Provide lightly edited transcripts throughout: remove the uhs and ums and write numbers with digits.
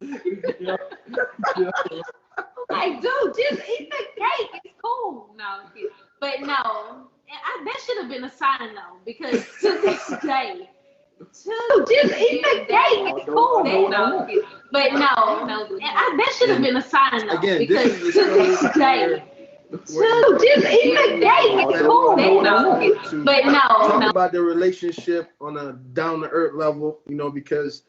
Yeah. Yeah. Like, dude, just eat the cake. It's cool. No, but no, that should have been a sign though, because to this day, just eat the cake. It's cool. No, but no, that should have been a sign though, Again, because this is to the this story day. where Just eat the cake. It's cool. But talk no. about the relationship on a down to earth level, you know, because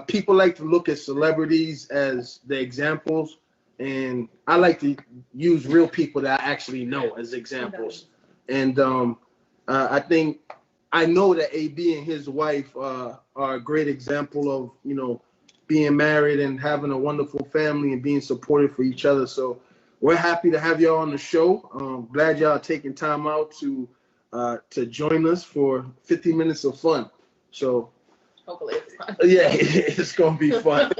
people like to look at celebrities as the examples, and I like to use real people that I actually know as examples. And I think I know that AB and his wife are a great example of, you know, being married and having a wonderful family and being supportive for each other. So we're happy to have y'all on the show. Glad y'all taking time out to join us for 15 minutes of fun. So hopefully it's fun. Yeah, it's gonna be fun.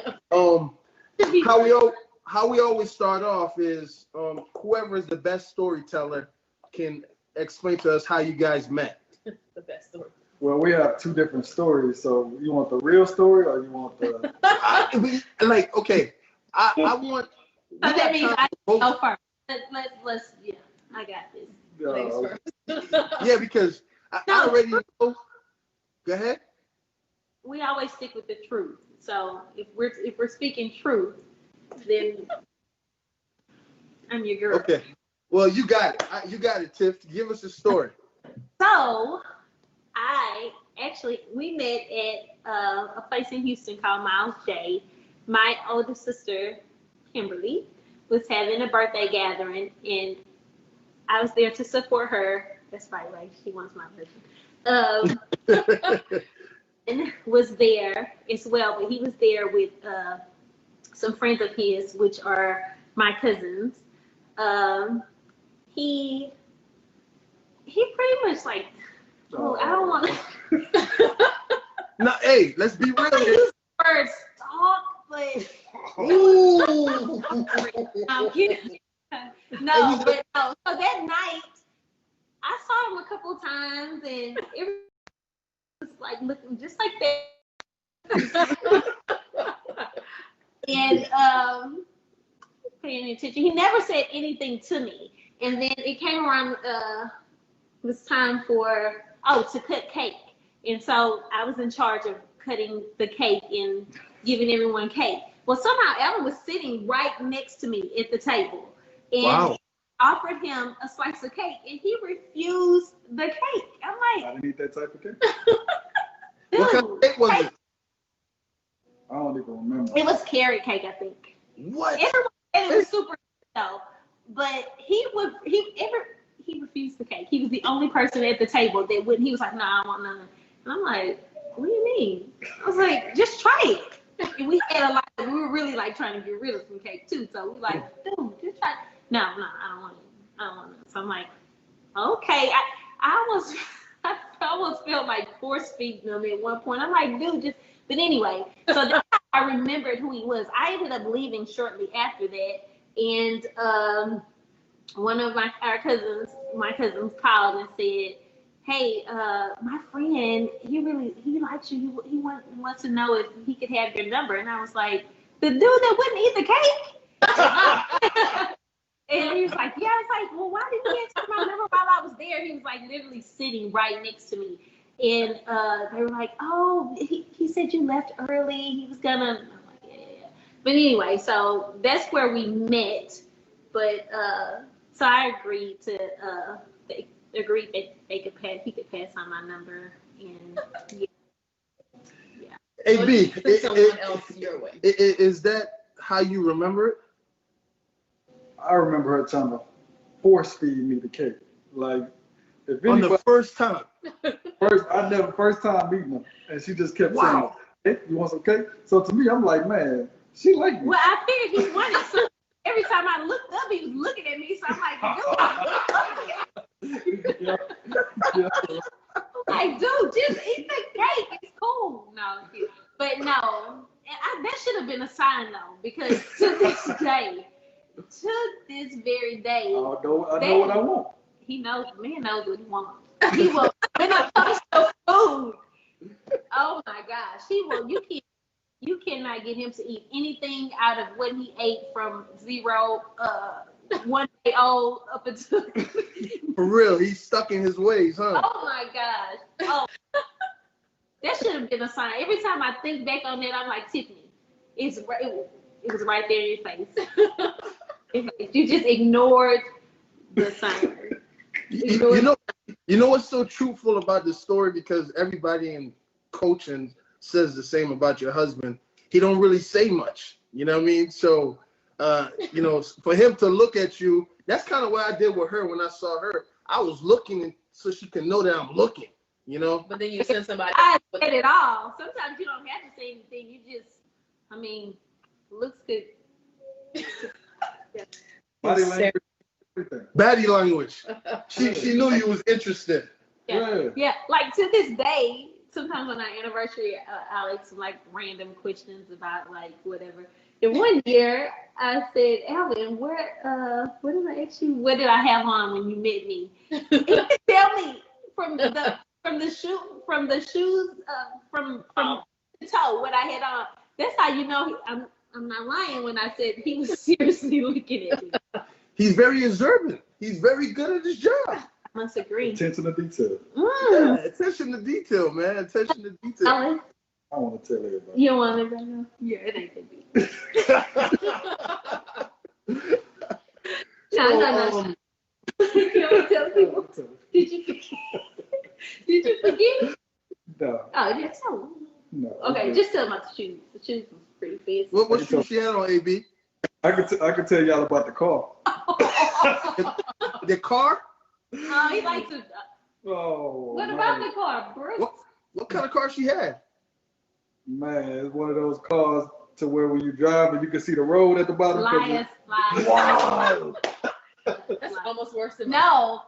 How we always start off is whoever is the best storyteller can explain to us how you guys met. The best story. Well, we have two different stories. So you want the real story or you want the? Okay, I want. So that means I go first. Let's yeah, I got this. Ladies first. Yeah, because I already know. Go ahead. We always stick with the truth. So if we're speaking truth, then I'm your girl. Okay. Well, you got it. You got it, Tiff. Give us a story. So we met at a place in Houston called Miles J. My older sister, Kimberly, was having a birthday gathering, and I was there to support her. That's right, she wants my husband. And was there as well, but he was there with some friends of his, which are my cousins. He pretty much like, I don't want to. No, hey, let's be real here. Words talk, but Ooh. I'm kidding. No, but no. So that night, I saw him a couple of times, and it was like looking just like that. And paying attention. He never said anything to me. And then it came around. It was time to cut cake. And so I was in charge of cutting the cake and giving everyone cake. Well, somehow Ellen was sitting right next to me at the table. And wow. offered him a slice of cake, and he refused the cake. I'm like, I didn't eat that type of cake. What kind of cake was it? I don't even remember. It was carrot cake, I think. What? Everyone said it was super though, but he refused the cake. He was the only person at the table that wouldn't. He was like, "No, I don't want none." And I'm like, "What do you mean?" I was like, "Just try it." And we had a lot. We were really like trying to get rid of some cake too. So we like, "Dude, just try it." No, I don't want it. I don't want it. So I'm like, okay. I almost felt like force feeding him at one point. I'm like, dude, just. But anyway, so that's how I remembered who he was. I ended up leaving shortly after that, and one of my cousins called and said, "Hey, my friend, he likes you. He wants to know if he could have your number." And I was like, "The dude that wouldn't eat the cake?" And he was like, "Yeah." I was like, "Well, why didn't he ask for my number while I was there?" He was like literally sitting right next to me. And they were like, "Oh, he said you left early. He was gonna." I'm like, yeah. But anyway, so that's where we met. But so I agreed to they agreed that he could pass on my number, and yeah. Hey B, someone else your way. Is that how you remember it? I remember her trying to force feed me the cake. Like, if On anybody, the first time. first time meeting her, and she just kept saying, "Hey, you want some cake?" So to me, I'm like, man, she like me. Well, I figured he wanted some. Every time I looked up, he was looking at me. So I'm like, dude, just eat the cake. It's cool. No, but no, that should have been a sign though, because to this very day, I know what I want. He knows. Man knows what he wants. He will. When it comes to food, oh my gosh, he will. You cannot get him to eat anything out of what he ate from 1 day old up until. For real, he's stuck in his ways, huh? Oh my gosh! Oh, that should have been a sign. Every time I think back on that, I'm like, Tiffany, it was right there in your face. You just ignored the sign. You know what's so truthful about this story, because everybody in coaching says the same about your husband. He don't really say much. You know what I mean? So, for him to look at you, that's kind of what I did with her when I saw her. I was looking so she can know that I'm looking. You know. But then you send somebody. I said it all. Sometimes you don't have to say anything. You just, looks good. Body language, everything. Body language. She knew you was interested. Yeah. Like to this day, sometimes on our anniversary, I'll ask some like random questions about like whatever. And one year, I said, Alvin, what did I ask you? What did I have on when you met me? And he tell me from the shoes, from the toe what I had on. That's how you know I'm not lying when I said he was seriously looking at me. He's very observant. He's very good at his job. I must agree. Attention to detail. Yeah, attention to detail, man. Attention to detail. Alan, I want to tell everybody. you don't want to know? Yeah, it ain't gonna be. No. You don't want to tell people? Did you forget? No. Oh, just tell them. No. Okay, just tell them about the shoes. The shoes was pretty fancy. What shoes she had on, AB? I could tell y'all about the car. The car? He likes to. Oh. What man. about the car, Bruce? What kind of car she had? Man, it's one of those cars to where when you drive and you can see the road at the bottom. Liars. Wow. That's almost worse than No,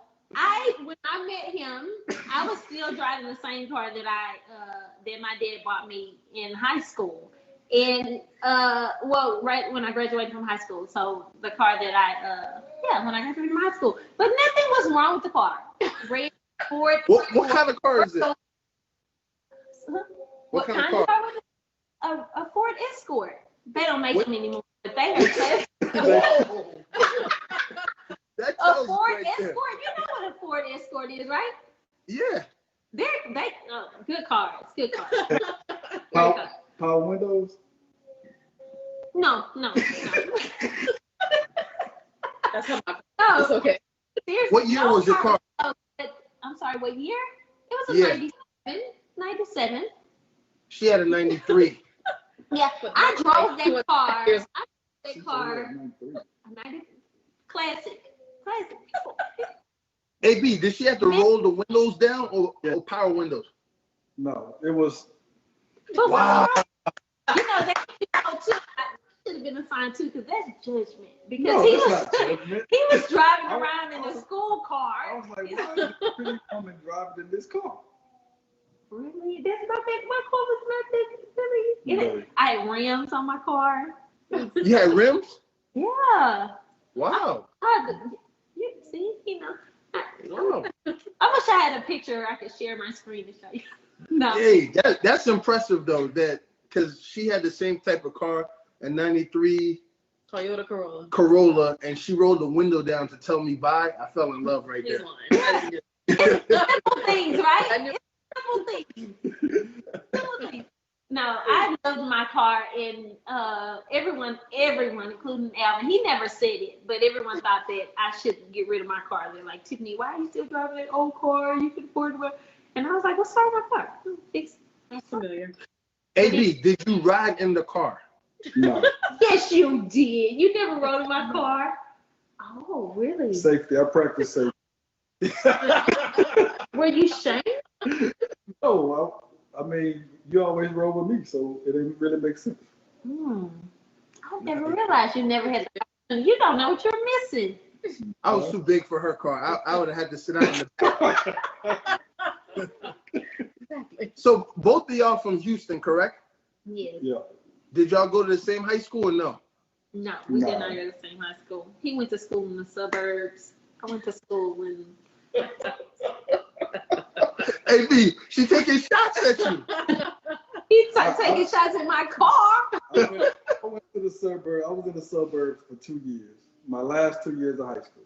when I met him, I was still driving the same car that that my dad bought me in high school, and right when I graduated from high school. So the car that when I graduated from high school, but nothing was wrong with the car. Red Ford. What kind of car is it? What kind of car was it? A Ford Escort. They don't make them anymore, but they are. That A Ford Escort. You know what a Ford Escort is, right? Yeah. They good cars. Good cars. Power windows? No. That's how my No. It's okay. Seriously, What year was your car? I'm sorry, what year? It was a 97. She had a 93. Yeah, I drove that car. Years. I drove that car. A 90 classic. AB, did she have to roll the windows down or power windows? No, it was. Wow. Too. I should have been assigned too, because that's judgment. Because he was driving around in a school car. I was like, why is you coming driving in this car? Really? That's not that. My car was not that. Really? I had rims on my car. You had rims? Yeah. Wow. You see, Wow. I wish I had a picture I could share my screen to show you. No. Hey, that's impressive though, because she had the same type of car, a 93 Toyota Corolla, and she rolled the window down to tell me bye. I fell in love right there. Simple things, right? Simple things. No, I loved my car, and everyone, including Alvin, he never said it, but everyone thought that I should get rid of my car. They're like, Tiffany, why are you still driving that old car? You can afford it. And I was like, what's wrong with my car? Fix it. That's familiar. AB, did you ride in the car? No. Yes, you did. You never rode in my car. Oh, really? Safety. I practice safety. Were you shamed? No, I mean, you always roll with me, so it didn't really make sense. I never realized you never had the. You don't know what you're missing. I was too big for her car. I would have had to sit out in the back. Exactly. So both of y'all from Houston, correct? Yes. Yeah. Did y'all go to the same high school or no? No, we did not go to the same high school. He went to school in the suburbs. I went to school in. AB, she taking shots at you. He's taking shots in my car. I went to the suburb. I was in the suburbs for 2 years. My last 2 years of high school.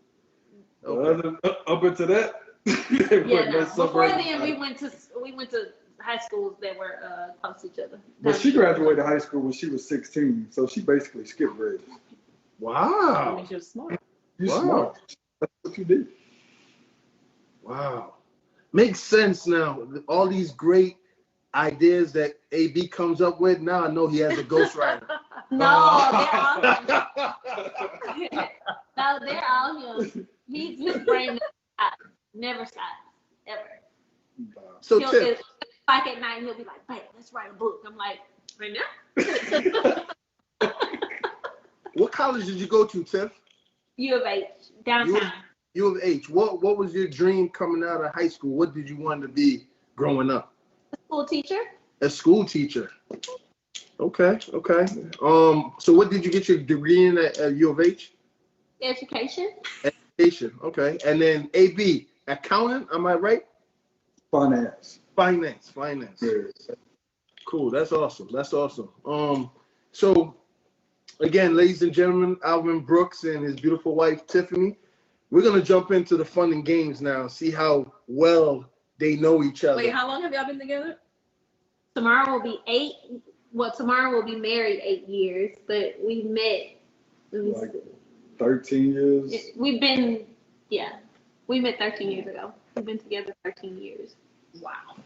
Okay. Up until that, Yeah, no. Before then, we went to high schools that were close to each other. But she graduated high school when she was 16, so she basically skipped grades. Wow. Makes you smart. You Wow. smart. That's what you did. Wow. Makes sense now. All these great ideas that AB comes up with, now I know he has a ghostwriter. No, they're all him. No, they're all him. His brain never stops, ever. So He'll Tiff, get like at night, he'll be like, "Babe, let's write a book." I'm like, "Right now?" what college did you go to, Tiff? U of H, downtown. U of H. What was your dream coming out of high school? What did you want to be growing up? School teacher. A school teacher. Okay. So what did you get your degree in at U of H? Education. Education. Okay. And then AB, accountant, am I right? Finance. Finance. Cool. That's awesome. So again, ladies and gentlemen, Alvin Brooks and his beautiful wife Tiffany. We're gonna jump into the fun and games now. See how well they know each other. Wait, how long have y'all been together? Tomorrow will be 8. Well, tomorrow we'll be married 8 years, but we met. Like 13 years. We met 13 years ago. We've been together 13 years. Wow.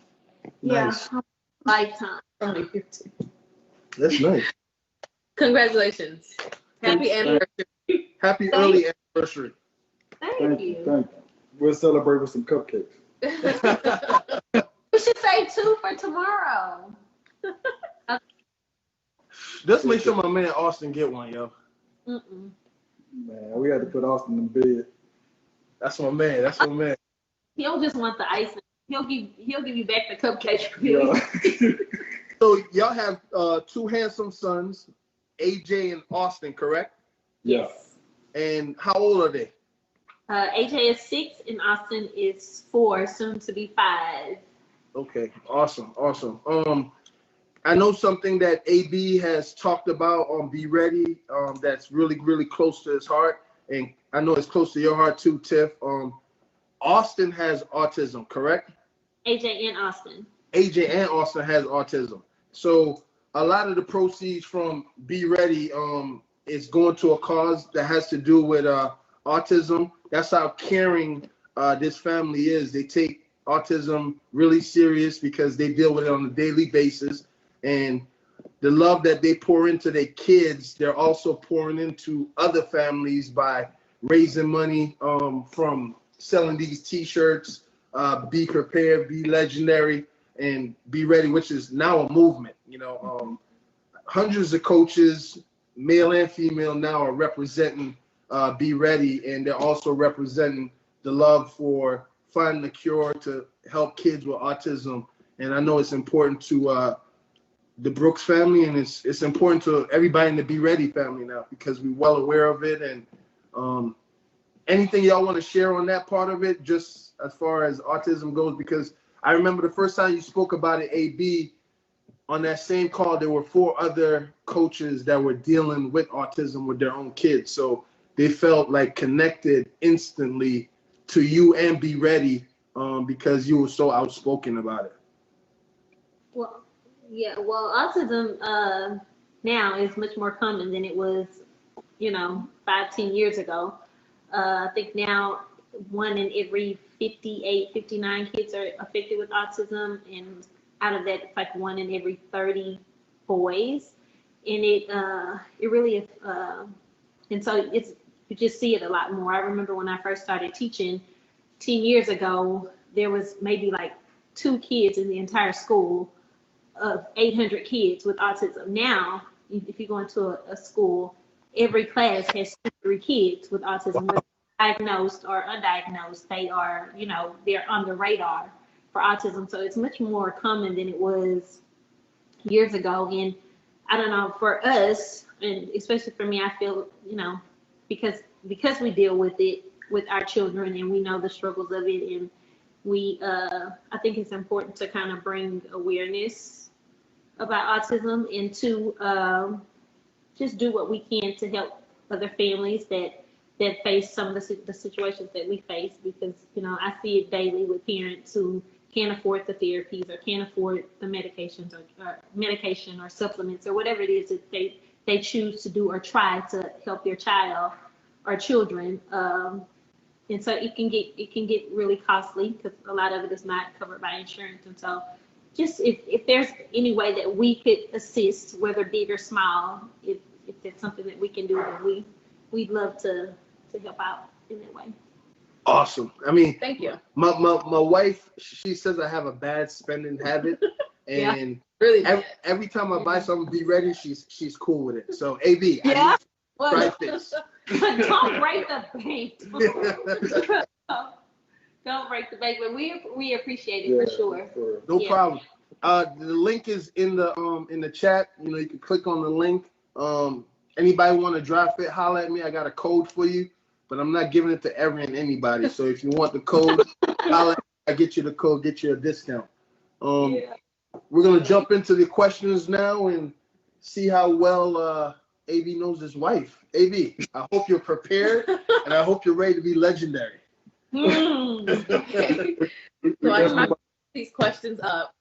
Nice. Yeah, lifetime. Only 15. That's nice. Congratulations. Happy anniversary. Happy early anniversary. Thank you. Thank you. We'll celebrate with some cupcakes. We should say 2 for tomorrow. Just make sure my man Austin get one, yo. Mm-mm. Man, we had to put Austin in bed. That's my man. He'll just want the icing. He'll give you back the cupcake. Yeah. So y'all have 2 handsome sons, AJ and Austin, correct? Yeah. And how old are they? AJ is 6 and Austin is 4, soon to be 5. Okay, awesome. I know something that AB has talked about on Be Ready, that's really, really close to his heart, and I know it's close to your heart too, Tiff. Austin has autism, correct? AJ and Austin. AJ and Austin has autism. So a lot of the proceeds from Be Ready is going to a cause that has to do with autism. That's how caring this family is. They take autism really serious because they deal with it on a daily basis. And the love that they pour into their kids, they're also pouring into other families by raising money from selling these T-shirts, Be Prepared, Be Legendary, and Be Ready, which is now a movement. Hundreds of coaches, male and female, now are representing Be Ready, and they're also representing the love for finding a cure to help kids with autism. And I know it's important to the Brooks family, and it's important to everybody in the Be Ready family now because we're well aware of it. And anything y'all want to share on that part of it, just as far as autism goes? Because I remember the first time you spoke about it, AB, on that same call, there were 4 other coaches that were dealing with autism with their own kids. So they felt like connected instantly to you and Be Ready because you were so outspoken about it. Well, autism now is much more common than it was, 5-10 years ago. I think now 1 in every 58, 59 kids are affected with autism, and out of that, it's like 1 in every 30 boys. And it really is, and so you just see it a lot more. I remember when I first started teaching 10 years ago, there was maybe like 2 kids in the entire school of 800 kids with autism. Now, if you go into a school, every class has 2 or 3 kids with autism, whether diagnosed or undiagnosed. They are, they're on the radar for autism. So it's much more common than it was years ago. And I don't know, for us, and especially for me, I feel, because we deal with it with our children and we know the struggles of it, and I think it's important to kind of bring awareness about autism, and to just do what we can to help other families that face some of the situations that we face, because I see it daily with parents who can't afford the therapies or can't afford the medications or medication or supplements or whatever it is that they choose to do or try to help their child or children. And so it can get really costly because a lot of it is not covered by insurance. And so just if there's any way that we could assist, whether big or small, if it's something that we can do, then we'd love to help out in that way. Awesome. I mean, Thank you. My wife, she says I have a bad spending habit, and Really every time I buy something, be ready, she's cool with it. So AB, I Yeah. need Well, to try this. don't break the bank. Don't break the bank, but we appreciate it for sure. No problem. The link is in the chat. You can click on the link. Anybody want to drop it, holler at me. I got a code for you, but I'm not giving it to every and anybody. So if you want the code, holler at me. I get you the code, get you a discount. We're gonna jump into the questions now and see how well AB knows his wife. AB, I hope you're prepared and I hope you're ready to be legendary. Okay. So I tried to these questions up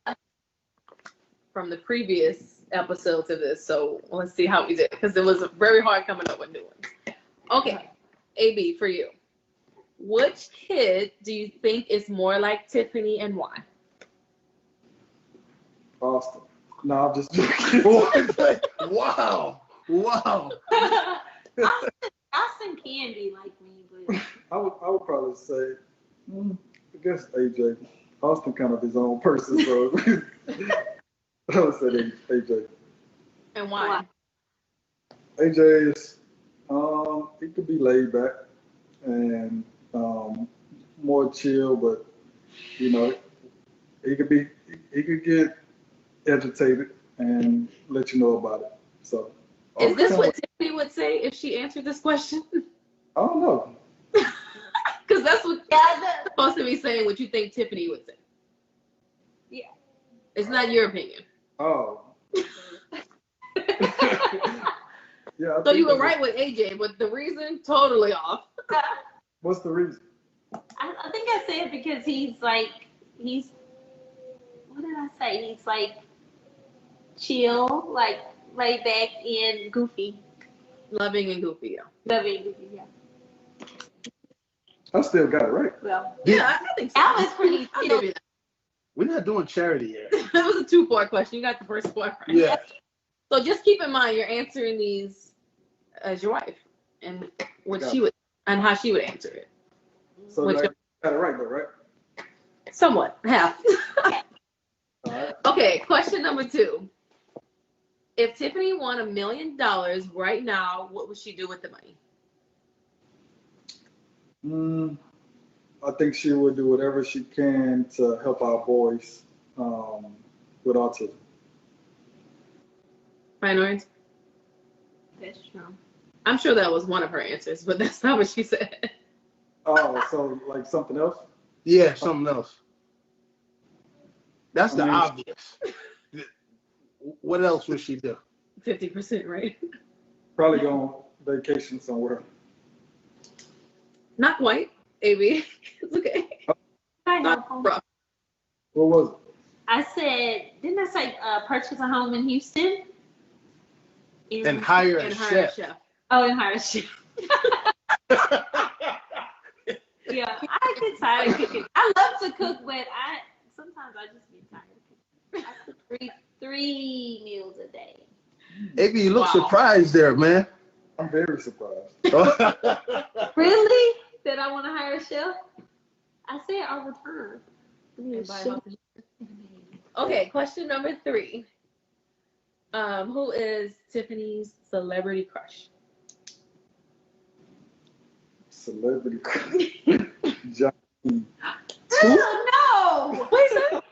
from the previous episode to this, so let's see how we did, because it was very hard coming up with new ones. Okay, AB, for you, which kid do you think is more like Tiffany and why? Austin. No, I'm just joking. Wow. Austin can be like me, but I would probably say, I guess AJ. Austin kind of his own person, so I would say AJ. And why? AJ is, he could be laid back and more chill, but he could get agitated and let you know about it. So Is this what Tiffany would say if she answered this question? I don't know. Because that's what you're supposed to be saying, what you think Tiffany would say. Yeah. It's not your opinion. Oh. Yeah. So you were right with AJ, but the reason, totally off. What's the reason? I think I said because he's what did I say? He's like chill, like laid back and goofy. Loving and goofy, yeah. Loving and goofy, yeah. I still got it right. Well, Yeah, I think so. that was pretty I'll chill. give you that. We're not doing charity here. That was a 2-part question. You got the first part right. Yeah. So just keep in mind you're answering these as your wife and what she would and how she would answer it. So Which- I got it right though, right? Somewhat, half. All right. Okay, question number 2. If Tiffany won $1 million right now, what would she do with the money? I think she would do whatever she can to help our boys with autism. Minorities? That's true. I'm sure that was one of her answers, but that's not what she said. Oh, so like something else? Yeah, something else. That's the obvious. What else would she do? 50%, right? Probably go on vacation somewhere. Not quite, AB. It's okay. Not rough. What was it? I said, didn't I say purchase a home in Houston? And hire a And hire chef. a chef. Oh, and hire a chef. Yeah, I get tired of cooking. I love to cook, but sometimes I just get tired of cooking. I cook three meals a day. AB, you look Wow. surprised there, man. I'm very surprised. Really? That I want to hire a chef? I say it all the time. I need a Everybody chef. wants to- Okay, question number 3. Who is Tiffany's celebrity crush? Celebrity Johnny. Oh, no! Wait a minute.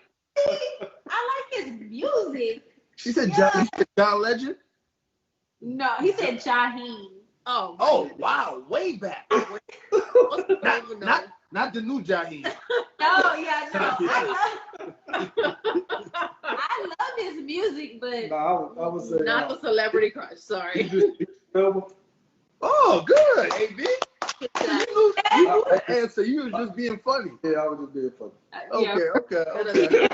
I like his music. She said John Legend? No, he said Jaheim. Oh, Oh, wow, way back. not Not the new Jaheim. No, yeah, no. I love his music, but No, I would say Not the celebrity crush. Sorry. Oh, good, AB. You yeah. knew the answer. You was just being funny. Yeah, I was just being funny. Okay.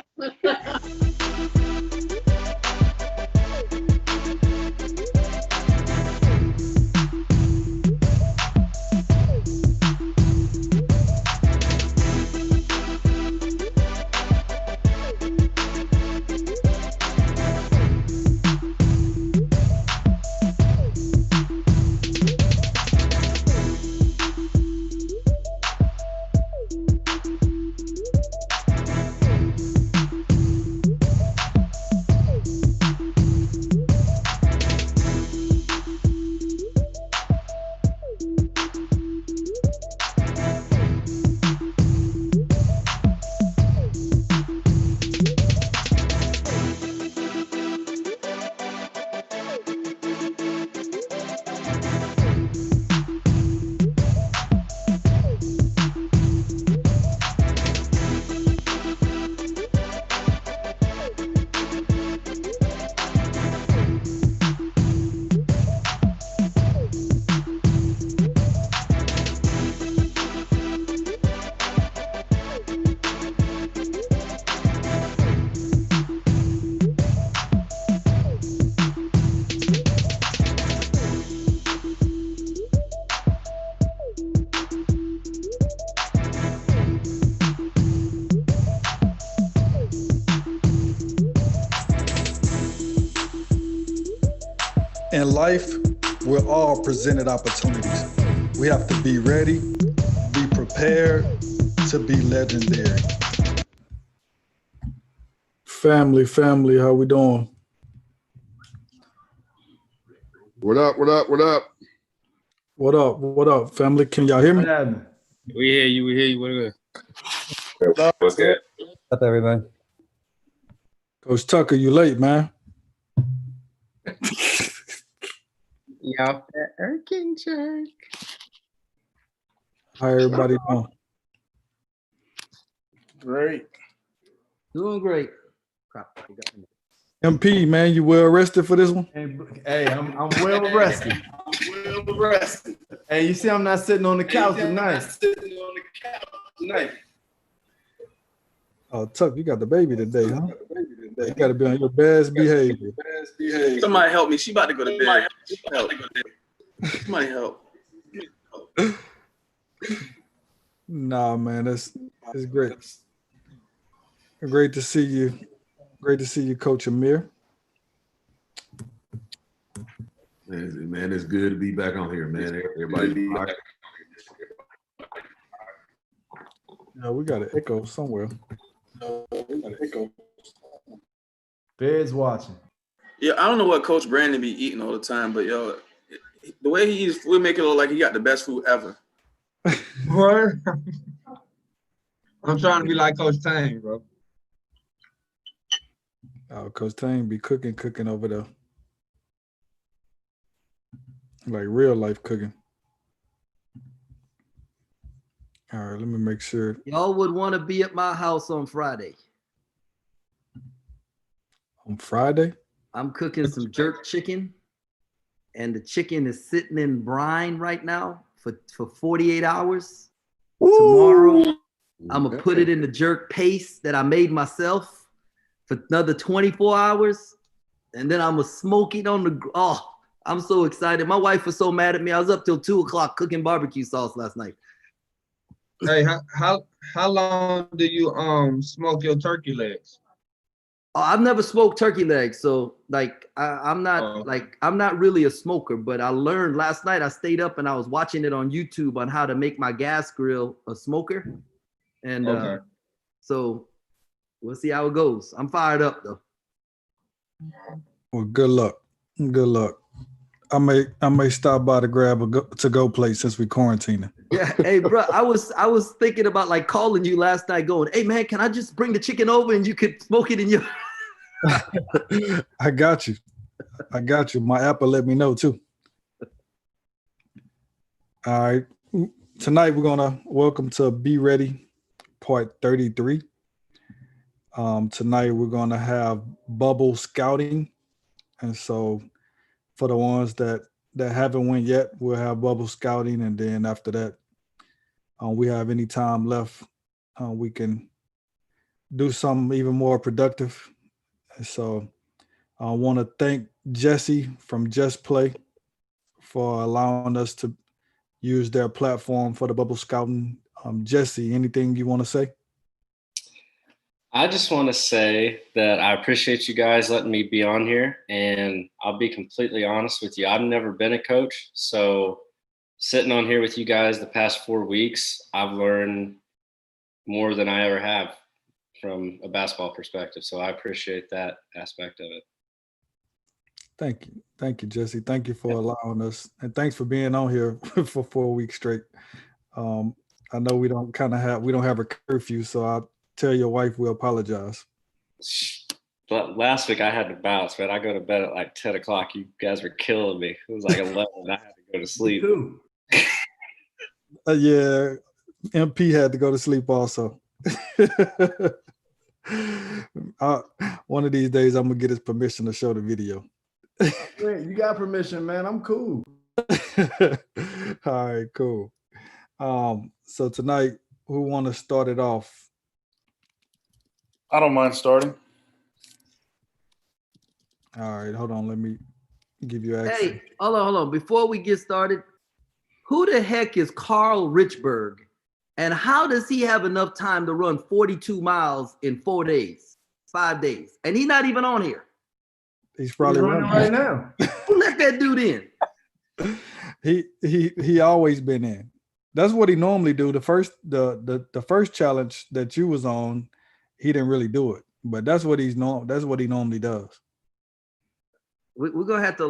In life, we're all presented opportunities. We have to be ready, be prepared to be legendary. Family, how we doing? What up? What up, family? Can y'all hear me? We hear you. What up? What's good? What's up, everybody? Coach Tucker, you late, man. Y'all that Erkin jerk. How everybody doing? Great. Doing great. Crap. MP, man, you well rested for this one? Hey, I'm well rested. Hey, you see, I'm not sitting on the couch tonight. Oh, Tuck, you got the baby today, huh? You got to be on your best behavior. Somebody help me. She about to go to bed. Somebody help. Nah, man, it's great. Great to see you. Great to see you, Coach Amir. Man, it's good to be back on here, man. Everybody. Yeah, we got an echo somewhere. Feds watching. Yeah, I don't know what Coach Brandon be eating all the time, but yo, the way he eats, we make it look like he got the best food ever. Word. I'm trying to be like Coach Tang, bro. Oh, Coach Tang be cooking over there. Like real life cooking. All right, let me make sure. Y'all would want to be at my house on Friday. On Friday? I'm cooking some jerk chicken, and the chicken is sitting in brine right now for 48 hours. Ooh. Tomorrow, I'm going to put it in the jerk paste that I made myself for another 24 hours, and then I'm going to smoke it on the... Oh, I'm so excited. My wife was so mad at me. I was up till 2 o'clock cooking barbecue sauce last night. Hey, how long do you smoke your turkey legs? I've never smoked turkey legs, so like I'm not really a smoker, but I learned last night. I stayed up and I was watching it on YouTube on how to make my gas grill a smoker, and so we'll see how it goes. I'm fired up though. Well, good luck. Good luck. I may stop by to grab a to-go plate since we quarantining. Yeah, hey, bro, I was thinking about like calling you last night, going, "Hey, man, can I just bring the chicken over and you could smoke it in your?" I got you. My app will let me know too. All right. Tonight we're gonna welcome to Be Ready, part 33. Tonight we're going to have bubble scouting, and so for the ones that haven't went yet, we'll have bubble scouting, and then after that, we have any time left, we can do something even more productive. And so I want to thank Jesse from Just Play for allowing us to use their platform for the bubble scouting. Jesse, anything you want to say? I just want to say that I appreciate you guys letting me be on here, and I'll be completely honest with you. I've never been a coach, so sitting on here with you guys the past 4 weeks, I've learned more than I ever have from a basketball perspective. So I appreciate that aspect of it. Thank you, Jesse. Thank you for allowing us, and thanks for being on here for 4 weeks straight. I know we don't have a curfew, so I'll tell your wife we apologize. But last week I had to bounce, man. I go to bed at like 10 o'clock. You guys were killing me. It was like 11 and I had to go to sleep. Yeah, MP had to go to sleep also. One of these days I'm gonna get his permission to show the video. Wait, you got permission, man. I'm cool. All right, cool. So tonight, who want to start it off? I don't mind starting. All right, hold on. Let me give you access. Hey, hold on. Before we get started, who the heck is Carl Richburg? And how does he have enough time to run 42 miles in 4 days, 5 days? And he's not even on here. He's probably running right now. Who let that dude in? He always been in. That's what he normally do. The first challenge that you was on, he didn't really do it. But that's what he normally does. We're gonna have to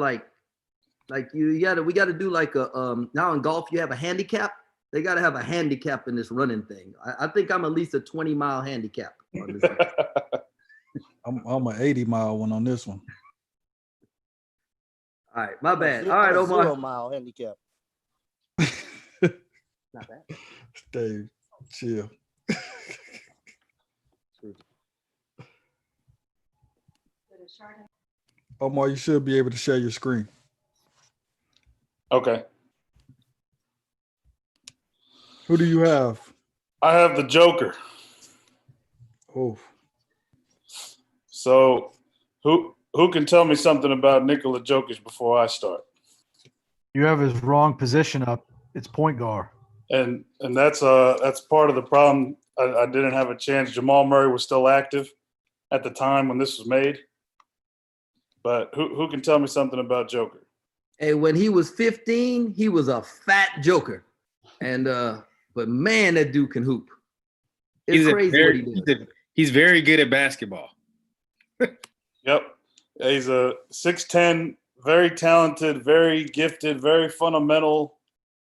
we gotta do like a now in golf you have a handicap. They gotta have a handicap in this running thing. I think I'm at least a 20-mile handicap on this. I'm an 80-mile one on this one. All right, my bad. All right, Omar. 0-mile handicap. Not bad. Dave, chill. Omar, you should be able to share your screen. Okay. Who do you have? I have the Joker. Oh. So who can tell me something about Nikola Jokic before I start? You have his wrong position up. It's point guard. And that's part of the problem. I didn't have a chance. Jamal Murray was still active at the time when this was made. But who can tell me something about Joker? Hey, when he was 15, he was a fat joker. And but man, that dude can hoop. It's crazy what he did. He's very good at basketball. Yep. He's a 6'10", very talented, very gifted, very fundamental,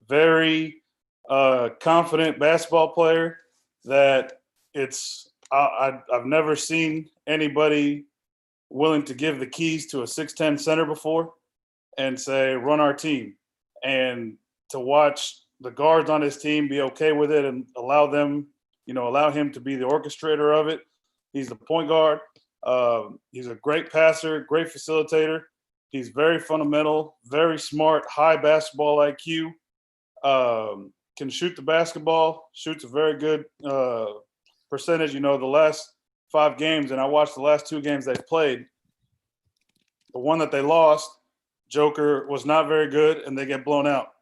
very confident basketball player that I've never seen anybody willing to give the keys to a 6'10" center before and say, run our team. And to watch the guards on his team be okay with it and allow him to be the orchestrator of it. He's the point guard. He's a great passer, great facilitator. He's very fundamental, very smart, high basketball IQ. Can shoot the basketball, shoots a very good percentage. The last 5 games, and I watched the last 2 games they've played. The one that they lost, Joker was not very good, and they get blown out.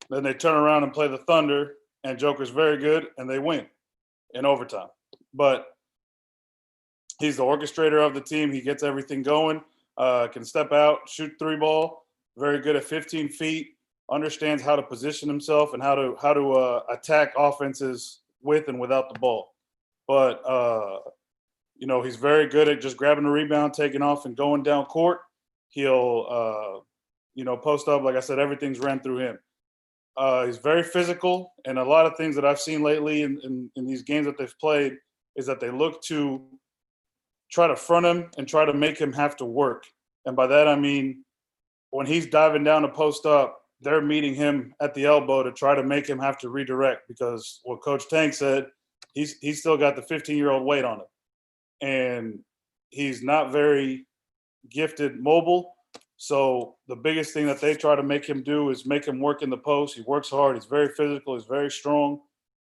Then they turn around and play the Thunder, and Joker's very good, and they win in overtime. But he's the orchestrator of the team. He gets everything going, can step out, shoot 3-ball, very good at 15 feet, understands how to position himself and how to attack offenses with and without the ball. But, he's very good at just grabbing a rebound, taking off, and going down court. He'll, post up. Like I said, everything's ran through him. He's very physical, and a lot of things that I've seen lately in these games that they've played is that they look to try to front him and try to make him have to work. And by that, I mean, when he's diving down to post up, they're meeting him at the elbow to try to make him have to redirect, because what Coach Tank said, he's still got the 15-year-old weight on him. and he's not very gifted mobile. So the biggest thing that they try to make him do is make him work in the post. He works hard. He's very physical. He's very strong.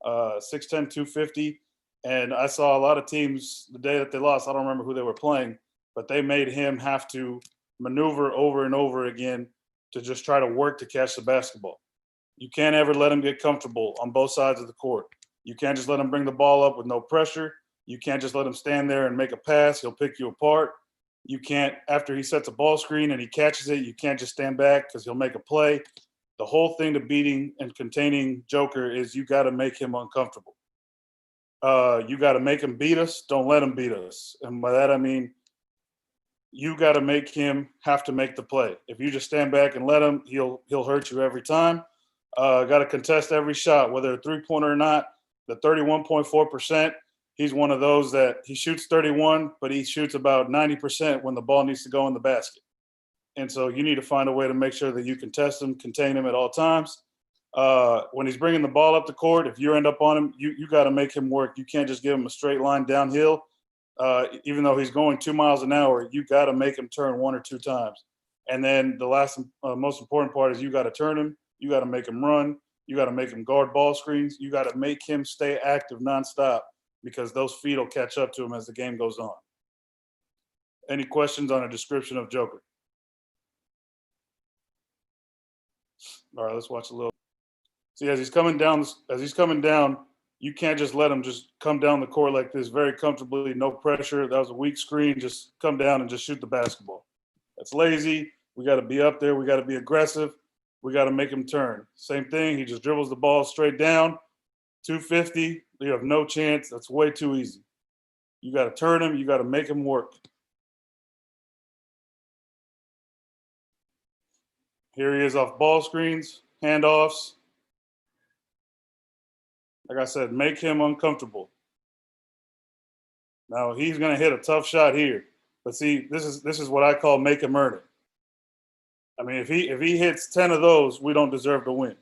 6'10", 250. And I saw a lot of teams the day that they lost. I don't remember who they were playing, but they made him have to maneuver over and over again to just try to work to catch the basketball. You can't ever let him get comfortable on both sides of the court. You can't just let him bring the ball up with no pressure. You can't just let him stand there and make a pass. He'll pick you apart. You can't, after he sets a ball screen and he catches it, you can't just stand back because he'll make a play. The whole thing to beating and containing Joker is you got to make him uncomfortable. You got to make him beat us. Don't let him beat us. And by that, I mean, you got to make him have to make the play. If you just stand back and let him, he'll hurt you every time. Got to contest every shot, whether a three-pointer or not. The 31.4%, he's one of those that he shoots 31, but he shoots about 90% when the ball needs to go in the basket. And so you need to find a way to make sure that you can test him, contain him at all times. When he's bringing the ball up the court, if you end up on him, you got to make him work. You can't just give him a straight line downhill. Even though he's going 2 miles an hour, you got to make him turn 1 or 2 times. And then the last, most important part is you got to turn him. You got to make him run. You got to make him guard ball screens. You got to make him stay active nonstop because those feet will catch up to him as the game goes on. Any questions on a description of Joker? All right, let's watch a little. See, as he's coming down, you can't just let him just come down the court like this very comfortably, no pressure. That was a weak screen. Just come down and just shoot the basketball. That's lazy. We got to be up there. We got to be aggressive. We got to make him turn. Same thing. He just dribbles the ball straight down. 250. You have no chance. That's way too easy. You got to turn him. You got to make him work. Here he is off ball screens, handoffs. Like I said, make him uncomfortable. Now he's going to hit a tough shot here, but see, this is what I call make him earn it. I mean, if he hits 10 of those, we don't deserve to win.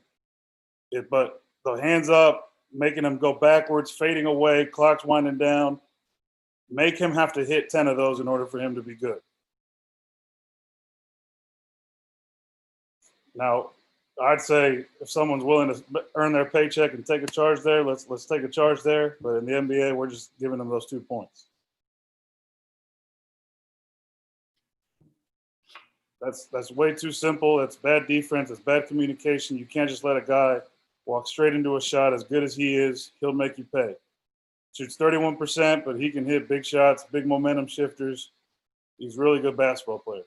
But the hands up, making him go backwards, fading away, clock's winding down, make him have to hit 10 of those in order for him to be good. Now, I'd say if someone's willing to earn their paycheck and take a charge there, let's take a charge there. But in the NBA, we're just giving them those 2 points. That's way too simple. That's bad defense. It's bad communication. You can't just let a guy walk straight into a shot. As good as he is, he'll make you pay. Shoots 31%, but he can hit big shots, big momentum shifters. He's a really good basketball player.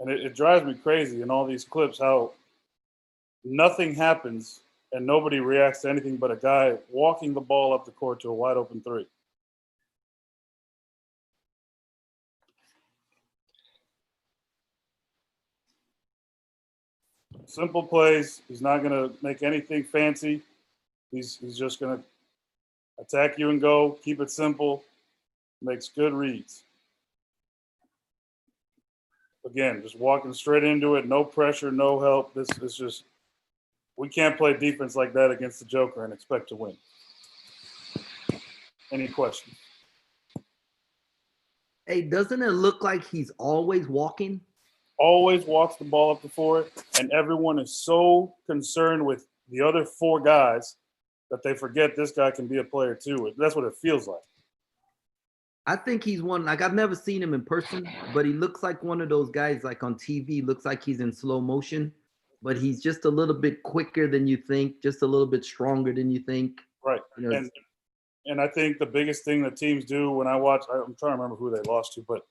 And it drives me crazy in all these clips how nothing happens and nobody reacts to anything but a guy walking the ball up the court to a wide open three. Simple plays. He's not going to make anything fancy. He's just going to attack you and go, keep it simple, makes good reads. Again, just walking straight into it, no pressure, no help. This is just, we can't play defense like that against the Joker and expect to win. Any questions? Hey, doesn't it look like he's always walking? Always walks the ball up the floor, and everyone is so concerned with the other 4 guys that they forget this guy can be a player too. That's what it feels like. I think he's one, like I've never seen him in person, but he looks like one of those guys like on TV, looks like he's in slow motion, but he's just a little bit quicker than you think, just a little bit stronger than you think. Right. You know, and I think the biggest thing that teams do when I watch, I'm trying to remember who they lost to, but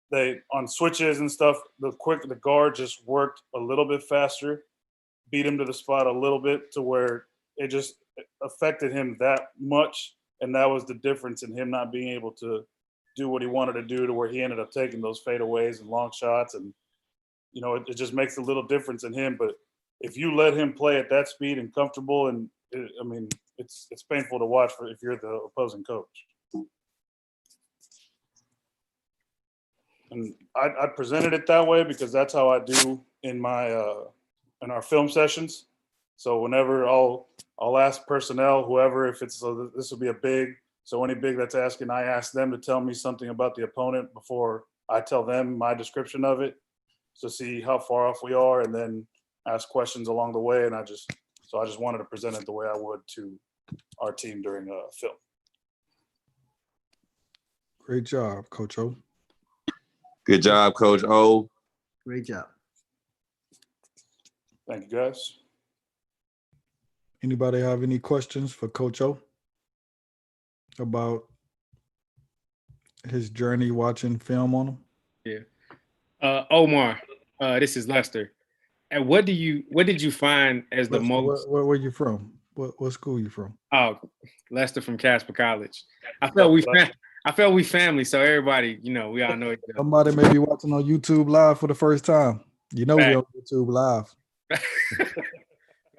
they, on switches and stuff, the guard just worked a little bit faster, beat him to the spot a little bit to where it just affected him that much. And that was the difference in him not being able to do what he wanted to do, to where he ended up taking those fadeaways and long shots. And, you know, it just makes a little difference in him. But if you let him play at that speed and comfortable, and I mean, it's painful to watch if you're the opposing coach. And I presented it that way because that's how I do in my in our film sessions. So whenever I'll ask personnel, whoever, if it's this will be a big So any big that's asking, I ask them to tell me something about the opponent before I tell them my description of it to see how far off we are, and then ask questions along the way. And I just wanted to present it the way I would to our team during film. Great job, Coach O. Good job, Coach O. Great job. Thank you, guys. Anybody have any questions for Coach O about his journey watching film on him? Yeah. Omar, this is Lester. And what did you find as the Lester, most? where you from? What school you from? Oh, Lester from Casper College. I felt we family, so everybody, we all know each other. Somebody may be watching on YouTube Live for the first time. We on YouTube Live.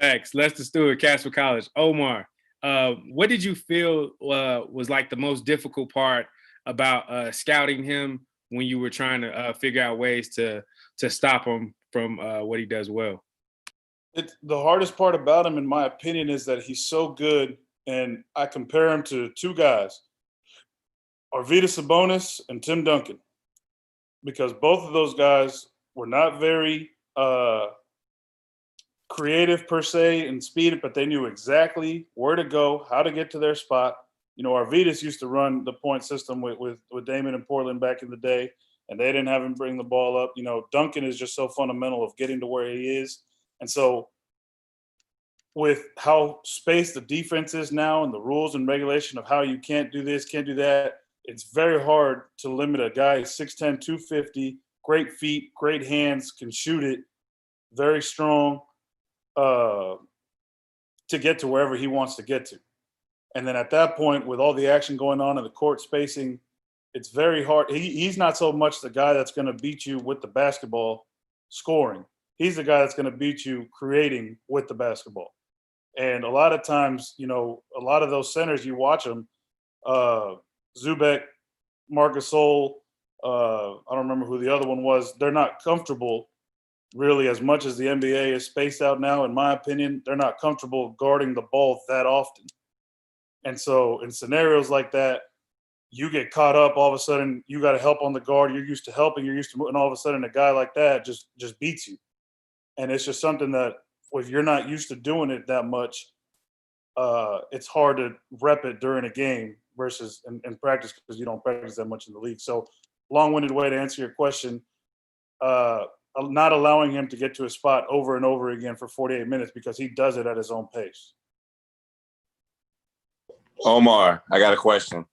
Thanks. Lester Stewart, Casper College. Omar, what did you feel was like the most difficult part about scouting him when you were trying to figure out ways to stop him from what he does well? The hardest part about him, in my opinion, is that he's so good, and I compare him to two guys, Arvydas Sabonis and Tim Duncan, because both of those guys were not very creative per se in speed, but they knew exactly where to go, how to get to their spot. Arvydas used to run the point system with Damon in Portland back in the day, and they didn't have him bring the ball up. Duncan is just so fundamental of getting to where he is. And so with how spaced the defense is now and the rules and regulation of how you can't do this, can't do that, it's very hard to limit a guy 6'10", 250, great feet, great hands, can shoot it, very strong, to get to wherever he wants to get to. And then at that point, with all the action going on in the court spacing, it's very hard. He's not so much the guy that's going to beat you with the basketball scoring. He's the guy that's going to beat you creating with the basketball. And a lot of times, a lot of those centers, you watch them, Zubek, Marc Gasol, I don't remember who the other one was. They're not comfortable really, as much as the NBA is spaced out now, in my opinion, they're not comfortable guarding the ball that often. And so in scenarios like that, you get caught up, all of a sudden you got to help on the guard. You're used to helping, you're used to moving, all of a sudden a guy like that just beats you. And it's just something that if you're not used to doing it that much, it's hard to rep it during a game versus in practice, because you don't practice that much in the league. So long-winded way to answer your question, not allowing him to get to a spot over and over again for 48 minutes because he does it at his own pace. Omar, I got a question.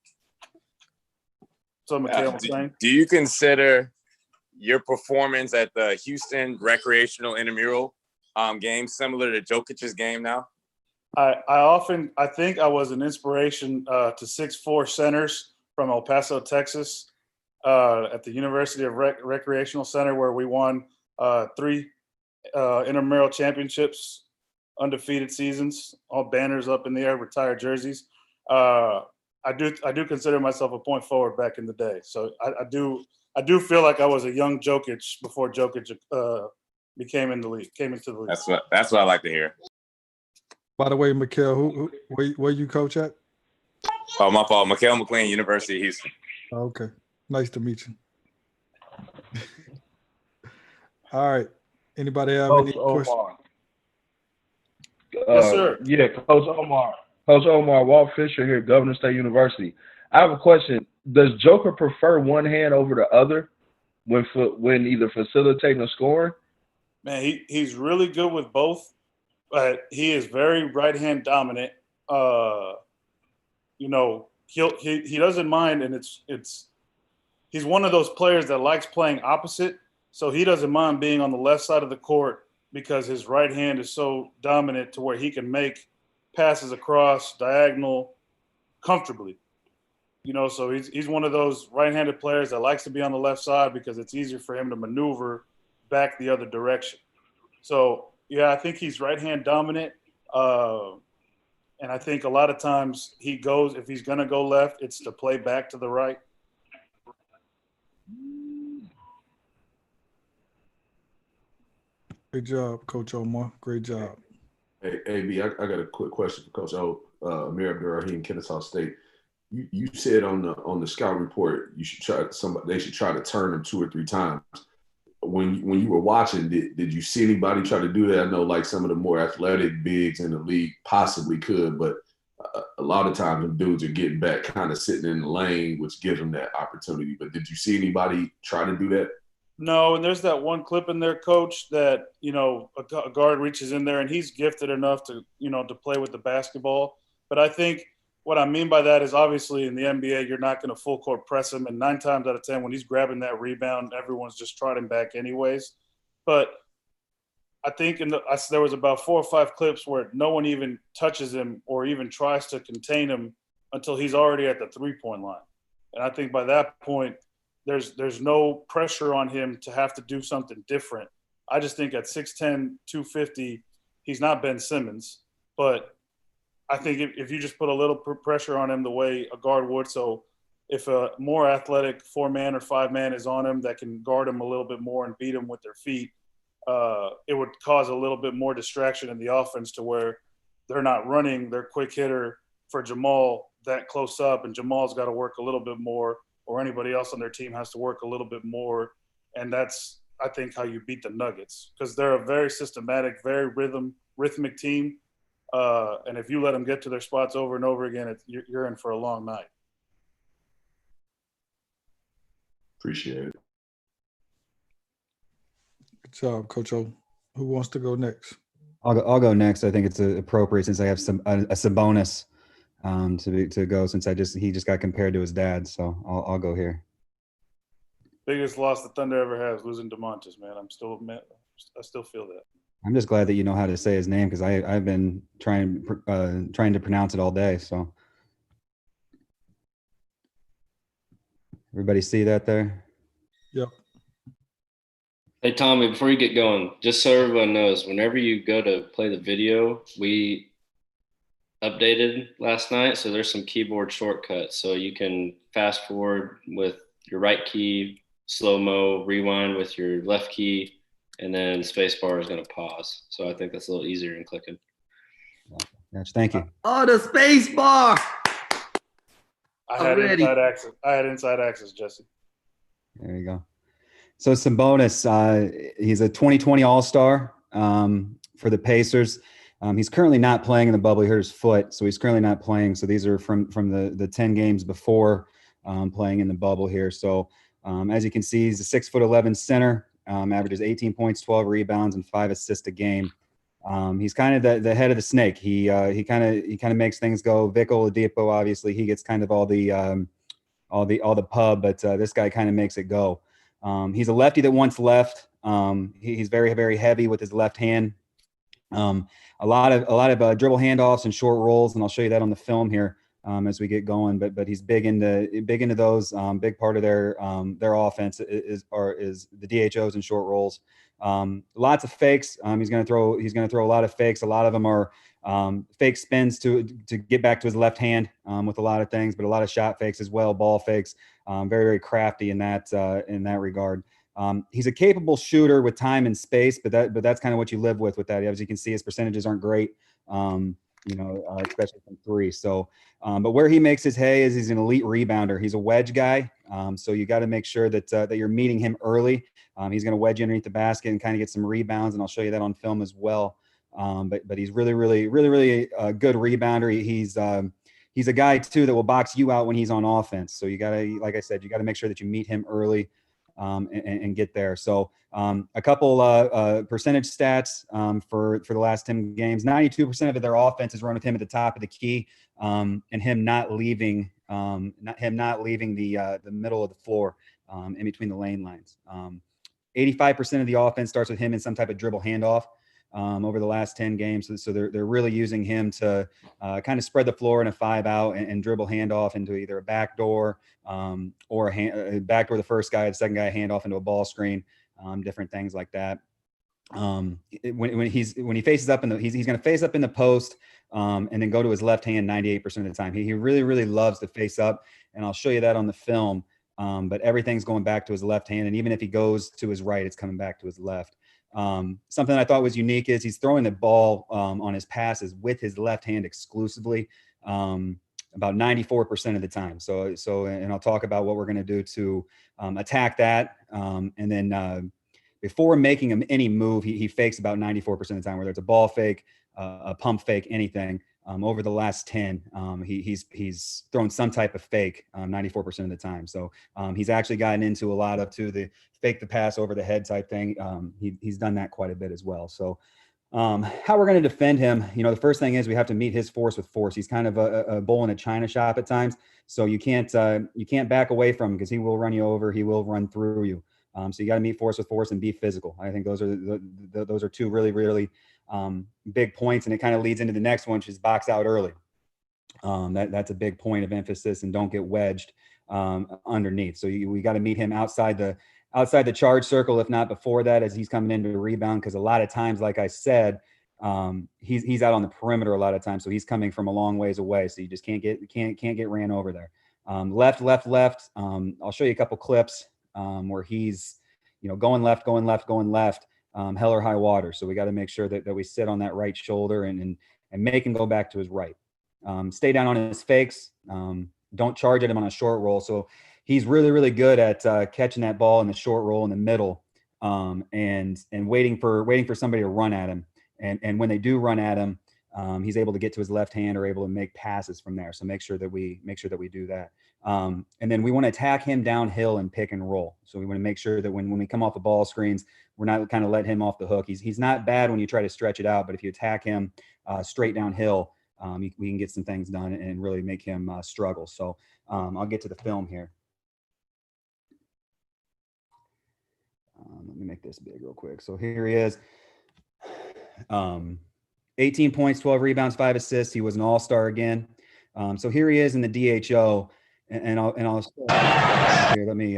So, Mikhail, do you consider your performance at the Houston recreational intramural game similar to Jokic's game now? I think I was an inspiration to 6'4" centers from El Paso, Texas, at the University of Recreational Center, where we won 3 intramural championships, undefeated seasons, all banners up in the air, retired jerseys. I do consider myself a point forward back in the day. So I do feel like I was a young Jokic before Jokic came into the league. That's what I like to hear. By the way, Mikhail, where you coach at? Oh, my fault. Mikhail McLean, University of Houston. Okay. Nice to meet you. All right. Anybody have any questions? Yes, sir. Yeah, Coach Omar. Coach Omar, Walt Fisher here, Governor State University. I have a question. Does Joker prefer one hand over the other when either facilitating or scoring? Man, he's really good with both, but he is very right hand dominant. He doesn't mind, and he's one of those players that likes playing opposite. So he doesn't mind being on the left side of the court because his right hand is so dominant to where he can make passes across diagonal comfortably. So he's one of those right-handed players that likes to be on the left side because it's easier for him to maneuver back the other direction. So, yeah, I think he's right-hand dominant. And I think a lot of times if he's going to go left, it's to play back to the right. Great job, Coach Omar. Great job. Hey, AB, I got a quick question for Coach O. Amir Abdur-Rahim, Kennesaw State. You said on the scout report they should try to turn him 2 or 3 times. When you were watching, did you see anybody try to do that? I know like some of the more athletic bigs in the league possibly could, but a lot of times them dudes are getting back kind of sitting in the lane, which gives them that opportunity. But did you see anybody try to do that? No, and there's that one clip in there, Coach, that a guard reaches in there and he's gifted enough to to play with the basketball. But I think what I mean by that is obviously in the NBA you're not going to full court press him, and 9 times out of 10 when he's grabbing that rebound, everyone's just trotting back anyways. But I think there was about 4 or 5 clips where no one even touches him or even tries to contain him until he's already at the 3-point line. And I think by that point, there's no pressure on him to have to do something different. I just think at 6'10", 250, he's not Ben Simmons. But I think if you just put a little pressure on him the way a guard would, so if a more athletic 4-man or 5-man is on him that can guard him a little bit more and beat him with their feet, it would cause a little bit more distraction in the offense to where they're not running their quick hitter for Jamal that close up, and Jamal's got to work a little bit more, or anybody else on their team has to work a little bit more. And that's, I think, how you beat the Nuggets, because they're a very systematic, very rhythmic team. And if you let them get to their spots over and over again, you're in for a long night. Appreciate it. Good job, Coach O. Who wants to go next? I'll go next. I think it's appropriate since I have a Sabonis to go, since he just got compared to his dad. So I'll go here. Biggest loss the Thunder ever has, losing DeMontis, man. I still feel that. I'm just glad that you know how to say his name, because I've been trying to pronounce it all day. So everybody see that there? Yep. Hey, Tommy, before you get going, just so everyone knows, whenever you go to play the video, we updated last night, so there's some keyboard shortcuts. So you can fast forward with your right key, slow-mo, rewind with your left key, and then spacebar is going to pause. So I think that's a little easier than clicking. Gotcha. Thank you. Oh, the spacebar! I had inside access, Jesse. There you go. So Sabonis, he's a 2020 All-Star for the Pacers. He's currently not playing in the bubble. He hurt his foot, so he's currently not playing. So these are from the 10 games before playing in the bubble here. So as you can see, he's a 6'11" center, averages 18 points, 12 rebounds, and 5 assists a game. He's kind of the head of the snake. He kind of makes things go. Vic Oladipo, obviously, he gets kind of all the pub, but this guy kind of makes it go. He's a lefty that wants left. He's very, very heavy with his left hand. A lot of dribble handoffs and short rolls, and I'll show you that on the film here as we get going. But he's big into those. Big part of their offense is the DHOs and short rolls. Lots of fakes. He's going to throw a lot of fakes. A lot of them are fake spins to get back to his left hand with a lot of things, but a lot of shot fakes as well, ball fakes. Very, very crafty in that regard. He's a capable shooter with time and space, but that's kind of what you live with that. As you can see, his percentages aren't great, especially from 3. So, but where he makes his hay is he's an elite rebounder. He's a wedge guy, so you got to make sure that you're meeting him early. He's going to wedge you underneath the basket and kind of get some rebounds, and I'll show you that on film as well. But he's really a good rebounder. He's a guy too that will box you out when he's on offense. So you gotta, like I said, you gotta make sure that you meet him early and get there. So a couple percentage stats for the last 10 games. 92% of their offense is run with him at the top of the key, and him not leaving the middle of the floor in between the lane lines. 85% of the offense starts with him in some type of dribble handoff. Over the last 10 games. So they're really using him to kind of spread the floor in a 5-out and dribble handoff into either a backdoor or a backdoor the first guy, the second guy handoff into a ball screen, different things like that. When he faces up he's going to face up in the post and then go to his left hand 98% of the time. He really loves to face up, and I'll show you that on the film. But everything's going back to his left hand, and even if he goes to his right, it's coming back to his left. Something I thought was unique is he's throwing the ball on his passes with his left hand exclusively. about 94% of the time. So, and I'll talk about what we're going to do to attack that. And then before making him any move, he fakes about 94% of the time, whether it's a ball fake, a pump fake, anything. Over the last 10, he's thrown some type of fake 94% of the time. So he's actually gotten into a lot of the fake the pass over the head type thing. He's done that quite a bit as well. So how we're going to defend him, the first thing is we have to meet his force with force. He's kind of a bull in a china shop at times. So you can't back away from him because he will run you over. He will run through you. So you got to meet force with force and be physical. I think those are two really, really big points, and it kind of leads into the next one, which is box out early. That's a big point of emphasis, and don't get wedged underneath. So we got to meet him outside the charge circle, if not before that, as he's coming into the rebound. Because a lot of times, like I said, he's out on the perimeter a lot of times, so he's coming from a long ways away. So you just can't get ran over there. Left. I'll show you a couple clips where he's going left. Hell or high water. So we got to make sure that we sit on that right shoulder and make him go back to his right. Stay down on his fakes. Don't charge at him on a short roll. So he's really, really good at catching that ball in the short roll in the middle and waiting for somebody to run at him. And when they do run at him, he's able to get to his left hand or able to make passes from there. So make sure that we do that. And then we want to attack him downhill and pick and roll. So we want to make sure that when we come off the ball screens, we're not kind of let him off the hook. He's not bad when you try to stretch it out, but if you attack him straight downhill, we can get some things done and really make him struggle. So I'll get to the film here. Let me make this big real quick. So here he is. 18 points, 12 rebounds, 5 assists. He was an all-star again. So here he is in the DHO, and I'll here. Let me.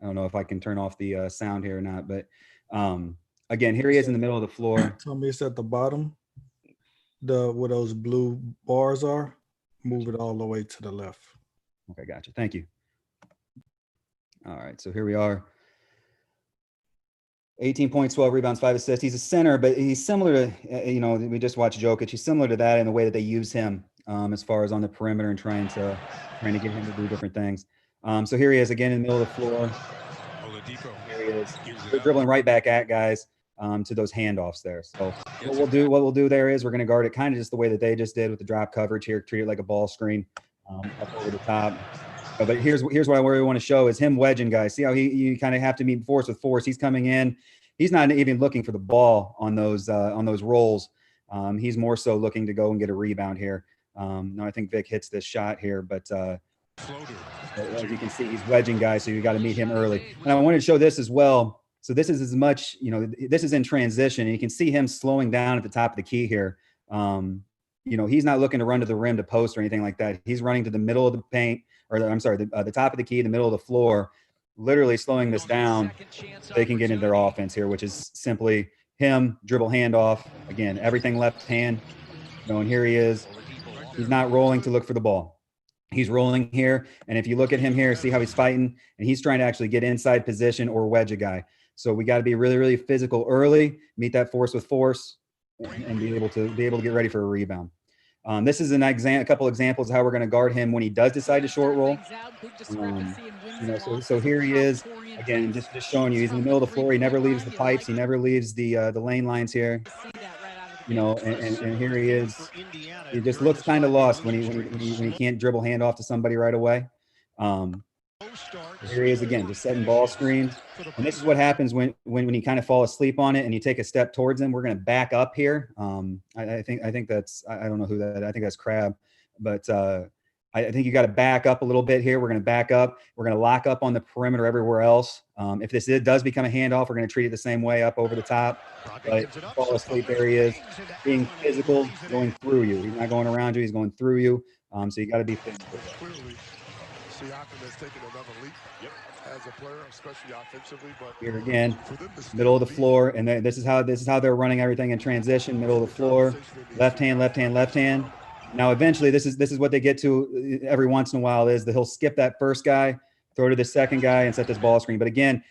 I don't know if I can turn off the sound here or not, but again, here he is in the middle of the floor. Tell me it's at the bottom. Where those blue bars are, move it all the way to the left. Okay, gotcha. Thank you. All right, so here we are. 18 points, 12 rebounds, 5 assists. He's a center, but he's similar to, we just watched Jokic. He's similar to that in the way that they use him as far as on the perimeter and trying to get him to do different things. So here he is again in the middle of the floor. Here he is. We're dribbling right back at guys to those handoffs there. So what we'll do there is we're going to guard it kind of just the way that they just did with the drop coverage here, treat it like a ball screen up over the top. But here's what I really want to show is him wedging guys. See how you kind of have to meet force with force. He's coming in. He's not even looking for the ball on those rolls. He's more so looking to go and get a rebound here. Now I think Vic hits this shot here, but as you can see, he's wedging guys, so you got to meet him early. And I wanted to show this as well. So this is as much, this is in transition, and you can see him slowing down at the top of the key here. He's not looking to run to the rim to post or anything like that. He's running to the middle of the paint, the top of the key, the middle of the floor, literally slowing this down so they can get into their offense here, which is simply him, dribble handoff. Again, everything left hand. And here he is. He's not rolling to look for the ball. He's rolling here. And if you look at him here, see how he's fighting, and he's trying to actually get inside position or wedge a guy. So we got to be really, really physical early, meet that force with force, and be able to get ready for a rebound. This is a couple examples of how we're going to guard him when he does decide to short roll. So here he is again, just showing you he's in the middle of the floor. He never leaves the pipes. He never leaves the lane lines here. And here he is. He just looks kind of lost when he can't dribble hand off to somebody right away. Here he is again, just setting ball screens. And this is what happens when you kind of fall asleep on it and you take a step towards him. We're going to back up here. I think that's, I don't know who that, I think that's Crab, but I think you got to back up a little bit here. We're going to back up. We're going to lock up on the perimeter everywhere else. If this does become a handoff, we're going to treat it the same way up over the top. But fall asleep, there he is, being physical, going through you. He's not going around you. He's going through you. So you got to be physical. Siakam has taken another leap as a player, especially offensively. But here again, middle of the floor, and this is how they're running everything in transition. Middle of the floor, left hand, left hand, left hand. Now, eventually, this is what they get to every once in a while is that he'll skip that first guy, throw to the second guy, and set this ball screen. But again,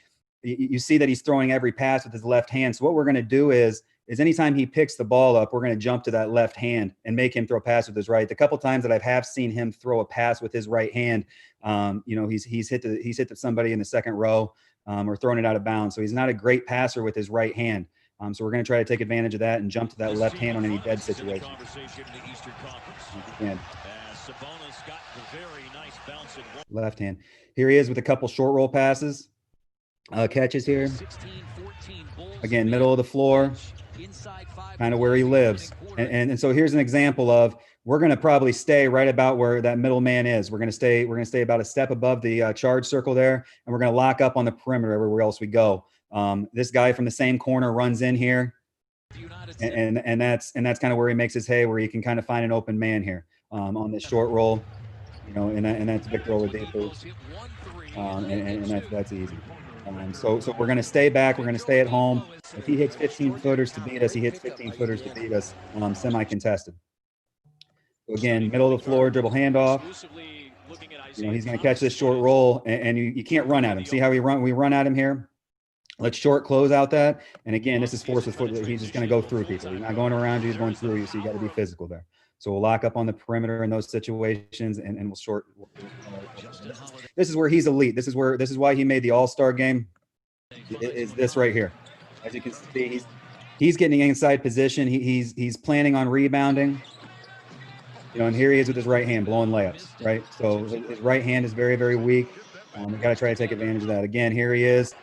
you see that he's throwing every pass with his left hand. So what we're going to do is is anytime he picks the ball up, we're going to jump to that left hand and make him throw a pass with his right. The couple times that have seen him throw a pass with his right hand, he's hit somebody in the second row or thrown it out of bounds. So he's not a great passer with his right hand. So we're going to try to take advantage of that and jump to that left hand on any dead situation. Left hand. Here he is with a couple short roll passes, catches here. Again, middle of the floor, kind of where he lives. And so here's an example of, we're going to probably stay right about where that middle man is. We're going to stay about a step above the charge circle there, and we're going to lock up on the perimeter everywhere else we go. This guy from the same corner runs in here, and that's kind of where he makes his hay, where he can kind of find an open man here on this short roll, and that's Victor Oladipo, and that's easy. So we're going to stay back. We're going to stay at home. If he hits 15 footers to beat us, he hits 15 footers to beat us, semi-contested. So again, middle of the floor, dribble handoff. He's going to catch this short roll, and you can't run at him. See how we run at him here? Let's short close out that. And again, this is force with foot. He's just going to go through people. He's not going around you. He's going through you. So you got to be physical there. So we'll lock up on the perimeter in those situations, and we'll short. This is where he's elite. This is why he made the All-Star game. Is this right here? As you can see, he's getting inside position. He's planning on rebounding. And here he is with his right hand blowing layups, right? So his right hand is very, very weak. We got to try to take advantage of that. Again, here he is.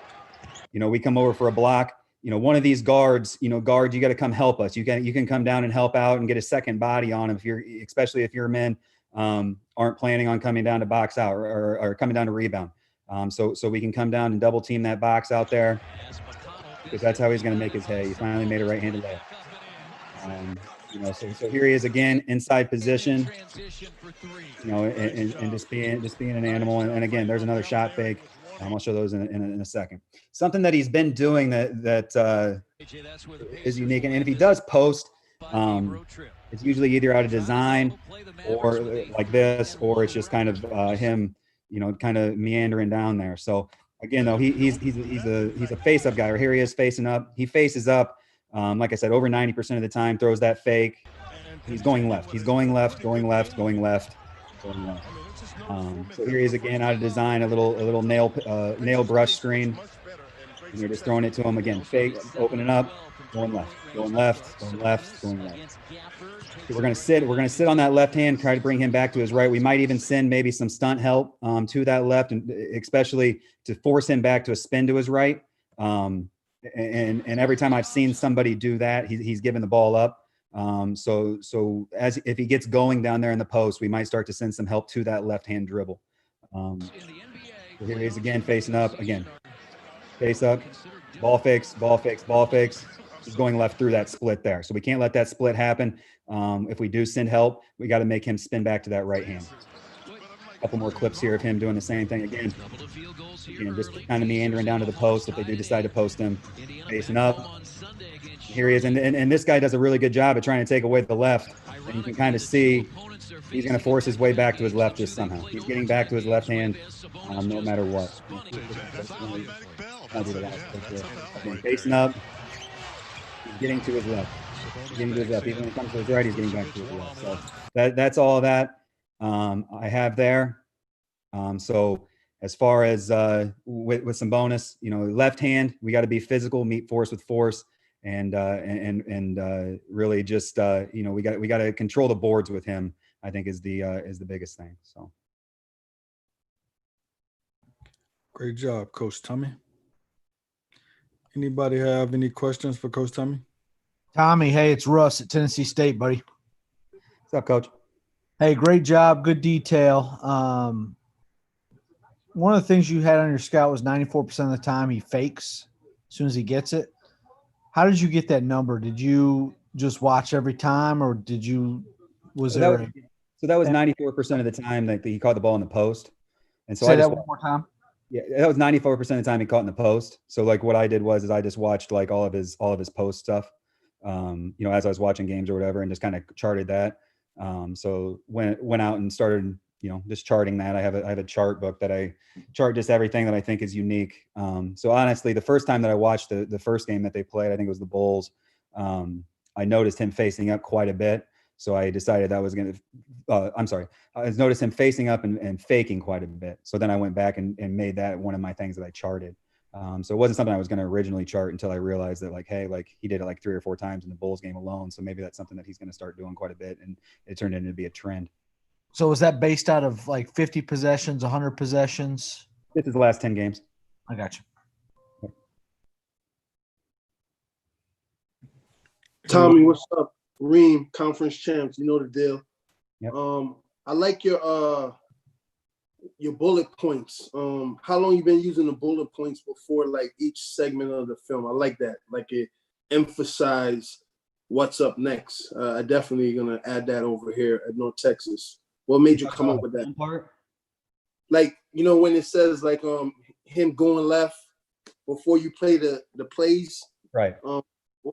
We come over for a block. One of these guards, you got to come help us. You can come down and help out and get a second body on him, especially if your men aren't planning on coming down to box out or coming down to rebound. So we can come down and double team that box out there, because that's how he's going to make his hay. He finally made a right-handed layup. So here he is again, inside position, and just being an animal. And again, there's another shot fake. I'll show those in a second. Something that he's been doing that is unique. And if he does post, it's usually either out of design or like this, or it's just kind of him, kind of meandering down there. So again, though, he's a face-up guy. Or here he is facing up. He faces up. Like I said, over 90% of the time, throws that fake. He's going left. He's going left, going left, going left, going left. So here he is again, out of design, a little nail brush screen. And you're just throwing it to him again. Fake, opening up, going left, going left, going left, going left. So we're gonna sit on that left hand, try to bring him back to his right. We might even send maybe some stunt help to that left, and especially to force him back to a spin to his right. And every time I've seen somebody do that, he's given the ball up. So if he gets going down there in the post, we might start to send some help to that left-hand dribble. So here he is again, facing up again, face up, ball fakes, ball fakes, ball fakes. He's going left through that split there. So we can't let that split happen. If we do send help, we got to make him spin back to that right hand. A couple more clips here of him doing the same thing again. Just kind of meandering down to the post if they do decide to post him, facing up. Here he is, and this guy does a really good job at trying to take away the left. And you can kind of see he's going to force his way back to his left just somehow. He's getting back to his left hand no matter what. Again, facing up, he's getting to his left. He's getting to his left. Even when it comes to his right, he's getting back to his left. So that's all that I have there. So as far as with some bonus, left hand, we got to be physical, meet force with force. And really just we got to control the boards with him, I think is the biggest thing. So great job, Coach Tommy. Anybody have any questions for Coach Tommy? Tommy, hey, it's Russ at Tennessee State, buddy. What's up, Coach? Hey, great job, good detail. One of the things you had on your scout was 94% of the time he fakes as soon as he gets it. How did you get that number? Did you just watch every time, or was there? So that was 94% of the time that he caught the ball in the post. And so Say that one more time. Yeah, that was 94% of the time he caught in the post. So like what I did was I just watched like all of his post stuff, as I was watching games or whatever, and just kind of charted that. So went out and started, just charting that. I have a chart book that I chart just everything that I think is unique. So honestly, the first time that I watched the first game that they played, I think it was the Bulls. I noticed him facing up quite a bit. So I decided that was going to, I noticed him facing up and faking quite a bit. So then I went back and made that one of my things that I charted. So it wasn't something I was going to originally chart until I realized that like, hey, like he did it like 3 or 4 times in the Bulls game alone. So maybe that's something that he's going to start doing quite a bit. And it turned into be a trend. So was that based out of like 50 possessions, 100 possessions? This is the last 10 games. I got you. Tommy, what's up? Reem, conference champs, you know the deal. Yep. I like your bullet points. How long you been using the bullet points before like each segment of the film? I like that. Like it emphasize what's up next. I definitely gonna add that over here at North Texas. What made you come up with that part? Like, you know, when it says like him going left before you play the plays. Right.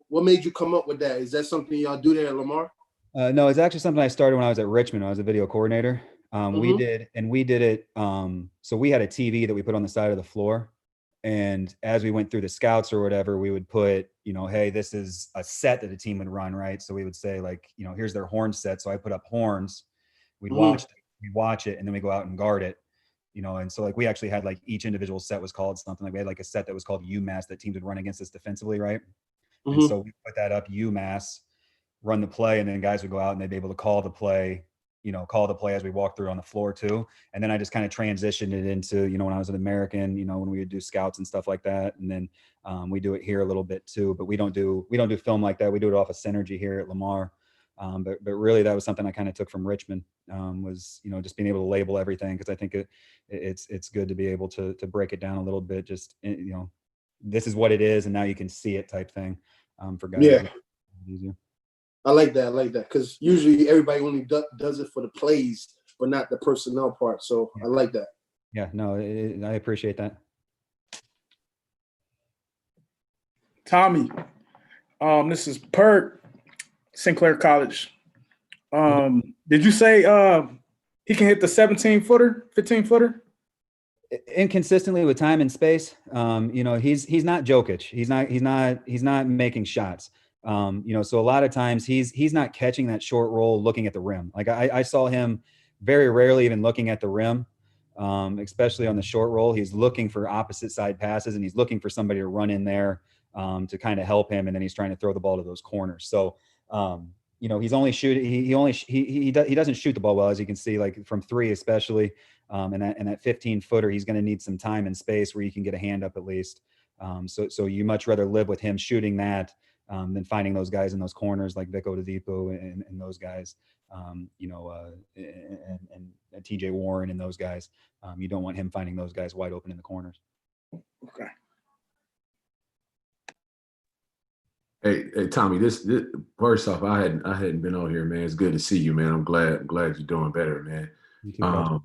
What made you come up with that? Is that something y'all do there at Lamar? No, it's actually something I started when I was at Richmond. I was a video coordinator. We did it. So we had a TV that we put on the side of the floor. And as we went through the scouts or whatever, we would put, you know, hey, this is a set that the team would run, right? So we would say like, you know, here's their horn set. So I put up horns. We'd watch it, and then we go out and guard it. You know, and so like we actually had like each individual set was called something. Like we had like a set that was called UMass that teams would run against us defensively, right? And so we put that up, UMass, run the play, and then guys would go out and they'd be able to call the play as we walk through on the floor too. And then I just kind of transitioned it into, you know, when I was an American, you know, when we would do scouts and stuff like that. And then we do it here a little bit too, but we don't do film like that. We do it off of Synergy here at Lamar. But really that was something I kind of took from Richmond, was, you know, just being able to label everything. Cause I think it's good to be able to break it down a little bit, just, you know, this is what it is. And now you can see it type thing for guys. Yeah. Easier. I like that. Because usually everybody only does it for the plays, but not the personnel part. So I like that. Yeah, no, I appreciate that. Tommy, this is Pert, Sinclair College. Did you say he can hit the 17-footer, 15-footer? Inconsistently with time and space. You know, he's not Jokic. He's not making shots. You know, so a lot of times he's not catching that short roll looking at the rim. Like I saw him very rarely even looking at the rim, especially on the short roll. He's looking for opposite side passes, and he's looking for somebody to run in there to kind of help him, and then he's trying to throw the ball to those corners. So you know, he's only shooting. He doesn't shoot the ball well, as you can see, like from 3 especially. And that 15-footer, he's going to need some time and space where you can get a hand up at least. So you much rather live with him shooting that than finding those guys in those corners like Vic Oladipo and those guys, you know, and TJ Warren and those guys. You don't want him finding those guys wide open in the corners. Okay. Hey, Tommy. This first off, I hadn't been on here, man. It's good to see you, man. I'm glad you're doing better, man. You too,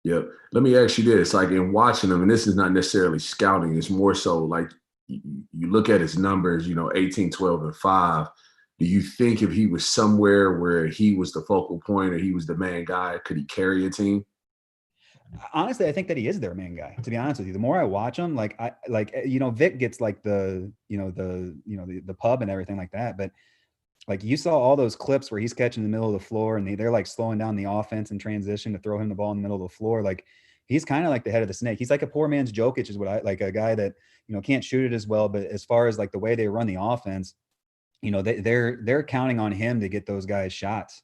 Yep. Let me ask you this: like in watching him, and this is not necessarily scouting; it's more so like you look at his numbers. You know, 18, 12, and 5. Do you think if he was somewhere where he was the focal point or he was the main guy, could he carry a team? Honestly, I think that he is their main guy, to be honest with you. The more I watch him, you know, Vic gets like the pub and everything like that. But like you saw all those clips where he's catching the middle of the floor and they're like slowing down the offense in transition to throw him the ball in the middle of the floor. Like he's kind of like the head of the snake. He's like a poor man's Jokic is what I like, a guy that, you know, can't shoot it as well. But as far as like the way they run the offense, you know, they're counting on him to get those guys shots.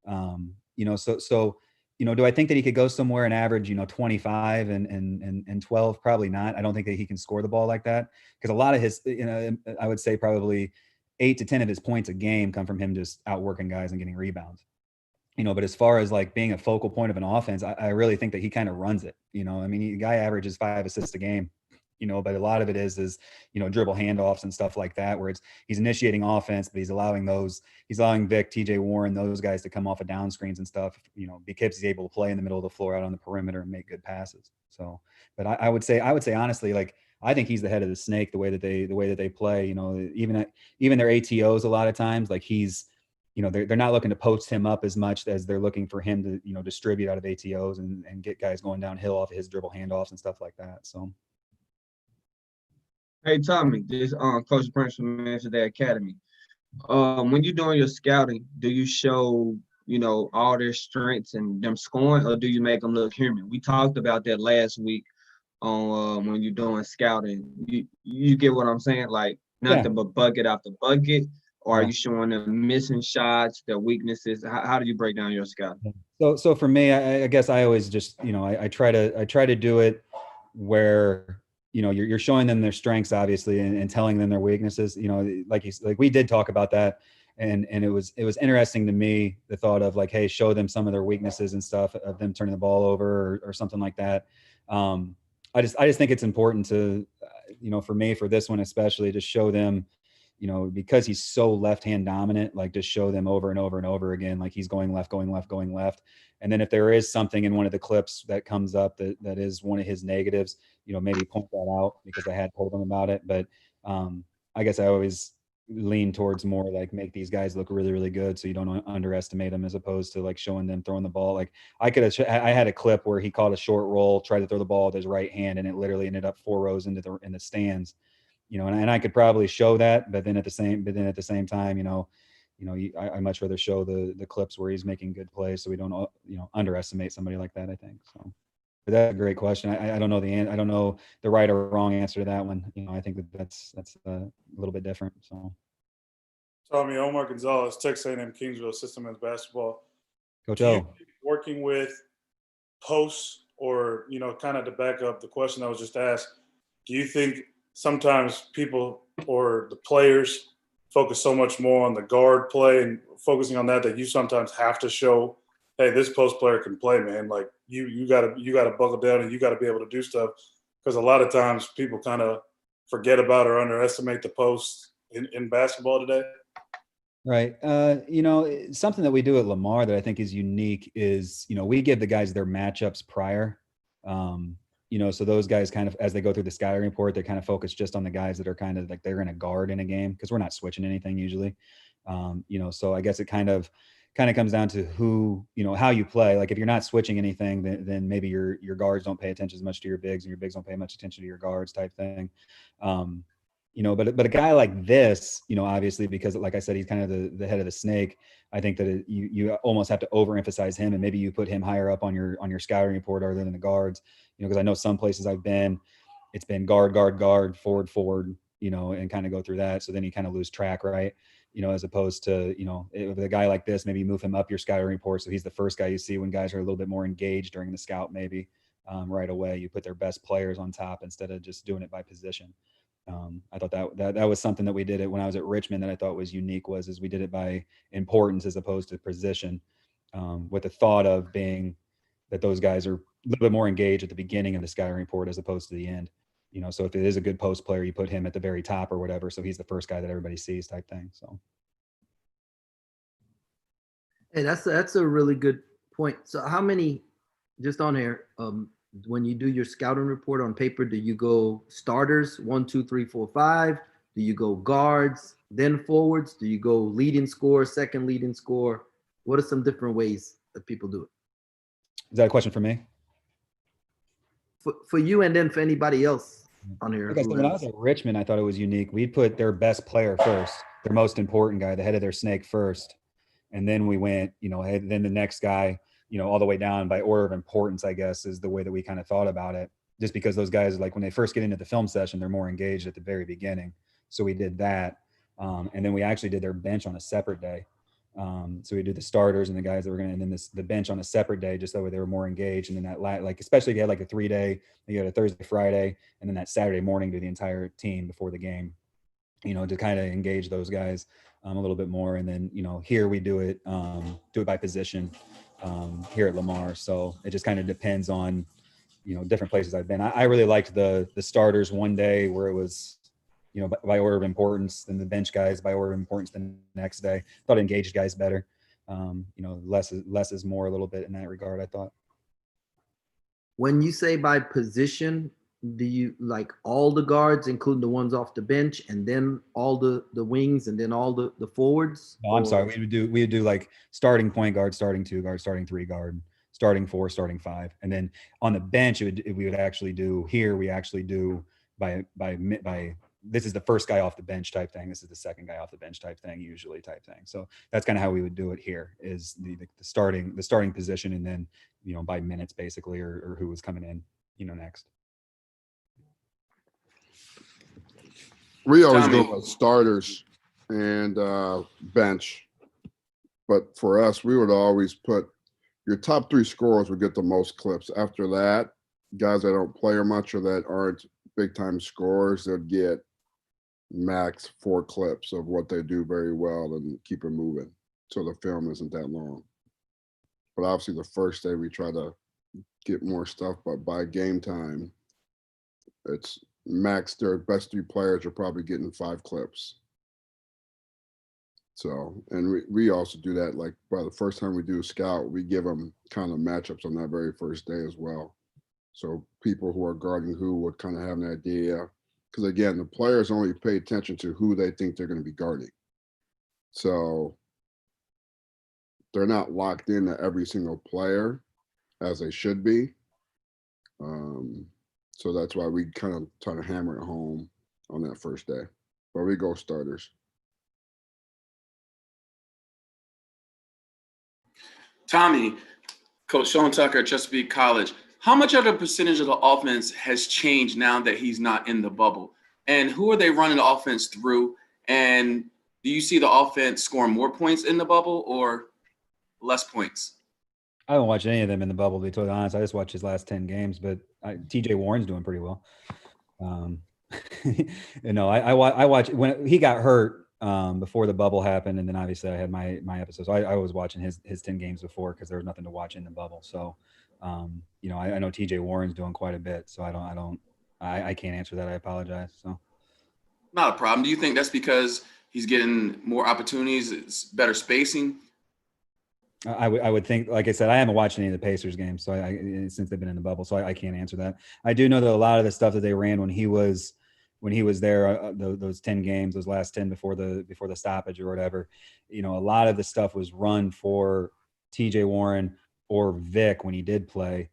You know, so you know, do I think that he could go somewhere and average, you know, 25 and 12? Probably not. I don't think that he can score the ball like that, because a lot of his, you know, I would say probably 8 to 10 of his points a game come from him just outworking guys and getting rebounds. You know, but as far as like being a focal point of an offense, I really think that he kind of runs it. You know, I mean, the guy averages 5 assists a game. You know, but a lot of it is, you know, dribble handoffs and stuff like that, where he's initiating offense, but he's allowing Vic, TJ Warren, those guys to come off of down screens and stuff, you know, because he's able to play in the middle of the floor out on the perimeter and make good passes. So, but I would say honestly, like, I think he's the head of the snake, the way that they play, you know, even their ATOs, a lot of times, like he's, you know, they're not looking to post him up as much as they're looking for him to, you know, distribute out of ATOs and get guys going downhill off of his dribble handoffs and stuff like that. So. Hey Tommy, this Coach Prince from Manchester Academy. When you're doing your scouting, do you show, all their strengths and them scoring, or do you make them look human? We talked about that last week on when you're doing scouting. You get what I'm saying? Like Yeah. nothing but bucket after bucket, or are Yeah. you showing them missing shots, their weaknesses? How do you break down your scouting? So for me, I guess I always just, I try to do it where, you're showing them their strengths, obviously, and telling them their weaknesses, like we did talk about that. And it was interesting to me, the thought of like, hey, show them some of their weaknesses and stuff of them turning the ball over or something like that. I just think it's important to, for me, for this one, especially, to show them, because he's so left-hand dominant, like just show them over and over and over again, like he's going left, going left, going left. And then if there is something in one of the clips that comes up that is one of his negatives, maybe point that out, because I had told him about it. But I guess I always lean towards more like make these guys look really, really good, so you don't underestimate them, as opposed to like showing them throwing the ball. Like I had a clip where he caught a short roll, tried to throw the ball with his right hand, and it literally ended up 4 rows in the stands. And I could probably show that, but then at the same time, I much rather show the clips where he's making good plays, so we don't underestimate somebody like that, I think. So, but that's a great question. I don't know I don't know the right or wrong answer to that one. I think that's a little bit different. So, Tommy, Omar Gonzalez, Texas A&M Kingsville, assistant men's basketball. Coach Do you O. think working with posts, or kind of to back up the question I was just asked, do you think sometimes people or the players focus so much more on the guard play and focusing on that you sometimes have to show, hey, this post player can play, man. Like you gotta buckle down and you gotta be able to do stuff, because a lot of times people kind of forget about or underestimate the post in basketball today. Right. Something that we do at Lamar that I think is unique is, we give the guys their matchups prior. So those guys kind of, as they go through the scouting report, they're kind of focused just on the guys that are kind of like they're going to guard in a game, because we're not switching anything usually. So I guess it kind of comes down to who, how you play. Like if you're not switching anything, then maybe your guards don't pay attention as much to your bigs, and your bigs don't pay much attention to your guards, type thing. But a guy like this, obviously, because like I said, he's kind of the head of the snake. I think that you almost have to overemphasize him, and maybe you put him higher up on your scouting report other than the guards. Because I know some places I've been, it's been guard, forward, and kind of go through that. So then you kind of lose track, right? As opposed to, with a guy like this, maybe you move him up your scouting report, so he's the first guy you see when guys are a little bit more engaged during the scout. Maybe right away you put their best players on top instead of just doing it by position. I thought that was something that we did it when I was at Richmond that I thought was unique, is we did it by importance as opposed to position, with the thought of being that those guys are a little bit more engaged at the beginning of the scouting report as opposed to the end. So if it is a good post player, you put him at the very top or whatever, so he's the first guy that everybody sees, type thing. So, hey, that's a really good point. So how many, just on here, when you do your scouting report on paper, do you go starters 1, 2, 3, 4, 5? Do you go guards, then forwards? Do you go leading score, second leading score? What are some different ways that people do it? Is that a question for me? For you, and then for anybody else on here. Like I said, when I was at Richmond, I thought it was unique. We'd put their best player first, their most important guy, the head of their snake first. And then we went, then the next guy, all the way down by order of importance, I guess, is the way that we kind of thought about it. Just because those guys, like when they first get into the film session, they're more engaged at the very beginning. So we did that. And then we actually did their bench on a separate day. So we did the starters and the guys that were going to, and then the bench on a separate day, just so they were more engaged. And then that, especially if you had like a 3-day, you had a Thursday, Friday, and then that Saturday morning to the entire team before the game, to kind of engage those guys a little bit more. And then, here we do it by position here at Lamar. So it just kind of depends on, different places I've been. I really liked the starters one day where it was, by order of importance, then the bench guys by order of importance the next day. Thought it engaged guys better. Less is more a little bit in that regard, I thought. When you say by position, do you like all the guards, including the ones off the bench, and then all the wings, and then all the forwards? No, I'm sorry. We would do like starting point guard, starting 2 guard, starting 3 guard, starting 4, starting 5, and then on the bench we would actually do by this is the first guy off the bench type thing. This is the second guy off the bench type thing, usually type thing. So that's kind of how we would do it here, is the starting position, and then, you know, by minutes basically, or who was coming in, you know, next. We always Tommy. go by starters and bench. But for us, we would always put your top 3 scorers would get the most clips. After that, guys that don't play or much or that aren't big time scorers, they'll get max 4 clips of what they do very well and keep it moving. So the film isn't that long. But obviously the first day we try to get more stuff, but by game time, it's max their best 3 players are probably getting 5 clips. So, and we also do that, like by the first time we do a scout, we give them kind of matchups on that very first day as well. So people who are guarding who would kind of have an idea. Because again, the players only pay attention to who they think they're going to be guarding. So they're not locked into every single player as they should be. So that's why we kind of try to hammer it home on that first day. But we go starters. Tommy, Coach Sean Tucker at Chesapeake College. How much of the percentage of the offense has changed now that he's not in the bubble? And who are they running the offense through? And do you see the offense scoring more points in the bubble or less points? I haven't watched any of them in the bubble, to be totally honest. I just watched his last 10 games, but TJ Warren's doing pretty well. You know, I watched when he got hurt before the bubble happened, and then obviously I had my episodes. So I was watching his 10 games before because there was nothing to watch in the bubble. So, you know, I know TJ Warren's doing quite a bit. So I can't answer that. I apologize. So, Not a problem. Do you think that's because he's getting more opportunities, it's better spacing? I would think, like I said, I haven't watched any of the Pacers games, so since they've been in the bubble, so I can't answer that. I do know that a lot of the stuff that they ran when he was there, those 10 games, those last 10 before the stoppage or whatever, you know, a lot of the stuff was run for TJ Warren or Vic when he did play,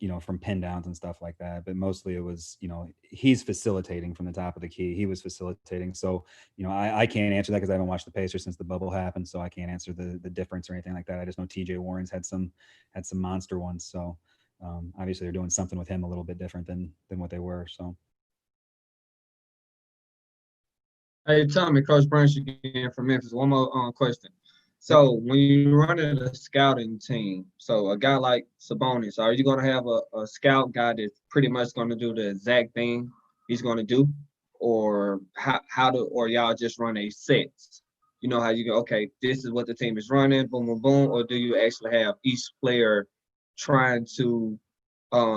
you know, from pin downs and stuff like that. But mostly it was, you know, he's facilitating from the top of the key. He was facilitating. So, you know, I can't answer that because I haven't watched the Pacers since the bubble happened. So I can't answer the difference or anything like that. I just know TJ Warren's had some monster ones. So obviously they're doing something with him a little bit different than what they were. So. Hey, Tommy, Coach Branch again from Memphis. One more question. So when you're running a scouting team, so a guy like Sabonis, are you going to have a scout guy that's pretty much going to do the exact thing he's going to do? Or or y'all just run a set? You know how you go, okay, this is what the team is running, boom, boom, boom, or do you actually have each player trying to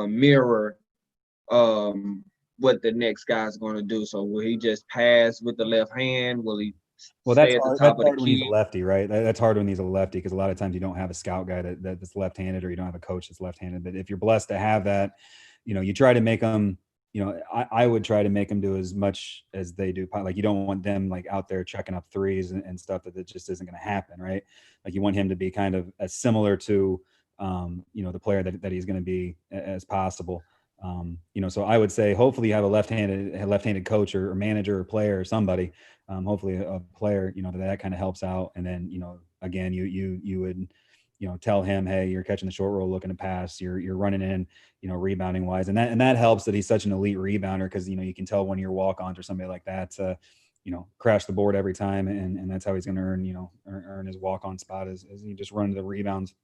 mirror what the next guy's going to do? So will he just pass with the left hand? Will he That's stay at the hard, top of the when he's a key? lefty, right? That's hard when he's a lefty because a lot of times you don't have a scout guy that's left-handed, or you don't have a coach that's left-handed. But if you're blessed to have that, you know, you try to make them, you know, I would try to make them do as much as they do. Like you don't want them like out there checking up threes and stuff that just isn't going to happen, right? Like you want him to be kind of as similar to, you know, the player that he's going to be as possible. You know, so I would say hopefully you have a left-handed coach or manager or player or somebody, hopefully a player, you know, that kind of helps out. And then, you know, again, you would, you know, tell him, hey, you're catching the short roll, looking to pass, you're running in, you know, rebounding wise. And that helps that he's such an elite rebounder because, you know, you can tell one of your walk-ons or somebody like that, you know, crash the board every time. And that's how he's going to earn, you know, earn his walk-on spot is he just run the rebounds.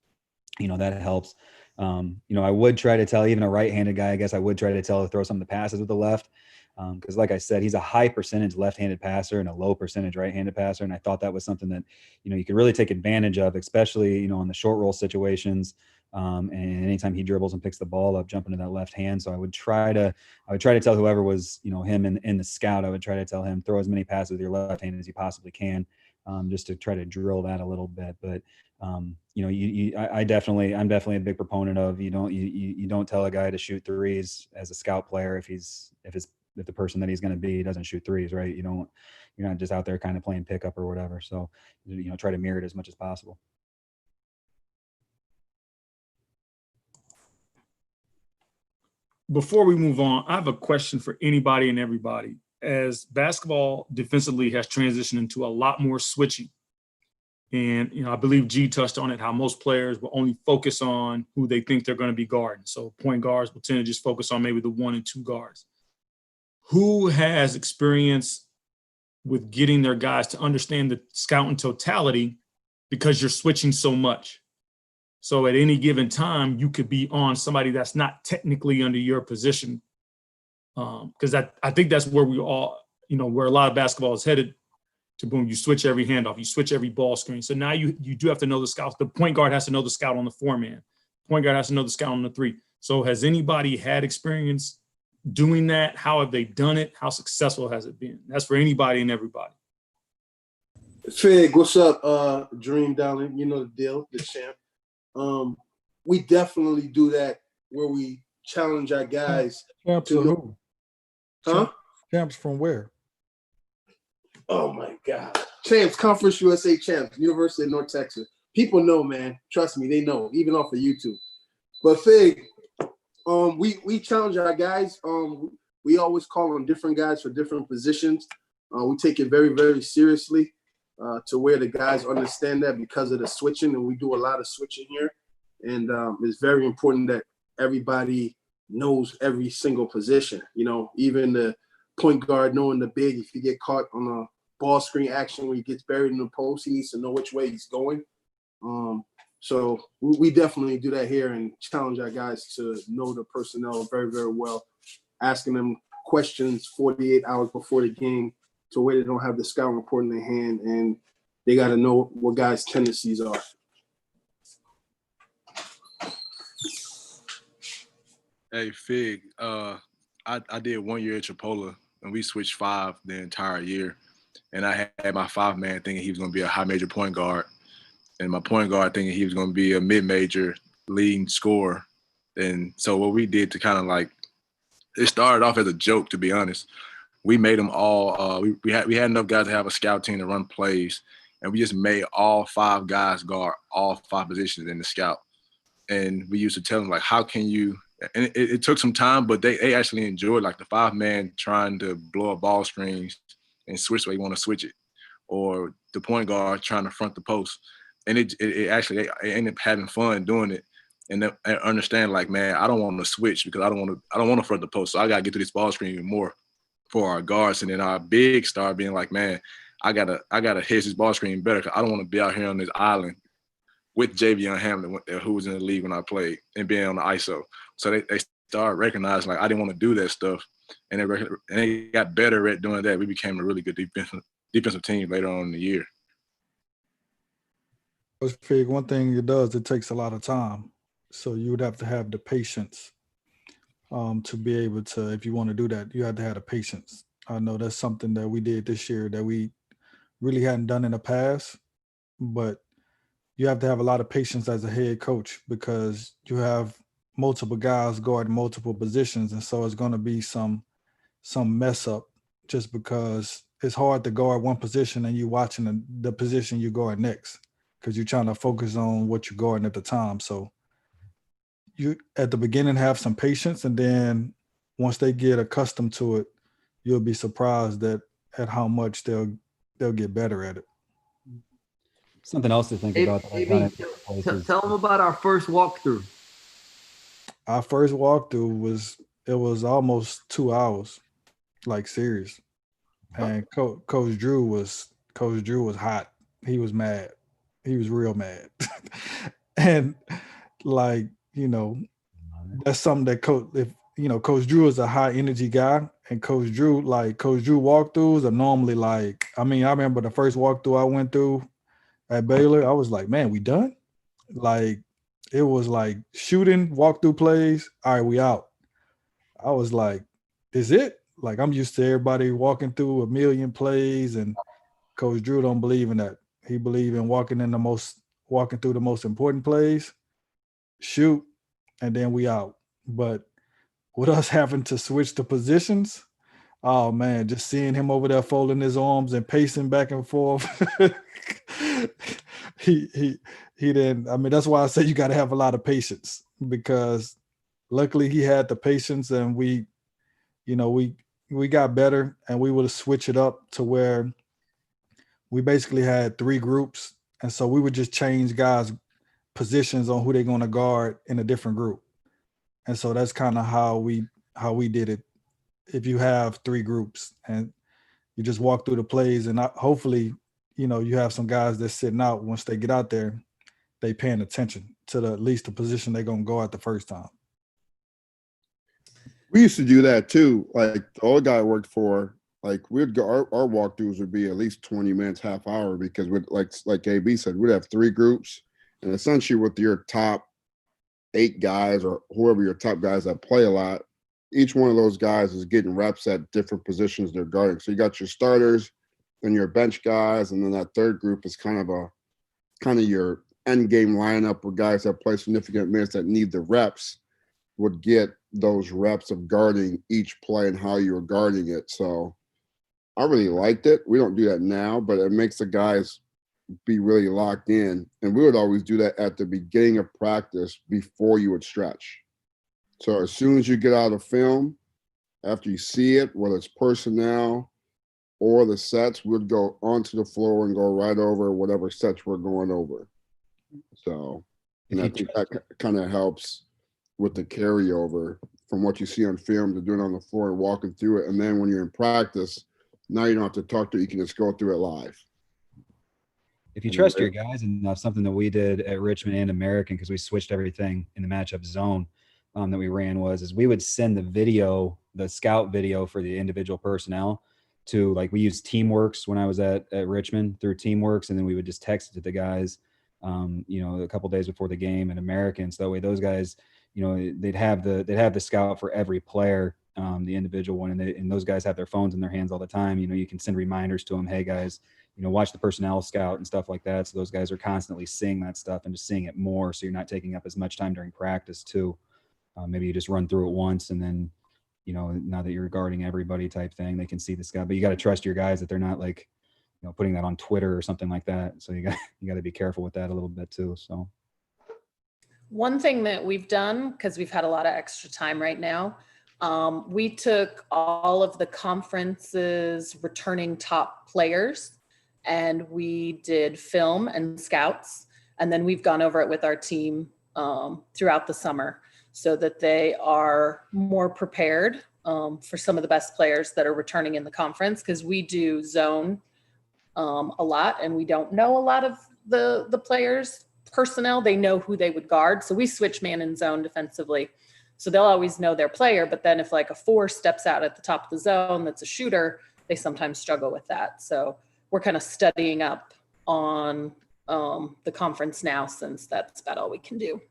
You know, that helps. You know, I would try to tell even a right-handed guy, I guess I would try to tell to throw some of the passes with the left. Because like I said, he's a high percentage left-handed passer and a low percentage right-handed passer. And I thought that was something that, you know, you could really take advantage of, especially, you know, in the short roll situations. And anytime he dribbles and picks the ball up, jumping to that left hand. So I would try to tell whoever was, you know, him in the scout, I would try to tell him, throw as many passes with your left hand as you possibly can, just to try to drill that a little bit. But you know, I'm definitely a big proponent of you don't tell a guy to shoot threes as a scout player if the person that he's going to be doesn't shoot threes, right? You're not just out there kind of playing pickup or whatever. So, you know, try to mirror it as much as possible. Before we move on, I have a question for anybody and everybody. as basketball defensively has transitioned into a lot more switching. And, I believe G touched on it, how most players will only focus on who they think they're going to be guarding. So point guards will tend to just focus on maybe the 1 and 2 guards. Who has experience with getting their guys to understand the scout in totality, because you're switching so much? So at any given time, you could be on somebody that's not technically under your position. Because I think that's where we all, where a lot of basketball is headed to. Boom, you switch every handoff, you switch every ball screen. So now you do have to know the scouts. The point guard has to know the scout on the 4-man. Point guard has to know the scout on the 3. So has anybody had experience doing that? How have they done it? How successful has it been? That's for anybody and everybody. Fig, what's up? Dream Darling, you know the deal, the champ. We definitely do that where we challenge our guys. Champs to are know, who? huh? Champs from where? Oh my God. Champs, Conference USA champs, University of North Texas. People know, man. Trust me, they know, even off of YouTube. But Fig, we challenge our guys. We always call on different guys for different positions. We take it very, very seriously to where the guys understand that because of the switching, and we do a lot of switching here. And it's very important that everybody knows every single position. Even the point guard knowing the big, if you get caught on a ball screen action where he gets buried in the post, he needs to know which way he's going. So we definitely do that here and challenge our guys to know the personnel very, very well, asking them questions 48 hours before the game to where they don't have the scout report in their hand, and they got to know what guys' tendencies are. Hey, Fig, I did 1 year at Chipola, and we switched 5 the entire year. And I had my 5-man thinking he was going to be a high major point guard, and my point guard thinking he was going to be a mid-major leading scorer. And so what we did to kind of it started off as a joke, to be honest. We made them all, we had enough guys to have a scout team to run plays, and we just made all 5 guys guard all 5 positions in the scout. And we used to tell them, how can you, and it took some time, but they actually enjoyed the 5-man trying to blow up ball screens and switch where you want to switch it, or the point guard trying to front the post. And it actually ended up having fun doing it, and understand man, I don't want to switch because I don't want to front the post, so I got to get to this ball screen even more for our guards. And then our big star being man, I gotta hit this ball screen better because I don't want to be out here on this island with Javion Hamlin, who was in the league when I played, and being on the ISO. So they started recognizing I didn't want to do that stuff, and they got better at doing that. We became a really good defensive team later on in the year. Fig, one thing it does, it takes a lot of time. So you would have to have the patience to be able to, if you want to do that, you have to have the patience. I know that's something that we did this year that we really hadn't done in the past, but you have to have a lot of patience as a head coach because you have multiple guys guarding multiple positions. And so it's going to be some mess up just because it's hard to guard one position and you're watching the position you guard next because you're trying to focus on what you're guarding at the time. So you at the beginning have some patience, and then once they get accustomed to it, you'll be surprised at how much they'll get better at it. Something else to think about. Tell them about our first walkthrough. Our first walkthrough was almost 2 hours, serious. And Coach Drew was hot. He was mad. He was real mad. And that's something that Coach Drew is a high energy guy, and Coach Drew walkthroughs are normally I remember the first walkthrough I went through at Baylor, I was like, man, we done? It was shooting, walkthrough plays, all right, we out. I was like, is it? I'm used to everybody walking through a million plays, and Coach Drew don't believe in that. He believe in walking through the most important plays, shoot, and then we out. But with us having to switch the positions, oh man, just seeing him over there folding his arms and pacing back and forth. he didn't. That's why I say you got to have a lot of patience, because luckily he had the patience, and we we got better, and we would switch it up to where we basically had 3 groups, and so we would just change guys' positions on who they're going to guard in a different group. And so that's kind of how we did it. If you have 3 groups and you just walk through the plays, and hopefully, you have some guys that's sitting out. Once they get out there, they paying attention to at least the position they're going to go at the first time. We used to do that too. Like the old guy I worked for, like we'd go, our walkthroughs would be at least 20 minutes, half hour, because we'd like AB said, we'd have 3 groups, and essentially with your top 8 guys or whoever your top guys that play a lot, each one of those guys is getting reps at different positions they're guarding. So you got your starters and your bench guys, and then that third group is kind of your end game lineup where guys that play significant minutes that need the reps would get those reps of guarding each play and how you were guarding it. So I really liked it. We don't do that now, but it makes the guys be really locked in. And we would always do that at the beginning of practice before you would stretch. So as soon as you get out of film, after you see it, whether it's personnel or the sets, we'd go onto the floor and go right over whatever sets we're going over. So, and I think that kind of helps with the carryover from what you see on film to doing it on the floor and walking through it. And then when you're in practice, now you don't have to talk to it. You can just go through it live. If you trust your guys enough, something that we did at Richmond and American, because we switched everything in the matchup zone that we ran, is we would send the scout video for the individual personnel to, like, we used Teamworks when I was at Richmond through Teamworks, and then we would just text it to the guys, a couple days before the game at American. So that way those guys, they'd have the scout for every player, the individual one, and those guys have their phones in their hands all the time. You can send reminders to them, hey guys, watch the personnel scout and stuff like that. So those guys are constantly seeing that stuff and just seeing it more. So you're not taking up as much time during practice too. Maybe you just run through it once, and then, now that you're guarding everybody type thing, they can see the scout. But you got to trust your guys that they're not like, putting that on Twitter or something like that. So you got to be careful with that a little bit too. So one thing that we've done, because we've had a lot of extra time right now, we took all of the conference's returning top players and we did film and scouts. And then we've gone over it with our team throughout the summer so that they are more prepared for some of the best players that are returning in the conference, because we do zone a lot and we don't know a lot of the players personnel. They know who they would guard. So we switch man and zone defensively. So they'll always know their player. But then if like a 4 steps out at the top of the zone that's a shooter, they sometimes struggle with that. So we're kind of studying up on the conference now, since that's about all we can do.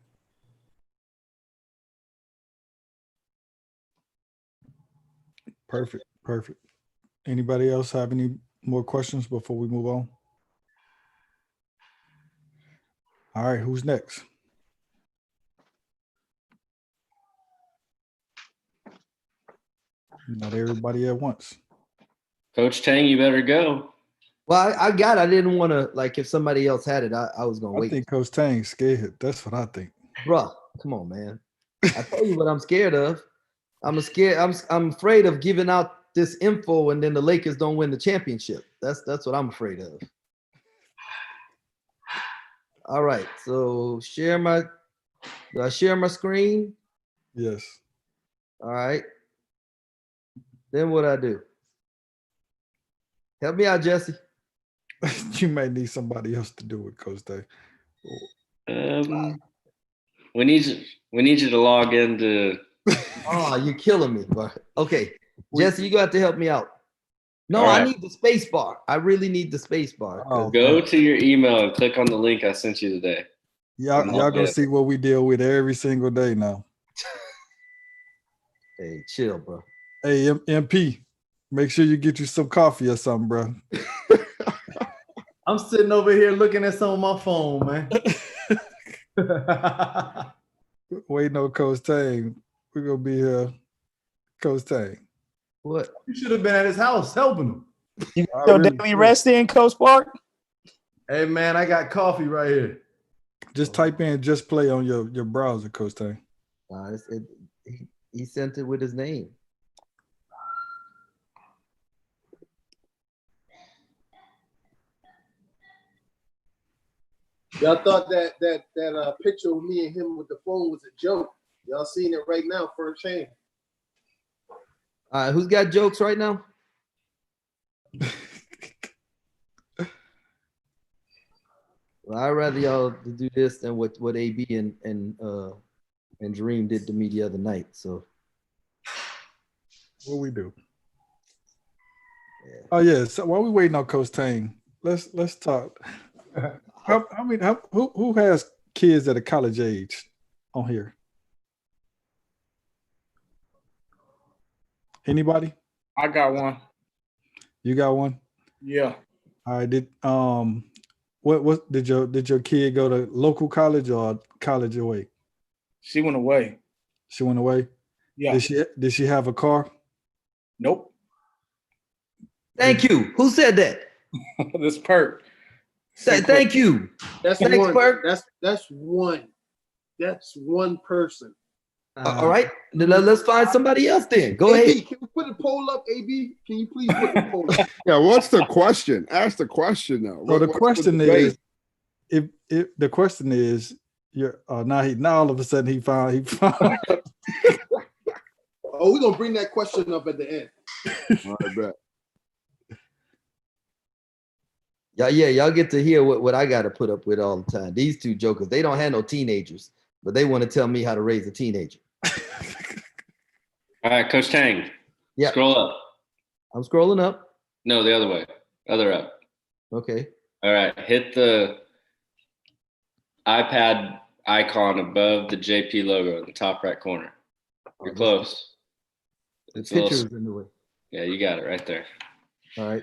Perfect. Anybody else have any more questions before we move on? All right, who's next? Not everybody at once. Coach Tang, you better go. Well, I got it. I didn't want to, like, if somebody else had it, I was going to wait. I think Coach Tang's scared. That's what I think. Bruh, come on, man. I tell you what I'm scared of. I'm afraid of giving out this info and then the Lakers don't win the championship. That's what I'm afraid of. All right, so do I share my screen? Yes. All right. Then what I do? Help me out, Jesse. You may need somebody else to do it, Coach Tay. We need you to log into. Oh, you're killing me, bro. Okay, Jesse, you got to help me out. No, right. I need the space bar. I really need the space bar. Go to your email and click on the link I sent you today. Y'all gonna see what we deal with every single day now. Hey, chill, bro. Hey, MP, make sure you get you some coffee or something, bro. I'm sitting over here looking at some of my phone, man. Wait, no, Coach Tang. We're gonna be here, Coach Tang. What? You should have been at his house helping him. You got your daily rest in, Coach Park? Hey, man, I got coffee right here. Just type in "just play" on your browser, Coach Tang. He sent it with his name. Y'all thought that picture of me and him with the phone was a joke. Y'all seeing it right now firsthand. All right, who's got jokes right now? Well, I'd rather y'all to do this than what AB and Dream did to me the other night. So What we do? Oh yeah. So while we waiting on Coach Tang, let's talk. Who has kids at a college age on here? Anybody? I got one. You got one? Yeah. All right. What did your kid go to local college or college away? She went away. She went away? Yeah. Did she have a car? Nope. Thank you. Who said that? This Perk. Thank you. That's Thanks, one. Perk. That's one. That's one person. All right. Let's find somebody else then. Go AB, ahead. can we put a poll up, AB? Can you please put the poll up? Yeah, what's the question? Ask the question though. So the What's question debate? is, if the question is, now all of a sudden he found. Oh, we're gonna bring that question up at the end. I bet. Yeah, y'all get to hear what I got to put up with all the time. These two jokers, they don't have no teenagers, but they want to tell me how to raise a teenager. All right, Coach Tang. Yeah. Scroll up. I'm scrolling up. No, the other way. Other up. Okay. All right. Hit the iPad icon above the JP logo in the top right corner. You're close. The It's a little- picture is in the way. Yeah, you got it right there. All right.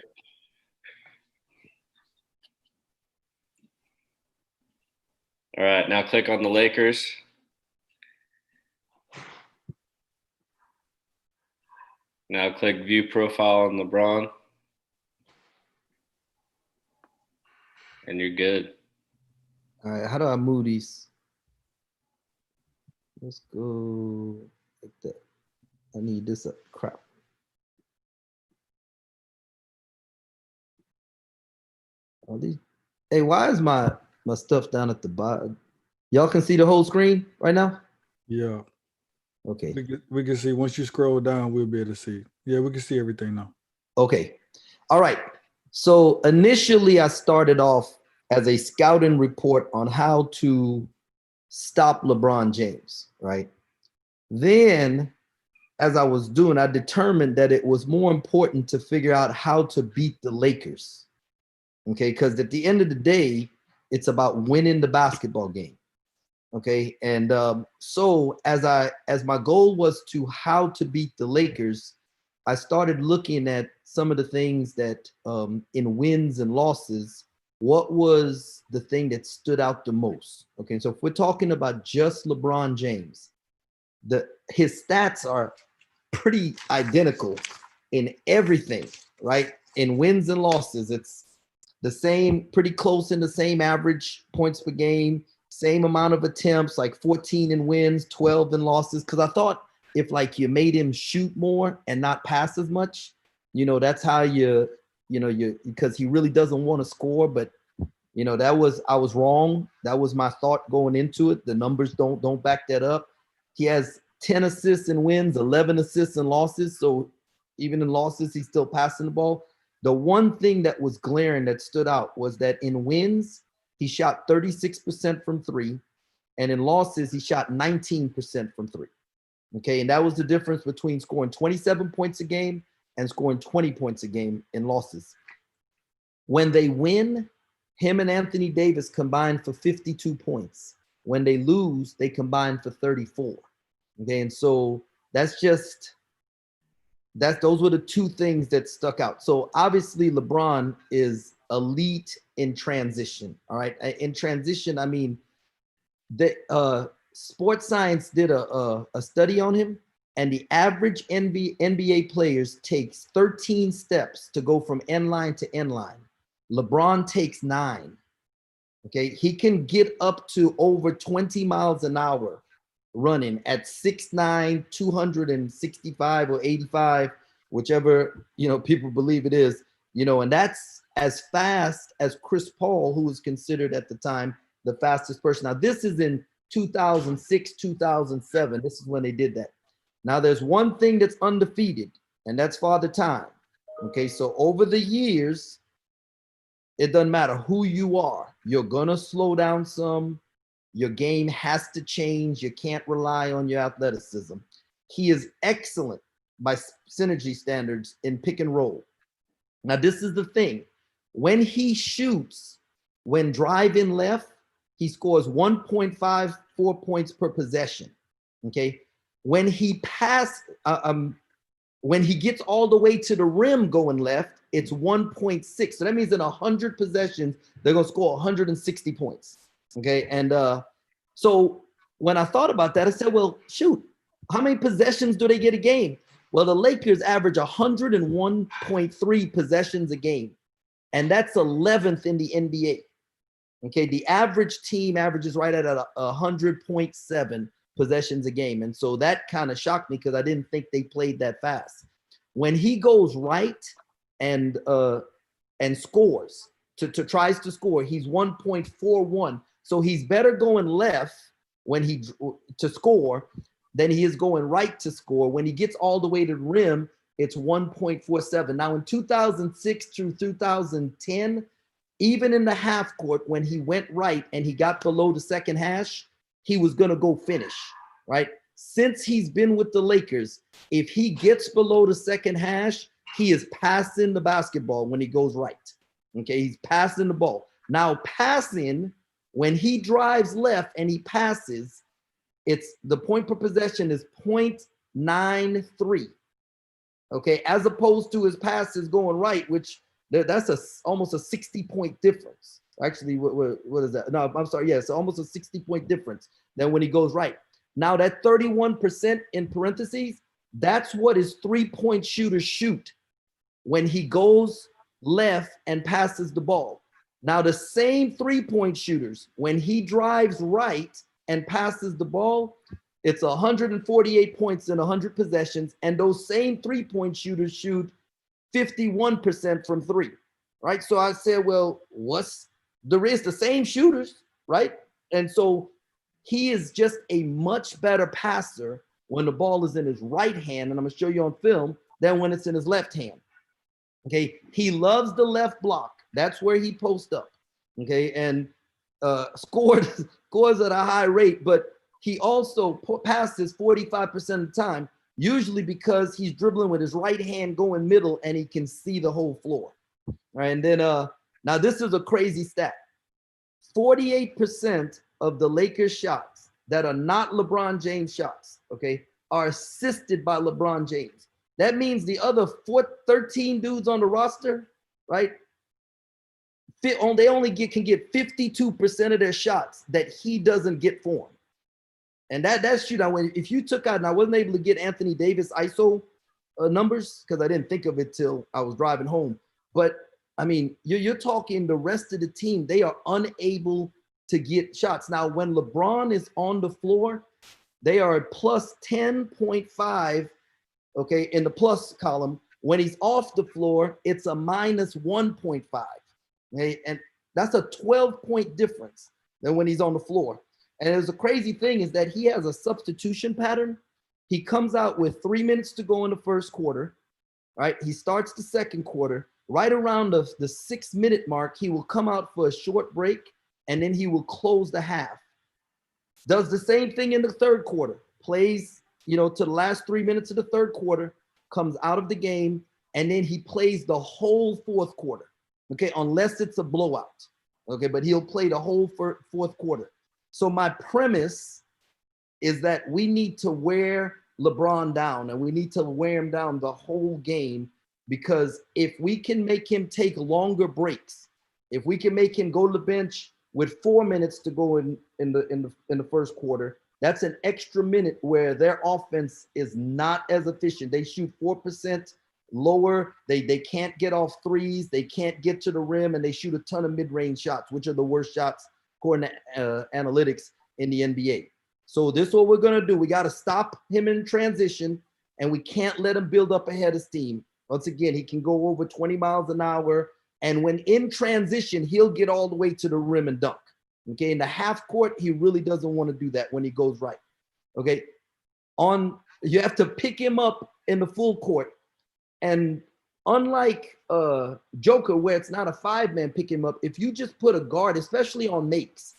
All right. Now click on the Lakers. Now click View Profile on LeBron. And you're good. All right. How do I move these? Let's go like that. I need this up. Crap. All these. Hey, why is my stuff down at the bottom? Y'all can see the whole screen right now? Yeah. Okay. We can see once you scroll down, we'll be able to see. Yeah, we can see everything now. Okay. All right. So initially I started off as a scouting report on how to stop LeBron James, right? Then as I was doing, I determined that it was more important to figure out how to beat the Lakers. Okay, because at the end of the day, it's about winning the basketball game. Okay, and so as my goal was to how to beat the Lakers, I started looking at some of the things that in wins and losses, what was the thing that stood out the most? Okay, so if we're talking about just LeBron James, his stats are pretty identical in everything, right? In wins and losses, it's the same, pretty close in the same average points per game, same amount of attempts, like 14 in wins, 12 in losses. Because I thought if like you made him shoot more and not pass as much, that's how because he really doesn't want to score. But I was wrong. That was my thought going into it. The numbers don't back that up. He has 10 assists in wins, 11 assists in losses. So even in losses, he's still passing the ball. The one thing that was glaring that stood out was that in wins, he shot 36% from three, and in losses, he shot 19% from three. Okay, and that was the difference between scoring 27 points a game and scoring 20 points a game in losses. When they win, him and Anthony Davis combine for 52 points. When they lose, they combine for 34. Okay, and so those were the two things that stuck out. So obviously LeBron is elite in transition. All right. In transition, I mean, the Sports Science did a study on him, and the average NBA players takes 13 steps to go from end line to end line. LeBron takes 9. Okay. He can get up to over 20 miles an hour running at 6'9", 265 or 85, whichever people believe it is, and that's as fast as Chris Paul, who was considered at the time the fastest person. Now, this is in 2006, 2007. This is when they did that. Now, there's one thing that's undefeated, and that's Father Time. Okay, so over the years, it doesn't matter who you are. You're going to slow down some. Your game has to change. You can't rely on your athleticism. He is excellent by synergy standards in pick and roll. Now, this is the thing. When he shoots, when driving left, he scores 1.54 points per possession. Okay. When he when he gets all the way to the rim going left, it's 1.6. So that means in 100 possessions, they're going to score 160 points. Okay. And so when I thought about that, I said, well, shoot, how many possessions do they get a game? Well, the Lakers average 101.3 possessions a game, and that's 11th in the NBA. Okay, the average team averages right at 100.7 possessions a game, and so that kind of shocked me because I didn't think they played that fast. When he goes right and scores, tries to score, he's 1.41. So he's better going left when to score than he is going right to score. When he gets all the way to the rim, it's 1.47. Now in 2006 through 2010, even in the half court, when he went right and he got below the second hash, he was going to go finish, right? Since he's been with the Lakers, if he gets below the second hash, he is passing the basketball when he goes right. Okay, he's passing the ball. Now passing, when he drives left and he passes, it's the point per possession is 0.93. Okay, as opposed to his passes going right, which that's almost a 60-point difference. Actually, what is that? No, I'm sorry. Yeah, it's almost a 60-point difference than when he goes right. Now that 31% in parentheses, that's what his three-point shooters shoot when he goes left and passes the ball. Now the same three-point shooters, when he drives right and passes the ball, it's 148 points in 100 possessions, and those same three-point shooters shoot 51% from three, right? So I said, well, there is the same shooters, right? And so he is just a much better passer when the ball is in his right hand, and I'm gonna show you on film, than when it's in his left hand. Okay, he loves the left block. That's where he posts up. Okay, and scores at a high rate, but he also passes 45% of the time, usually because he's dribbling with his right hand going middle and he can see the whole floor. All right, and then now this is a crazy stat. 48% of the Lakers shots that are not LeBron James shots, okay, are assisted by LeBron James. That means the other 13 dudes on the roster, right? They only can get 52% of their shots that he doesn't get for them. And that's shoot. If you took out, and I wasn't able to get Anthony Davis ISO numbers because I didn't think of it till I was driving home. But I mean, you're talking the rest of the team, they are unable to get shots. Now, when LeBron is on the floor, they are at plus 10.5, okay, in the plus column. When he's off the floor, it's a minus 1.5. Okay, and that's a 12-point difference than when he's on the floor. And there's a crazy thing is that he has a substitution pattern. He comes out with 3 minutes to go in the first quarter, right? He starts the second quarter. Right around the 6-minute mark, he will come out for a short break, and then he will close the half. Does the same thing in the third quarter. Plays, to the last 3 minutes of the third quarter, comes out of the game, and then he plays the whole fourth quarter. Okay, unless it's a blowout. Okay, but he'll play the whole fourth quarter. So my premise is that we need to wear LeBron down, and we need to wear him down the whole game, because if we can make him take longer breaks, if we can make him go to the bench with 4 minutes to go in the first quarter, that's an extra minute where their offense is not as efficient. They shoot 4% lower. They can't get off threes. They can't get to the rim, and they shoot a ton of mid-range shots, which are the worst shots according to analytics in the NBA. So this is what we're going to do. We got to stop him in transition, and we can't let him build up ahead of steam. Once again, he can go over 20 miles an hour, and when in transition, he'll get all the way to the rim and dunk. Okay, in the half court, he really doesn't want to do that when he goes right. Okay, you have to pick him up in the full court. And unlike Joker, where it's not a 5-man pick him up, if you just put a guard, especially on makes,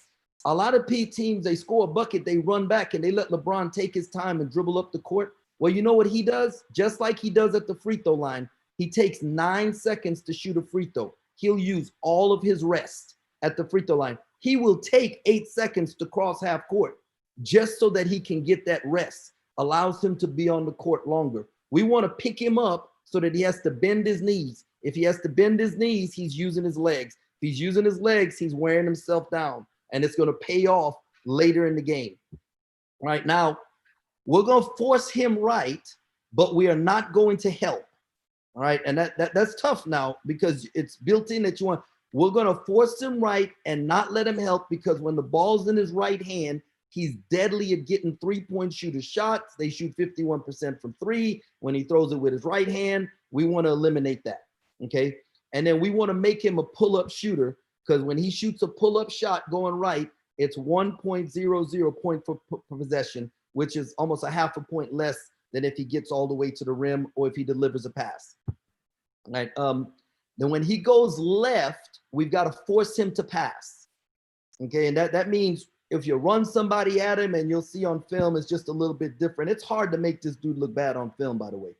a lot of teams, they score a bucket, they run back and they let LeBron take his time and dribble up the court. Well, you know what he does? Just like he does at the free throw line, he takes 9 seconds to shoot a free throw. He'll use all of his rest at the free throw line. He will take 8 seconds to cross half court just so that he can get that rest, allows him to be on the court longer. We want to pick him up so that he has to bend his knees. If he has to bend his knees, he's using his legs. If he's using his legs, he's wearing himself down, and it's going to pay off later in the game. Right now, we're going to force him right, but we are not going to help. All right, and that's tough now because it's built in that you want. We're going to force him right and not let him help, because when the ball's in his right hand, he's deadly at getting three-point shooter shots. They shoot 51% from three. When he throws it with his right hand, we want to eliminate that, okay? And then we want to make him a pull-up shooter, because when he shoots a pull-up shot going right, it's 1.00 point for possession, which is almost a half a point less than if he gets all the way to the rim or if he delivers a pass. All right. Then when he goes left, we've got to force him to pass. Okay, and that means if you run somebody at him, and you'll see on film, it's just a little bit different. It's hard to make this dude look bad on film, by the way.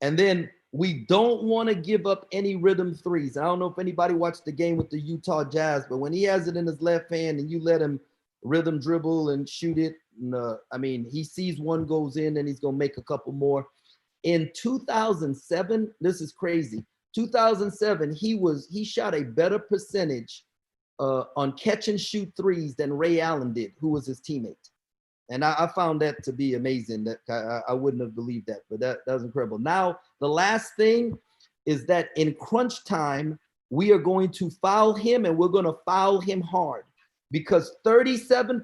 And then we don't want to give up any rhythm threes. I don't know if anybody watched the game with the Utah Jazz, but when he has it in his left hand and you let him rhythm dribble and shoot it, I mean, he sees one goes in and he's going to make a couple more. In 2007, this is crazy. 2007, he shot a better percentage on catch and shoot threes than Ray Allen did, who was his teammate. And I found that to be amazing. That I wouldn't have believed that, but that was incredible. Now, the last thing is that in crunch time, we are going to foul him, and we're going to foul him hard, because 37%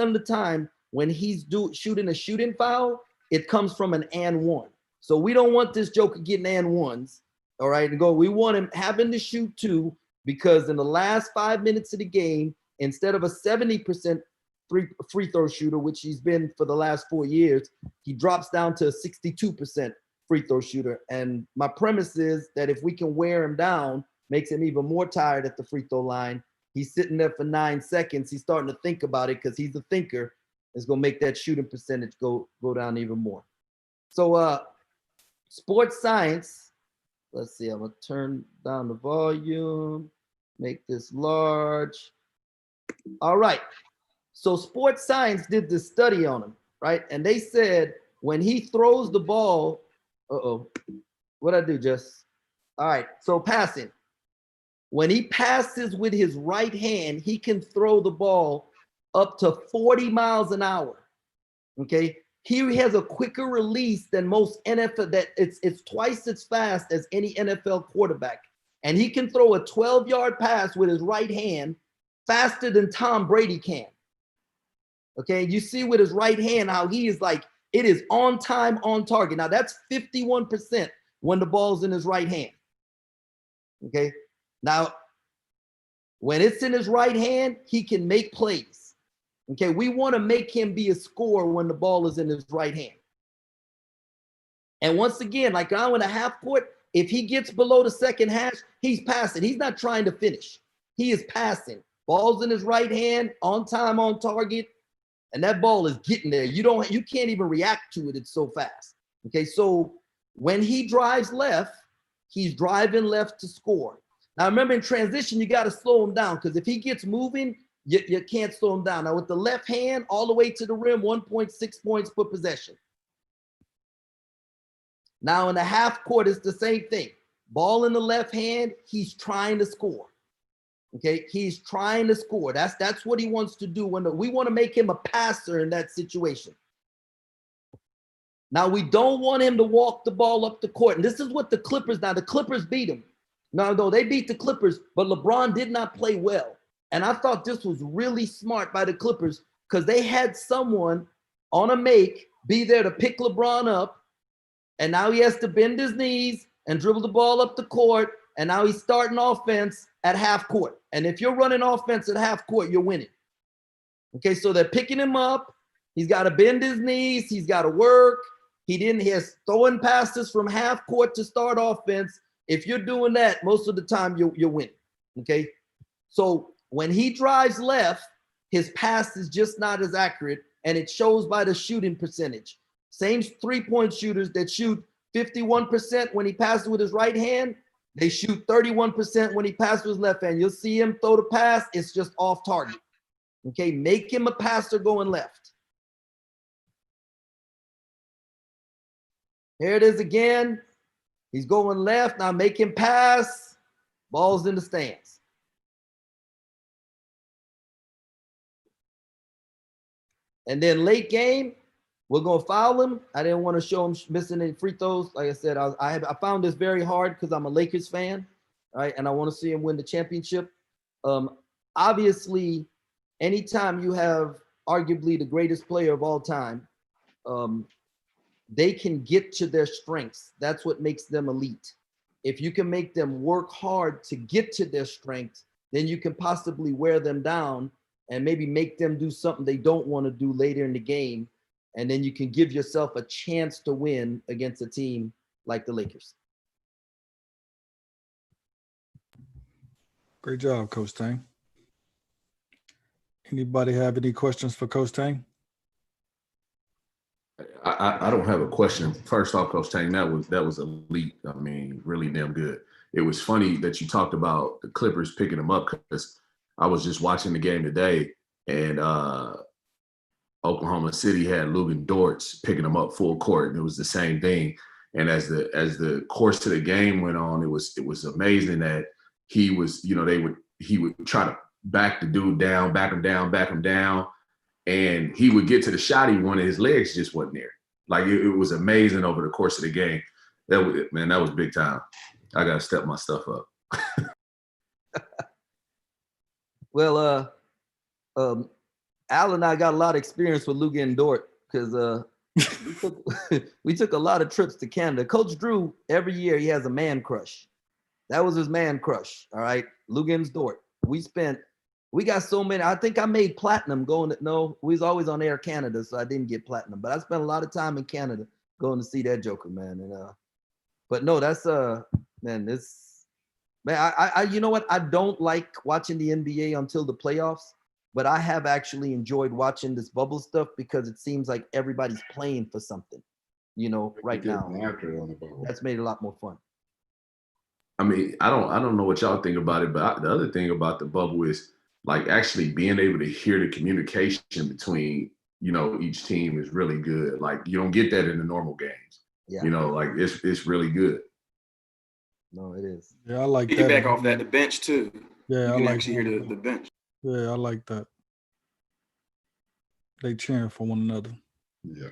of the time when he's shooting a shooting foul, it comes from an and one. So we don't want this joker getting and ones, all right, we want him having to shoot two, because in the last 5 minutes of the game, instead of a 70% free throw shooter, which he's been for the last 4 years, he drops down to a 62% free throw shooter. And my premise is that if we can wear him down, makes him even more tired at the free throw line. He's sitting there for 9 seconds. He's starting to think about it, because he's a thinker. It's going to make that shooting percentage go down even more. So sports science, let's see, I'm going to turn down the volume, make this large. All right. So sports science did this study on him, right? And they said when he throws the ball, what'd I do, Jess? All right, so passing. When he passes with his right hand, he can throw the ball up to 40 miles an hour, okay? He has a quicker release than most NFL, that it's twice as fast as any NFL quarterback. And he can throw a 12-yard pass with his right hand faster than Tom Brady can. Okay, you see with his right hand how he is like, it is on time, on target. Now that's 51% when the ball's in his right hand. Okay, now when it's in his right hand, he can make plays. Okay, we want to make him be a scorer when the ball is in his right hand. And once again, like now in a half court, if he gets below the second hash, he's passing. He's not trying to finish. He is passing. Ball's in his right hand, on time, on target. And that ball is getting there. You can't even react to it. It's so fast. Okay, so when he drives left, he's driving left to score. Now remember, in transition, you got to slow him down, because if he gets moving, you can't slow him down. Now with the left hand all the way to the rim, 1.6 points per possession. Now in the half court, it's the same thing. Ball in the left hand, he's trying to score. Okay, he's trying to score. That's what he wants to do. We want to make him a passer in that situation. Now we don't want him to walk the ball up the court. And this is what the Clippers beat him. No, they beat the Clippers, but LeBron did not play well. And I thought this was really smart by the Clippers, because they had someone on a make be there to pick LeBron up. And now he has to bend his knees and dribble the ball up the court and now he's starting offense at half court. And if you're running offense at half court, you're winning. Okay, so they're picking him up. He's got to bend his knees. He's got to work. He has throwing passes from half court to start offense. If you're doing that, most of the time you're winning. Okay, so when he drives left, his pass is just not as accurate, and it shows by the shooting percentage. Same three-point shooters that shoot 51% when he passes with his right hand, they shoot 31% when he passes with his left hand. You'll see him throw the pass, it's just off target. Okay, make him a passer going left. Here it is again. He's going left. Now make him pass. Ball's in the stands. And then late game, we're going to foul him. I didn't want to show him missing any free throws. Like I said, I found this very hard because I'm a Lakers fan, right? And I want to see him win the championship. Obviously, anytime you have arguably the greatest player of all time, they can get to their strengths. That's what makes them elite. If you can make them work hard to get to their strengths, then you can possibly wear them down and maybe make them do something they don't want to do later in the game. And then you can give yourself a chance to win against a team like the Lakers. Great job, Coach Tang. Anybody have any questions for Coach Tang? I don't have a question. First off, Coach Tang, that was elite. I mean, really damn good. It was funny that you talked about the Clippers picking them up because I was just watching the game today, and Oklahoma City had Lugan Dortz picking them up full court, and it was the same thing. And as the course of the game went on, it was amazing that he was, he would try to back the dude down, back him down, and he would get to the shot he wanted. His legs just wasn't there. Like it was amazing over the course of the game. That was big time. I gotta step my stuff up. Well, Al and I got a lot of experience with Lugan Dort because we took a lot of trips to Canada. Coach Drew, every year he has a man crush. That was his man crush. All right, Lugan's Dort. We got so many. I think I made platinum going. No, we was always on Air Canada, so I didn't get platinum. But I spent a lot of time in Canada going to see that Joker, man. And but no, that's man. I you know what? I don't like watching the NBA until the playoffs, but I have actually enjoyed watching this bubble stuff because it seems like everybody's playing for something, right now. That's made it a lot more fun. I mean, I don't know what y'all think about it, but the other thing about the bubble is like actually being able to hear the communication between, each team is really good. Like you don't get that in the normal games. Yeah. Like it's really good. No, it is. Yeah, I like that. Piggyback off that, the bench too. Yeah, you I can like actually hear the bench. Yeah, I like that. They cheering for one another. Yeah.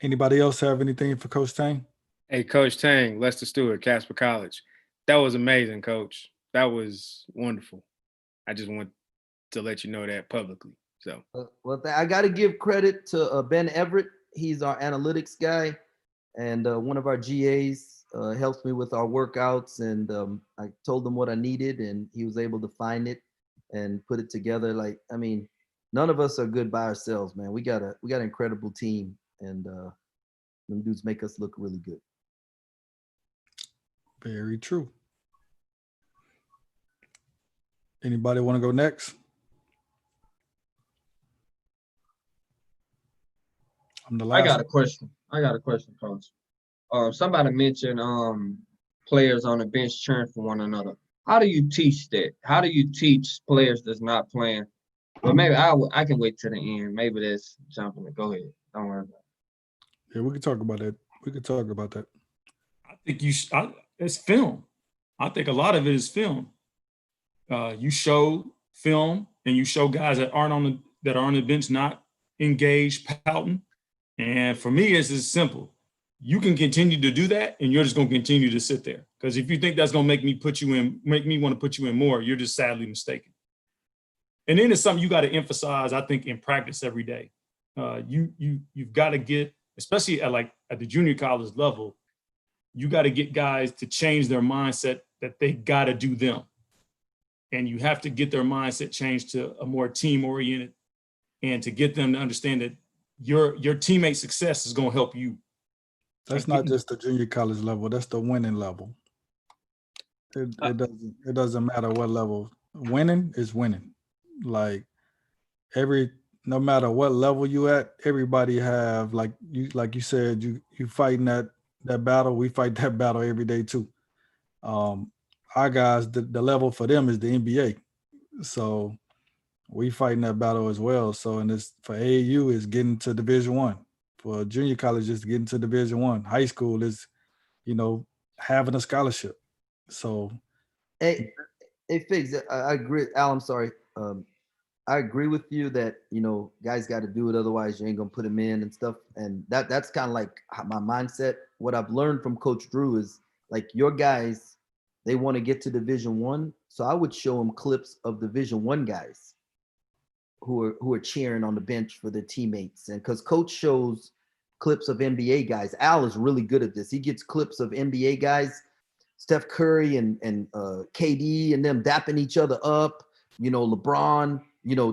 Anybody else have anything for Coach Tang? Hey, Coach Tang, Lester Stewart, Casper College. That was amazing, Coach. That was wonderful. I just want to let you know that publicly. So, I got to give credit to Ben Everett. He's our analytics guy, and one of our GAs helps me with our workouts. And I told him what I needed, and he was able to find it and put it together. Like, I mean, none of us are good by ourselves, man. We got an incredible team, and them dudes make us look really good. Very true. Anybody want to go next? I'm the last. I got a question, Coach. Somebody mentioned players on the bench cheering for one another. How do you teach that? How do you teach players that's not playing? Well, maybe I can wait till the end. Maybe that's jumping. Go ahead. Don't worry about it. Yeah, we can talk about that. I think it's film. I think a lot of it is film. You show film and you show guys that aren't on the bench not engaged, pouting. And for me, it's as simple. You can continue to do that, and you're just going to continue to sit there. Because if you think that's going to make me want to put you in more, you're just sadly mistaken. And then it's something you got to emphasize, I think, in practice every day. You've got to get, especially at the junior college level, you got to get guys to change their mindset that they got to do them. And you have to get their mindset changed to a more team-oriented, and to get them to understand that your teammate success is going to help you. That's not just the junior college level. That's the winning level. It doesn't matter what level. Winning is winning. Like no matter what level you at, everybody have like you said, you fighting that battle. We fight that battle every day too. Our guys, the level for them is the NBA. So we fighting that battle as well. So, and it's for AAU is getting to Division One. For junior college is getting to Division One. High school is, having a scholarship. So, Hey, Figs, I agree. Al, I'm sorry. I agree with you that guys got to do it, otherwise you ain't gonna put them in and stuff. And that's kind of like my mindset. What I've learned from Coach Drew is like your guys, they want to get to Division One, so I would show them clips of Division One guys who are cheering on the bench for their teammates, and because Coach shows clips of NBA guys. Al is really good at this. He gets clips of NBA guys, Steph Curry and KD and them dapping each other up. LeBron,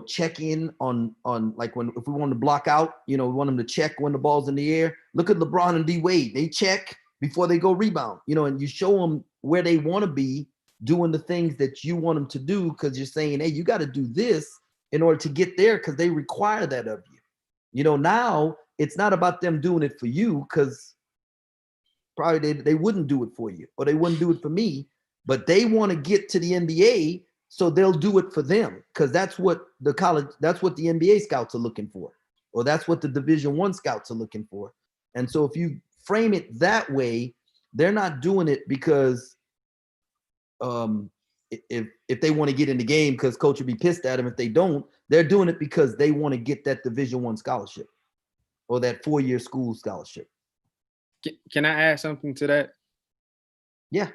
check in on like if we want to block out, we want them to check when the ball's in the air. Look at LeBron and D Wade. They check before they go rebound, and you show them where they want to be doing the things that you want them to do, because you're saying, hey, you got to do this in order to get there, because they require that of you. Now it's not about them doing it for you, because probably they wouldn't do it for you, or they wouldn't do it for me, but they want to get to the NBA, so they'll do it for them, because that's what the NBA scouts are looking for, or that's what the Division I scouts are looking for. And so if you frame it that way, they're not doing it because if they want to get in the game, because coach would be pissed at them if they don't. They're doing it because they want to get that Division I scholarship, or that 4-year school scholarship. Can I add something to that? Yeah.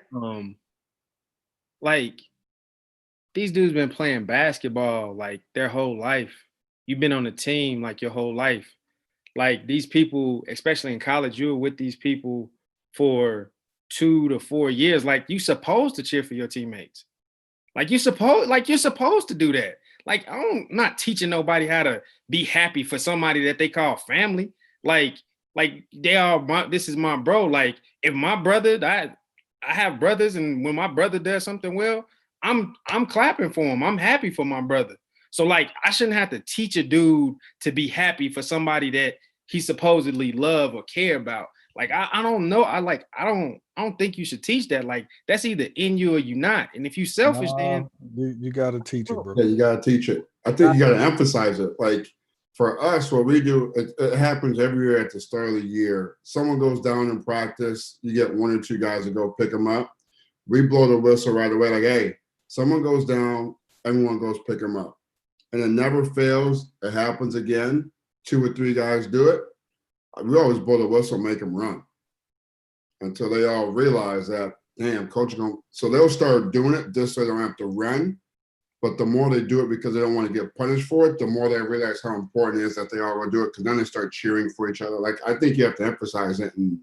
Like, these dudes been playing basketball like their whole life. You've been on a team like your whole life. Like, these people, especially in college, you were with these people for 2 to 4 years. Like, you supposed to cheer for your teammates. Like, you're supposed to do that. Like, I'm not teaching nobody how to be happy for somebody that they call family. Like this is my bro. Like, if my brother, I have brothers, and when my brother does something well, I'm clapping for him. I'm happy for my brother. So, like, I shouldn't have to teach a dude to be happy for somebody that he supposedly love or care about. Like, I don't know. I don't think you should teach that. Like, that's either in you or you not. And if you selfish, then you gotta teach it, bro. Yeah, you gotta teach it. I think you gotta emphasize it. Like, for us, what we do, it happens every year at the start of the year. Someone goes down in practice, you get 1 or 2 guys to go pick them up. We blow the whistle right away, like, hey, someone goes down, everyone goes pick them up. And it never fails. It happens again. 2 or 3 guys do it. We always blow the whistle, make them run until they all realize that, damn, coach is going. So they'll start doing it just so they don't have to run. But the more they do it because they don't want to get punished for it, the more they realize how important it is that they all will do it, because then they start cheering for each other. Like, I think you have to emphasize it and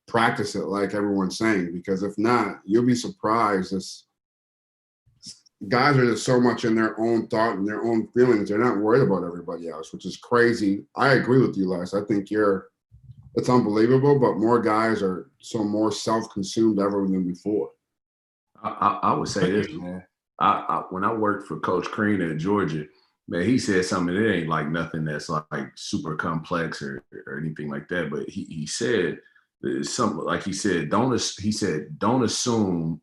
practice it, like everyone's saying, because if not, you'll be surprised. Guys are just so much in their own thought and their own feelings. They're not worried about everybody else, which is crazy. I agree with you, Les. I think it's unbelievable, but more guys are so more self-consumed ever than before. I would say this, man. When I worked for Coach Crean at Georgia, man, he said something. It ain't like nothing that's like super complex or anything like that. But he said something like don't assume.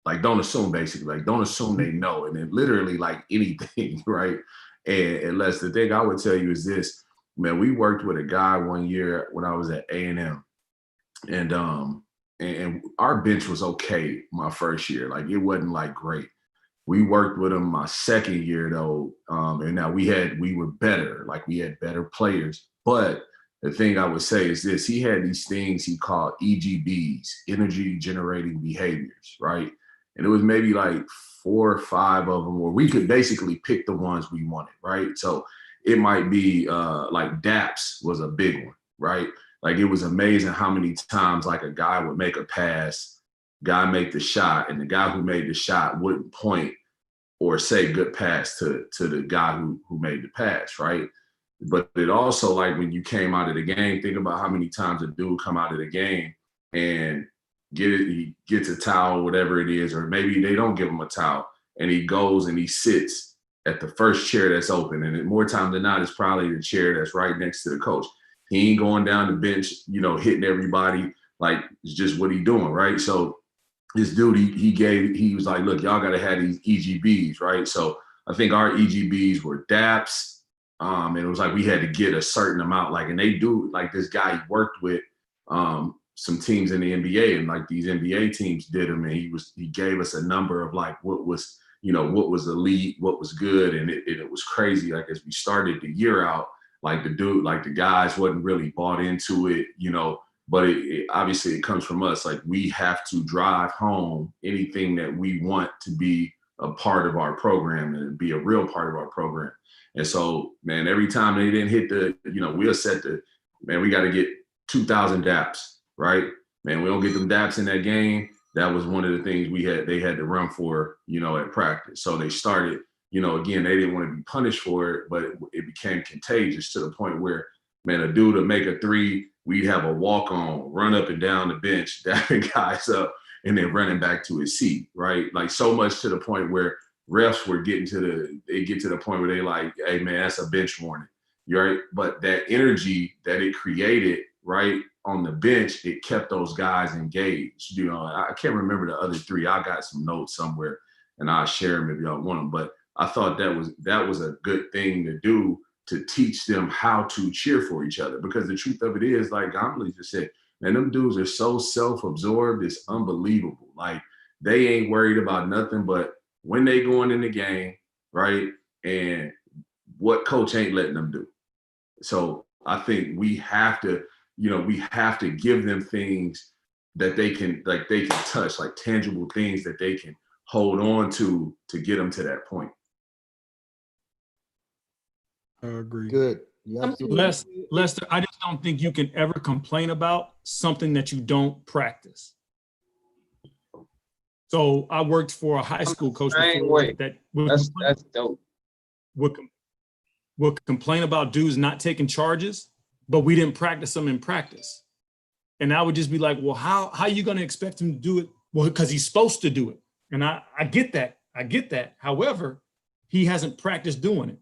Like, don't assume, basically. Like, don't assume they know. And then literally, like, anything, right? And Les, the thing I would tell you is this, man, we worked with a guy one year when I was at A&M. And our bench was okay my first year. Like, it wasn't, like, great. We worked with him my second year, though. And now we were better. Like, we had better players. But the thing I would say is this. He had these things he called EGBs, energy generating behaviors, right? And it was maybe like 4 or 5 of them where we could basically pick the ones we wanted, right? So it might be like DAPS was a big one, right? Like, it was amazing how many times like a guy would make a pass, guy make the shot, and the guy who made the shot wouldn't point or say good pass to the guy who made the pass, right? But it also, like, when you came out of the game, think about how many times a dude come out of the game and he gets a towel, whatever it is, or maybe they don't give him a towel, and he goes and he sits at the first chair that's open. And more times than not, it's probably the chair that's right next to the coach. He ain't going down the bench, hitting everybody. Like, it's just what he doing, right? So this dude, he was like, look, y'all got to have these EGBs, right? So I think our EGBs were DAPs. And it was like we had to get a certain amount, like, and they do, like, this guy he worked with some teams in the NBA, and like these NBA teams did him, and he gave us a number of like what was elite, what was good, and it was crazy. Like, as we started the year out, like the guys wasn't really bought into it, but obviously it comes from us. Like, we have to drive home anything that we want to be a part of our program and be a real part of our program. And so, man, every time they didn't hit we'll set we got to get 2,000 DAPs, right? Man, we don't get them DAPs in that game. That was one of the things they had to run for, at practice. So they started, again, they didn't want to be punished for it, but it became contagious to the point where, man, a dude to make a three, we'd have a walk on, run up and down the bench, dapping guys up, and then running back to his seat, right? Like, so much to the point where refs were getting to the point where they like, hey man, that's a bench warning, right? But that energy that it created, right, on the bench, it kept those guys engaged. I can't remember the other three. I got some notes somewhere, and I'll share them if y'all want them. But I thought that was a good thing to do, to teach them how to cheer for each other. Because the truth of it is, like Gomley just said, man, them dudes are so self-absorbed. It's unbelievable. Like, they ain't worried about nothing but when they going in the game, right? And what coach ain't letting them do. So I think we have to give them things that they can touch, like tangible things that they can hold on to get them to that point. I agree. Good. Lester, I just don't think you can ever complain about something that you don't practice. So I worked for a high school coach before that that's dope. Would complain about dudes not taking charges, but we didn't practice them in practice. And I would just be like, well, how are you going to expect him to do it? Well, because he's supposed to do it. And I get that. I get that. However, he hasn't practiced doing it.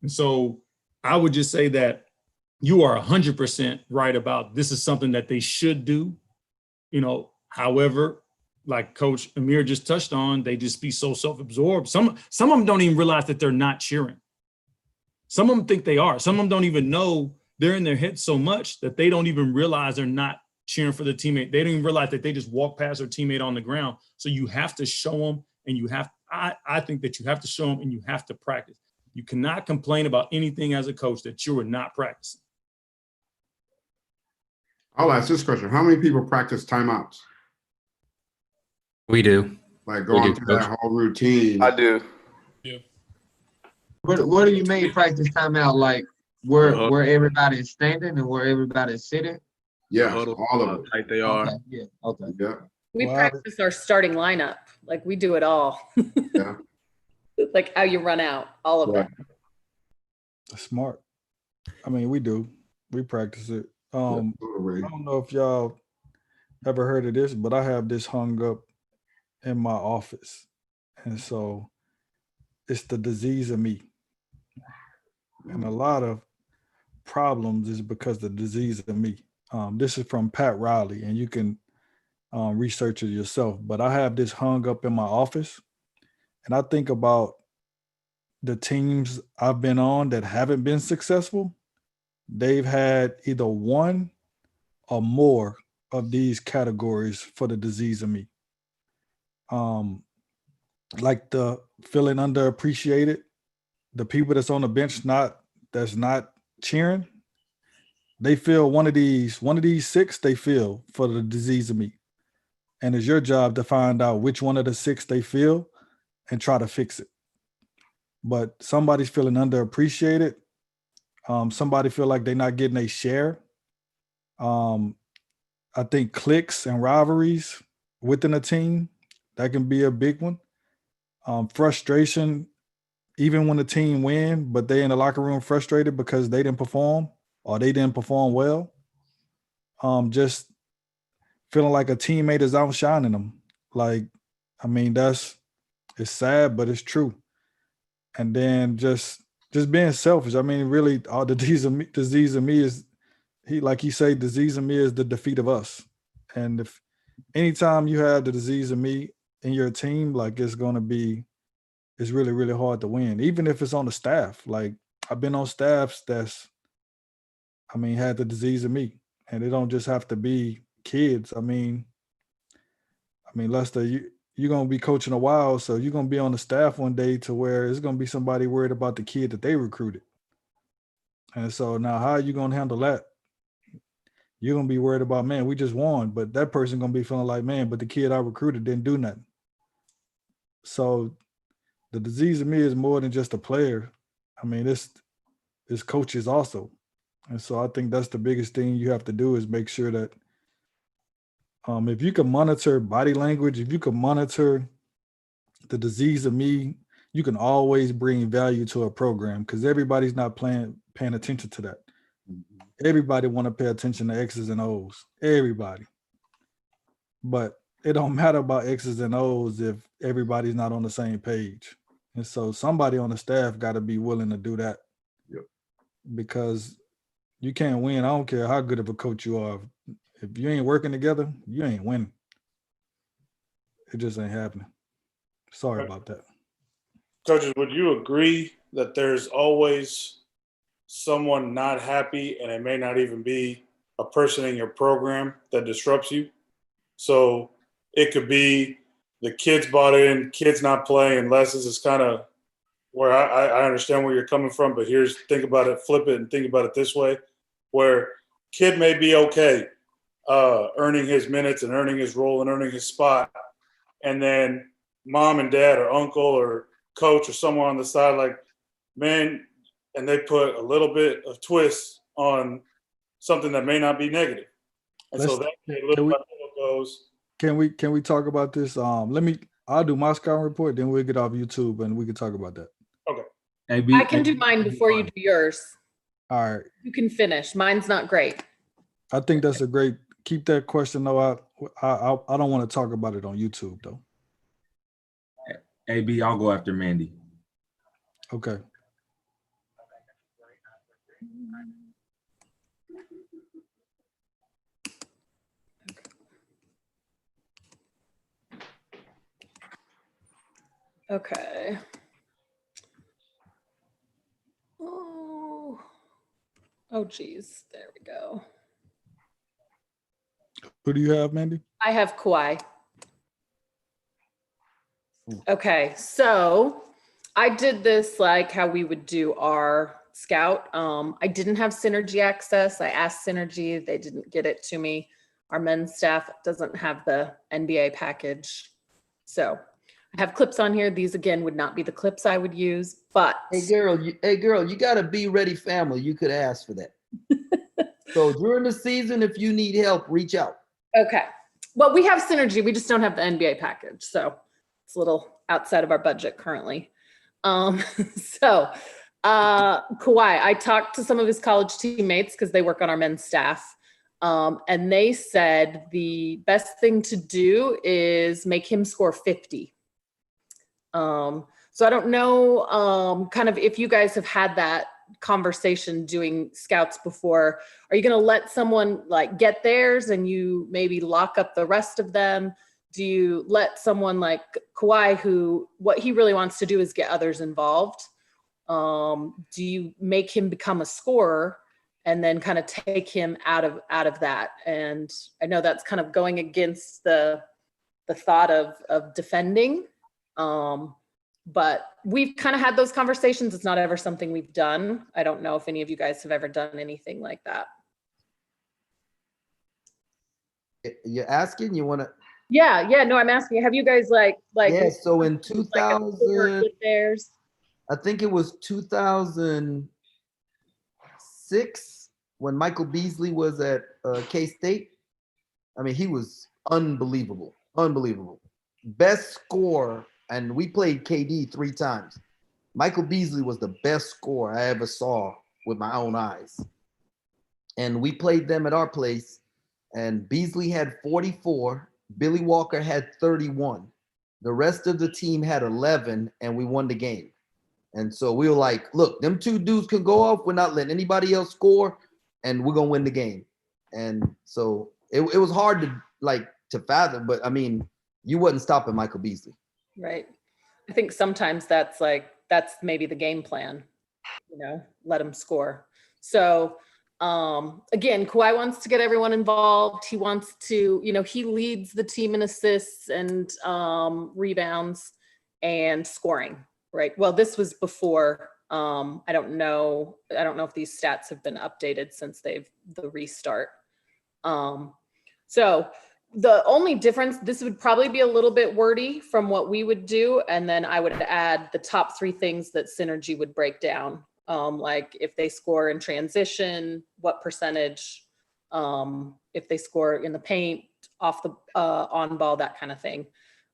And so I would just say that you are 100% right about this is something that they should do. However, like Coach Amir just touched on, they just be so self-absorbed. Some of them don't even realize that they're not cheering. Some of them think they are. Some of them don't even know, they're in their head so much that they don't even realize they're not cheering for the teammate. They don't even realize that they just walk past their teammate on the ground. So you have to show them, and I think that you have to show them, and you have to practice. You cannot complain about anything as a coach that you are not practicing. I'll ask this question. How many people practice timeouts? We do. Like going through that whole routine. I do. Yeah. What do you mean practice timeout? Like where everybody is standing and where everybody is sitting? Yeah, all of them. Like they are. Okay, yeah. Okay. Yeah. We practice our starting lineup. Like, we do it all. Yeah. Like how you run out, all of that. Smart. I mean, we do. We practice it. I don't know if y'all ever heard of this, but I have this hung up in my office. And so it's the disease of me. And a lot of problems is because the disease of me. This is from Pat Riley, and you can research it yourself. But I have this hung up in my office, and I think about the teams I've been on that haven't been successful. They've had either one or more of these categories for the disease of me. Like the feeling underappreciated, the people that's on the bench that's not cheering, they feel one of these six they feel for the disease of me. And it's your job to find out which one of the six they feel and try to fix it. But somebody's feeling underappreciated. Somebody feel like they're not getting a share. I think cliques and rivalries within a team, that can be a big one. Frustration, even when the team win, but they in the locker room frustrated because they didn't perform or they didn't perform well. Just feeling like a teammate is outshining them. Like, I mean, it's sad, but it's true. And then just being selfish. I mean, really, all the disease of me is like you say, disease of me is the defeat of us. And if anytime you have the disease of me in your team, like it's really, really hard to win. Even if it's on the staff. Like I've been on staffs had the disease of me. And it don't just have to be kids. I mean, Lester, you're gonna be coaching a while, so you're gonna be on the staff one day to where it's gonna be somebody worried about the kid that they recruited. And so now how are you gonna handle that? You're gonna be worried about, man, we just won, but that person gonna be feeling like, man, but the kid I recruited didn't do nothing. So the disease of me is more than just a player. I mean, it's coaches also. And so I think that's the biggest thing you have to do is make sure that if you can monitor body language, if you can monitor the disease of me, you can always bring value to a program because everybody's not paying attention to that. Everybody want to pay attention to X's and O's. Everybody. But it don't matter about X's and O's if everybody's not on the same page. And so somebody on the staff got to be willing to do that. Yep. Because you can't win. I don't care how good of a coach you are. If you ain't working together, you ain't winning. It just ain't happening. Sorry about that. Coaches, would you agree that there's always someone not happy, and it may not even be a person in your program that disrupts you? So it could be the kids bought in, kids not playing, and Les is kind of where I understand where you're coming from, but think about it, flip it and think about it this way, where kid may be okay earning his minutes and earning his role and earning his spot, and then mom and dad or uncle or coach or someone on the side like, man, and they put a little bit of twist on something that may not be negative. And so that little by little goes. Can we talk about this? I'll do my scouting report, then we'll get off YouTube and we can talk about that. Okay. I can do mine before you do yours. All right. You can finish. Mine's not great. I think that's a great, keep that question though. I don't want to talk about it on YouTube though. AB, I'll go after Mandy. Okay. Okay. Oh, geez. There we go. Who do you have, Mandy? I have Kawhi. Okay, so I did this like how we would do our scout. I didn't have Synergy access. I asked Synergy, they didn't get it to me. Our men's staff doesn't have the NBA package. So I have clips on here. These again would not be the clips I would use, but Hey girl, you got a Be Ready family. You could ask for that. So during the season, if you need help, reach out. okay. Well, we have Synergy. We just don't have the NBA package. So it's a little outside of our budget currently. Kawhi, I talked to some of his college teammates because they work on our men's staff. And they said the best thing to do is make him score 50. So I don't know, kind of if you guys have had that conversation doing scouts before, are you going to let someone like get theirs and you maybe lock up the rest of them? Do you let someone like Kawhi, who what he really wants to do is get others involved? Do you make him become a scorer and then kind of take him out of that? And I know that's kind of going against the thought of defending. But we've kind of had those conversations. It's not ever something we've done. I don't know if any of you guys have ever done anything like that. You're asking, you want to? Yeah. No, I'm asking, have you guys like? Yeah, so in 2000, theirs? I think it was 2006 when Michael Beasley was at K-State, I mean, he was unbelievable, unbelievable. Best scorer, and we played KD 3 times. Michael Beasley was the best scorer I ever saw with my own eyes. And we played them at our place, and Beasley had 44, Billy Walker had 31. The rest of the team had 11, and we won the game. And so we were like, look, them 2 dudes can go off. We're not letting anybody else score, and we're going to win the game. And so it was hard to fathom, but I mean, you wasn't stopping Michael Beasley. Right. I think sometimes that's maybe the game plan, let him score. So again, Kawhi wants to get everyone involved. He wants to, he leads the team in assists and rebounds and scoring, right? Well, this was before, I don't know if these stats have been updated since the restart. So the only difference, this would probably be a little bit wordy from what we would do. And then I would add the top 3 things that Synergy would break down. Like if they score in transition, what percentage, if they score in the paint, off the on ball, that kind of thing.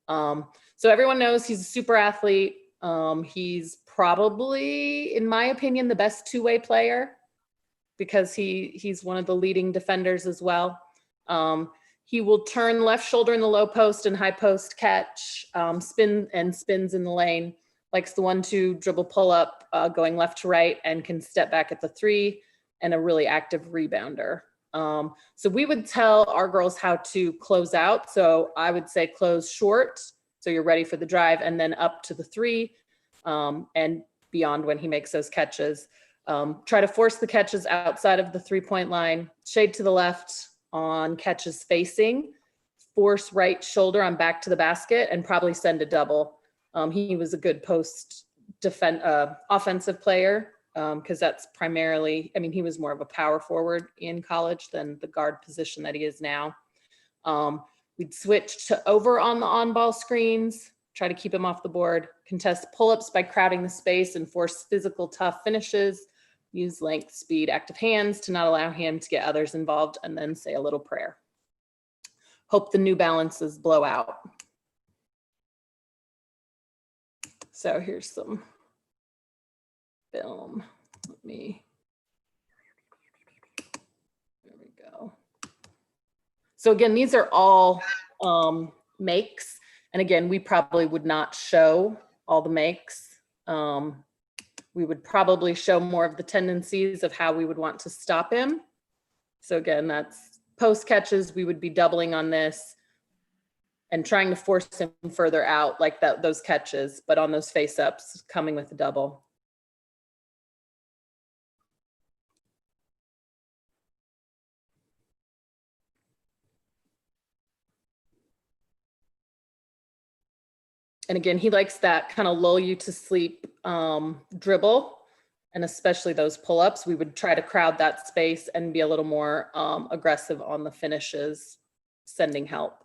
So everyone knows he's a super athlete. He's probably, in my opinion, the best 2-way player because he's one of the leading defenders as well. He will turn left shoulder in the low post and high post catch, spins in the lane, likes the 1-2 dribble pull up, going left to right, and can step back at the 3, and a really active rebounder. So we would tell our girls how to close out. So I would say close short, so you're ready for the drive, and then up to the 3, and beyond when he makes those catches. Try to force the catches outside of the 3-point line, shade to the left on catches facing, force right shoulder on back to the basket, and probably send a double. He was a good post offensive player because that's primarily, he was more of a power forward in college than the guard position that he is now. We'd switch to over on the on-ball screens, try to keep him off the board, contest pull-ups by crowding the space and force physical, tough finishes, use length, speed, active hands to not allow him to get others involved, and then say a little prayer. Hope the New Balances blow out. So here's some film. There we go. So again, these are all makes. And again, we probably would not show all the makes. We would probably show more of the tendencies of how we would want to stop him. So again, that's post catches. We would be doubling on this and trying to force him further out like those catches, but on those face ups, coming with a double. And again, he likes that kind of lull you to sleep dribble, and especially those pull-ups. We would try to crowd that space and be a little more aggressive on the finishes, sending help.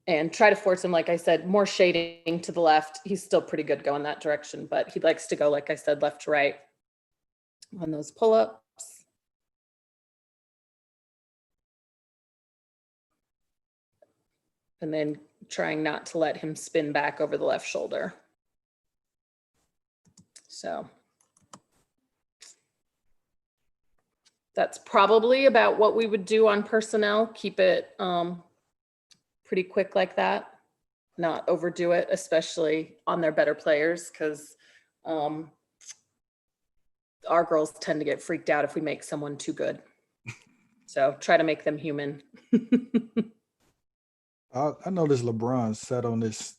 And try to force him, like I said, more shading to the left. He's still pretty good going that direction, but he likes to go, like I said, left to right on those pull-ups. And then trying not to let him spin back over the left shoulder. So that's probably about what we would do on personnel. Keep it pretty quick like that, not overdo it, especially on their better players, because our girls tend to get freaked out if we make someone too good. So try to make them human. I noticed LeBron sat on his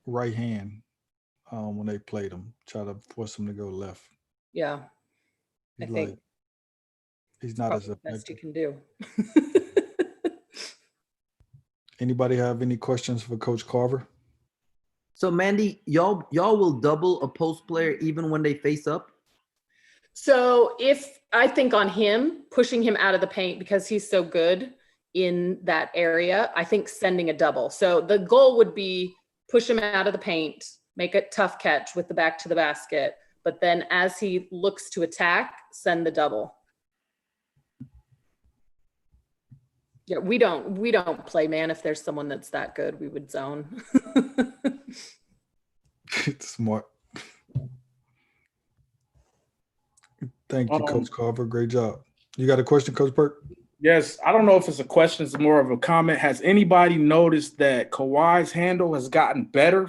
right hand when they played him, try to force him to go left. Yeah, He's I think like, he's not as the best you effective. can do. Anybody have any questions for Coach Carver? So Mandy, y'all will double a post player even when they face up? So if I think on him, pushing him out of the paint because he's so good in that area, I think sending a double. So the goal would be push him out of the paint, make a tough catch with the back to the basket, but then as he looks to attack, send the double. Yeah, we don't play man if there's someone that's that good, we would zone. Smart. Thank you, Coach Carver. Great job. You got a question, Coach Burke? Yes, I don't know if it's a question, it's more of a comment. Has anybody noticed that Kawhi's handle has gotten better?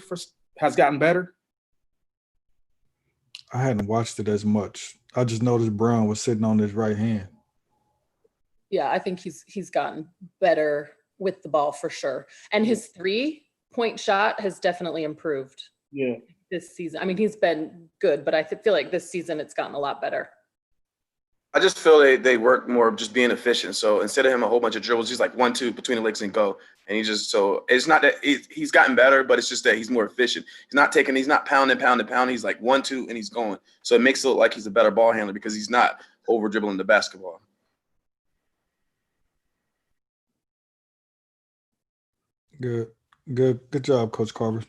I hadn't watched it as much. I just noticed Brown was sitting on his right hand. Yeah, I think he's gotten better with the ball for sure. And his 3-point shot has definitely improved. Yeah. This season. I mean, he's been good, but I feel like this season it's gotten a lot better. I just feel they work more of just being efficient. So instead of him a whole bunch of dribbles, he's like 1-2 between the legs and go. And so it's not that he's gotten better, but it's just that he's more efficient. He's not pounding. He's like 1-2 and he's going. So it makes it look like he's a better ball handler because he's not over dribbling the basketball. Good job, Coach Carver.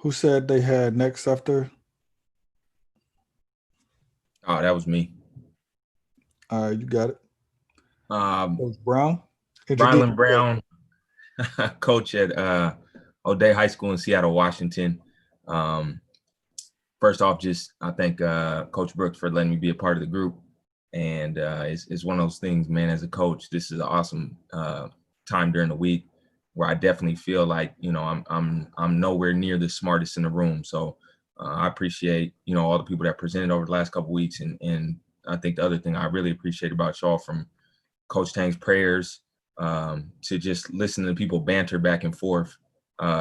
Who said they had next after? Oh, that was me. All right, you got it. Coach Brown. Rylan Brown, coach at O'Day High School in Seattle, Washington. First off, I thank Coach Brooks for letting me be a part of the group. And it's one of those things, man, as a coach, this is an awesome time during the week where I definitely feel like, I'm nowhere near the smartest in the room. So I appreciate, all the people that presented over the last couple of weeks. And I think the other thing I really appreciate about y'all, from Coach Tang's prayers to just listening to people banter back and forth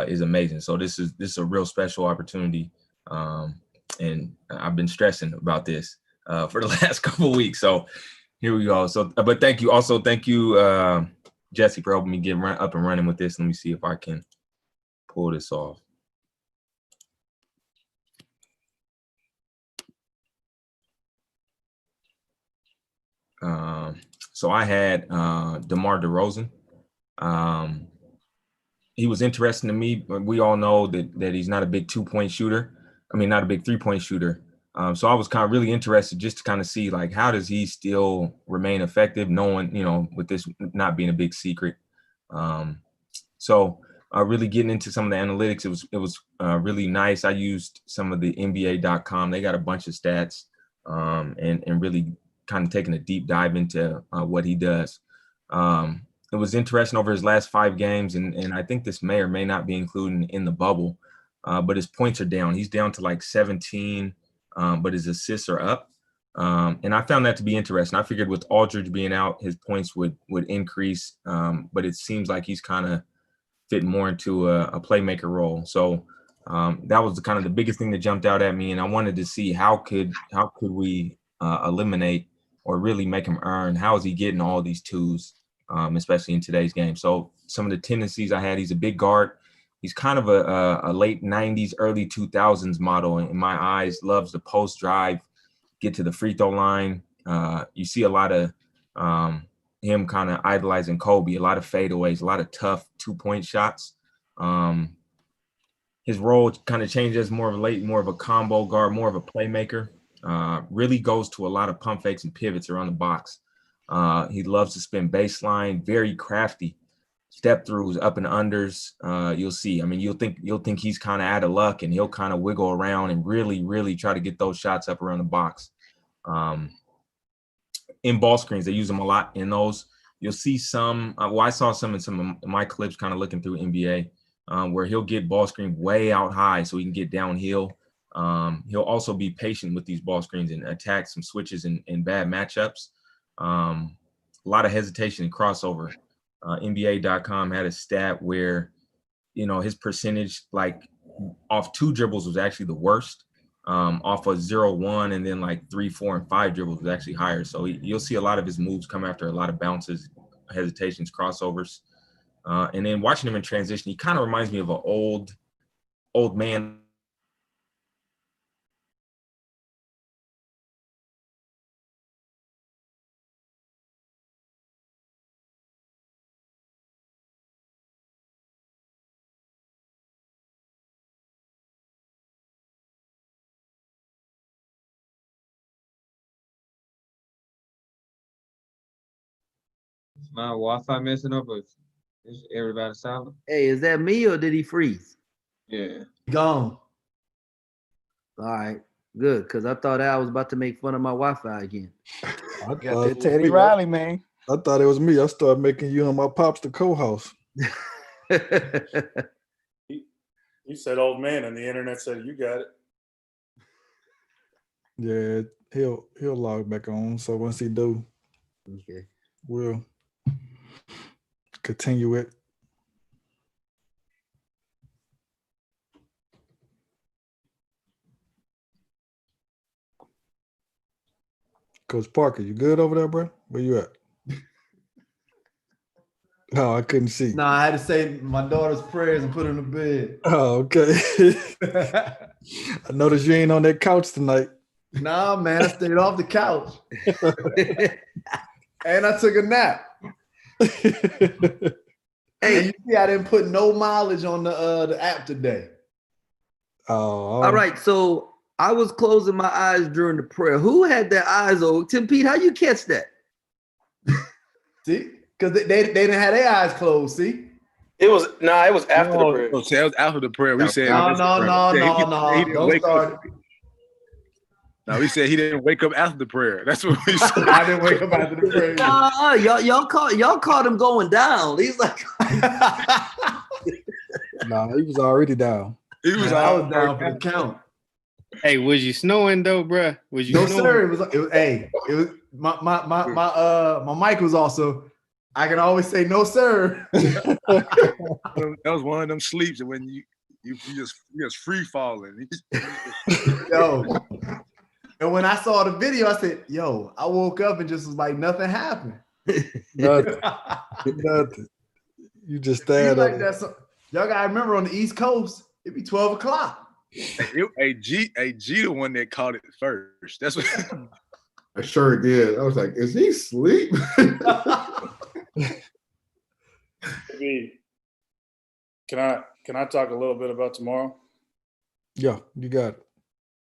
is amazing. So this is a real special opportunity. And I've been stressing about this for the last couple of weeks. So here we go. So, but thank you. Also, thank you, Jesse, for helping me get up and running with this. Let me see if I can pull this off. So I had DeMar DeRozan. He was interesting to me, but we all know that he's not a big 2-point shooter. I mean, not a big 3-point shooter. So I was kind of really interested just to kind of see, like, how does he still remain effective, knowing, with this not being a big secret. So really getting into some of the analytics, it was really nice. I used some of the NBA.com. They got a bunch of stats and really kind of taking a deep dive into what he does. It was interesting over his last 5 games, and I think this may or may not be included in the bubble, but his points are down. He's down to like 17, but his assists are up. And I found that to be interesting. I figured with Aldridge being out, his points would increase, but it seems like he's kind of fitting more into a playmaker role. So that was kind of the biggest thing that jumped out at me, and I wanted to see how could we eliminate or really make him earn. How is he getting all these twos, especially in today's game? So some of the tendencies I had: he's a big guard. He's kind of a late 90s, early 2000s model in my eyes. Loves the post drive, get to the free throw line. You see a lot of him kind of idolizing Kobe, a lot of fadeaways, a lot of tough 2-point shots. His role kind of changes, more of a combo guard, more of a playmaker. Really goes to a lot of pump fakes and pivots around the box. He loves to spin baseline, very crafty. Step throughs, up and unders. You'll see. I mean, you'll think he's kind of out of luck, and he'll kind of wiggle around and really, really try to get those shots up around the box. In ball screens, they use them a lot in those. You'll see some. I saw some in some of my clips, kind of looking through NBA, where he'll get ball screen way out high so he can get downhill. He'll also be patient with these ball screens and attack some switches in bad matchups. A lot of hesitation and crossover. NBA.com had a stat where, his percentage, like off 2 dribbles was actually the worst. Off of 0-1 and then like 3, 4, and 5 dribbles was actually higher. So you'll see a lot of his moves come after a lot of bounces, hesitations, crossovers. And then watching him in transition, he kind of reminds me of an old old man. Is my Wi-Fi messing up or is everybody silent? Hey, is that me or did he freeze? Yeah. Gone. All right, good, because I thought Al was about to make fun of my Wi-Fi again. I Got thought that it was Teddy me. Riley, man. I thought it was me. I started making you and my pops the co-host. You said old man, and the internet said you got it. Yeah, he'll log back on. So once he do, Okay, we'll continue it. Coach Parker, you good over there, bro? Where you at? Oh, I couldn't see. No, I had to say my daughter's prayers and put her in the bed. Oh, okay. I noticed you ain't on that couch tonight. Nah, man, I stayed off the couch. And I took a nap. Hey, you see, I didn't put no mileage on the app today. Oh, all right. So I was closing my eyes during the prayer. Who had their eyes open? Tim Pete, how you catch that? See, because they didn't have their eyes closed. See, it was after the prayer. No, it was after the prayer. We said no. he didn't Don't wake start. up. No, we said he didn't wake up after the prayer. That's what we said. I didn't wake up after the prayer. Y'all caught him going down. He's like, nah, he was already down. He was. I was down for the count. Hey, was you snowing though, bruh? Was you No, snowing? sir. It was my mic was also. I can always say no, sir. That was one of them sleeps when you just free falling. Yo. And when I saw the video, I said, yo, I woke up and just was like, nothing happened. Nothing. Nothing. You just stand like up. that. So, y'all gotta remember on the East Coast, it'd be 12 o'clock. Hey, G, the one that caught it first. That's what. I sure did. I was like, is he asleep? Can I talk a little bit about tomorrow? Yeah, you got it.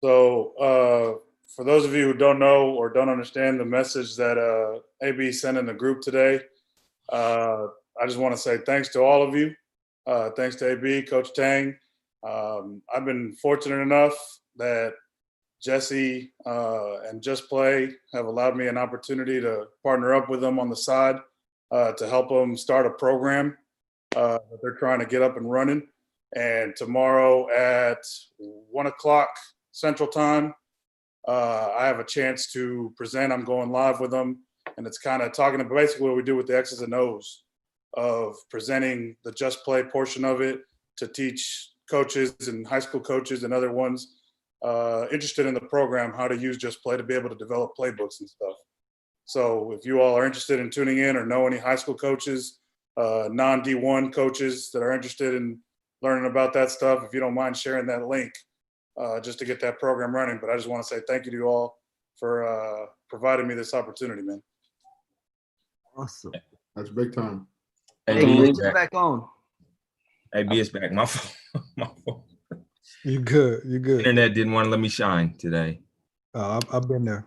So for those of you who don't know or don't understand the message that AB sent in the group today, I just want to say thanks to all of you. Thanks to AB, Coach Tang. I've been fortunate enough that Jesse and Just Play have allowed me an opportunity to partner up with them on the side to help them start a program that they're trying to get up and running. And tomorrow at 1 o'clock Central Time, I have a chance to present. I'm going live with them, and it's kind of talking about basically what we do with the X's and O's of presenting the Just Play portion of it to teach coaches and high school coaches and other ones interested in the program how to use Just Play to be able to develop playbooks and stuff. So if you all are interested in tuning in or know any high school coaches, non-D1 coaches that are interested in learning about that stuff, if you don't mind sharing that link just to get that program running. But I just want to say thank you to you all for providing me this opportunity, man. awesome. That's big time. Hey, Hey, B Chris, is you back. back on. Hey, B is back. My phone. My phone. You good. You good. Internet didn't want to let me shine today. I've been there.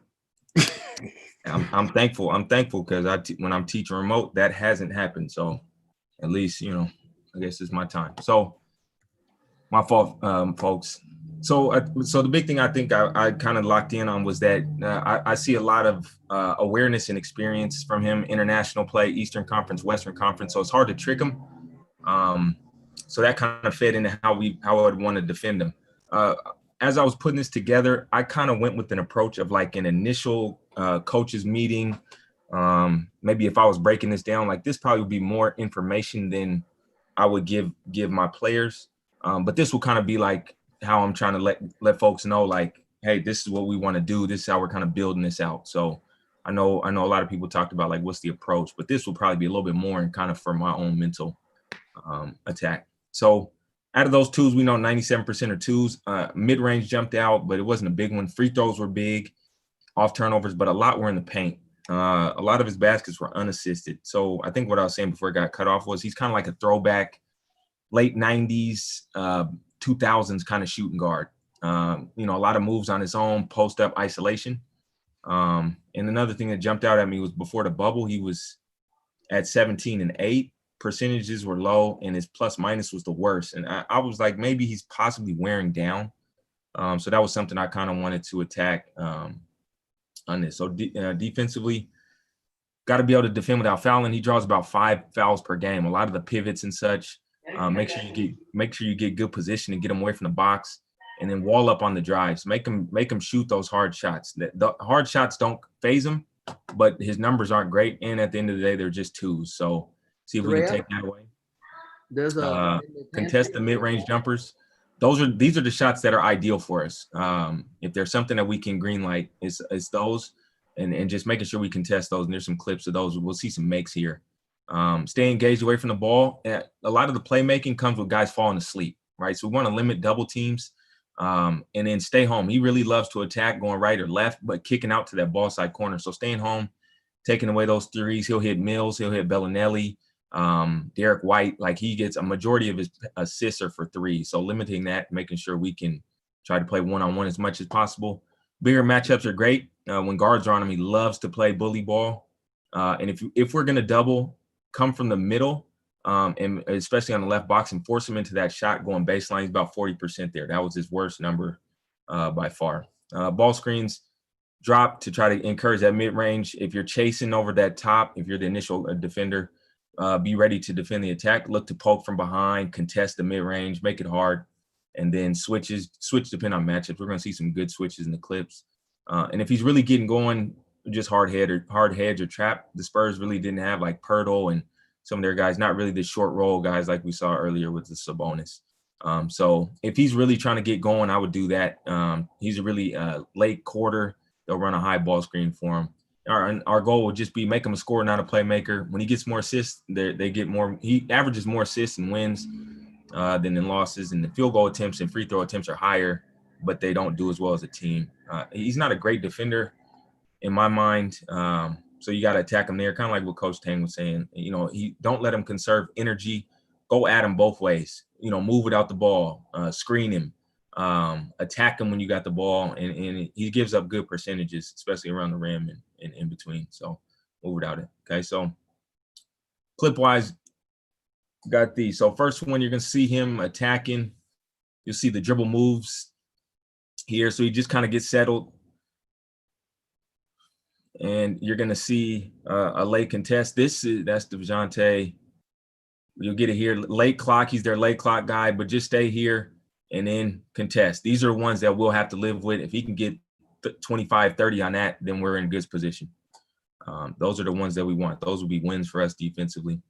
I'm thankful. I'm thankful because when I'm teaching remote, that hasn't happened. So at least, I guess it's my time. So my fault, folks. So the big thing I think I kind of locked in on was that I see a lot of awareness and experience from him, international play, Eastern Conference, Western Conference. So it's hard to trick him. So that kind of fed into how I would want to defend him. As I was putting this together, I kind of went with an approach of like an initial coaches meeting. Maybe if I was breaking this down, like this probably would be more information than I would give my players. But this will kind of be like how I'm trying to let folks know, like, hey, this is what we want to do. This is how we're kind of building this out. So I know a lot of people talked about like, what's the approach, but this will probably be a little bit more and kind of for my own mental attack. So out of those twos, we know 97% are twos. Mid-range jumped out, but it wasn't a big one. Free throws were big, off turnovers, but a lot were in the paint. A lot of his baskets were unassisted. So I think what I was saying before it got cut off was he's kind of like a throwback, late 90s, 2000s kind of shooting guard. A lot of moves on his own, post-up isolation. And another thing that jumped out at me was before the bubble, he was at 17-8. Percentages were low, and his plus minus was the worst. And I was like, maybe he's possibly wearing down. So that was something I kind of wanted to attack on this. So defensively, got to be able to defend without fouling. He draws about 5 fouls per game. A lot of the pivots and such. Make sure you get good position and get him away from the box, and then wall up on the drives. Make him shoot those hard shots. The hard shots don't phase him, but his numbers aren't great. And at the end of the day, they're just twos. So see if we can take that away. There's a Contest the mid-range jumpers. These are the shots that are ideal for us. If there's something that we can green light, it's those, and just making sure we contest those. And there's some clips of those. We'll see some makes here. Stay engaged away from the ball. A lot of the playmaking comes with guys falling asleep, right? So we want to limit double teams, and then stay home. He really loves to attack going right or left, but kicking out to that ball side corner. So staying home, taking away those threes. He'll hit Mills. He'll hit Bellinelli. Derek White, like he gets a majority of his assists are for threes. So limiting that, making sure we can try to play one-on-one as much as possible. Bigger matchups are great. When guards are on him, he loves to play bully ball. And if we're going to double, come from the middle, and especially on the left box, and force him into that shot going baseline. He's about 40% there. That was his worst number by far. Ball screens drop to try to encourage that mid-range. If you're chasing over that top, if you're the initial defender, be ready to defend the attack. Look to poke from behind, contest the mid-range, make it hard, and then switch depending on matchups. We're going to see some good switches in the clips. And if he's really getting going, just hard heads or trap. The Spurs really didn't have like Pirtle and some of their guys, not really the short roll guys like we saw earlier with the Sabonis. So if he's really trying to get going, I would do that. He's a really late quarter. They'll run a high ball screen for him. Our goal would just be make him a scorer, not a playmaker. When he gets more assists, they get more. He averages more assists and wins than in losses. And the field goal attempts and free throw attempts are higher, but they don't do as well as a team. He's not a great defender in my mind. So you got to attack him there, kind of like what Coach Tang was saying. He don't let him conserve energy. Go at him both ways. Move without the ball, screen him, attack him when you got the ball, and he gives up good percentages, especially around the rim and in between. So move without it. Okay, so clip wise, got these. So first one, you're gonna see him attacking. You'll see the dribble moves here. So he just kind of gets settled. And you're going to see a late contest. That's DeJounte. You'll get it here. Late clock. He's their late clock guy, but just stay here and then contest. These are ones that we'll have to live with. If he can get 25, 30 on that, then we're in good position. Those are the ones that we want. Those will be wins for us defensively.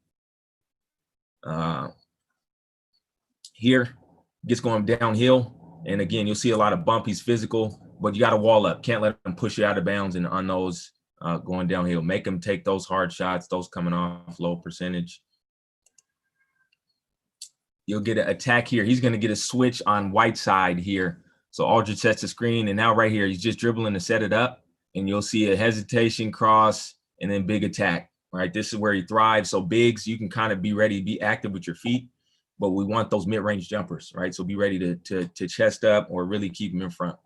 Here, gets going downhill. And again, you'll see a lot of bump. He's physical, but you got to wall up. Can't let him push you out of bounds and on those going downhill. Make him take those hard shots, those coming off low percentage. You'll get an attack here. He's going to get a switch on Whiteside here. So Aldridge sets the screen, and now right here, he's just dribbling to set it up, and you'll see a hesitation, cross, and then big attack, right? This is where he thrives. So bigs, you can kind of be ready to be active with your feet, but we want those mid-range jumpers, right? So be ready to chest up or really keep them in front.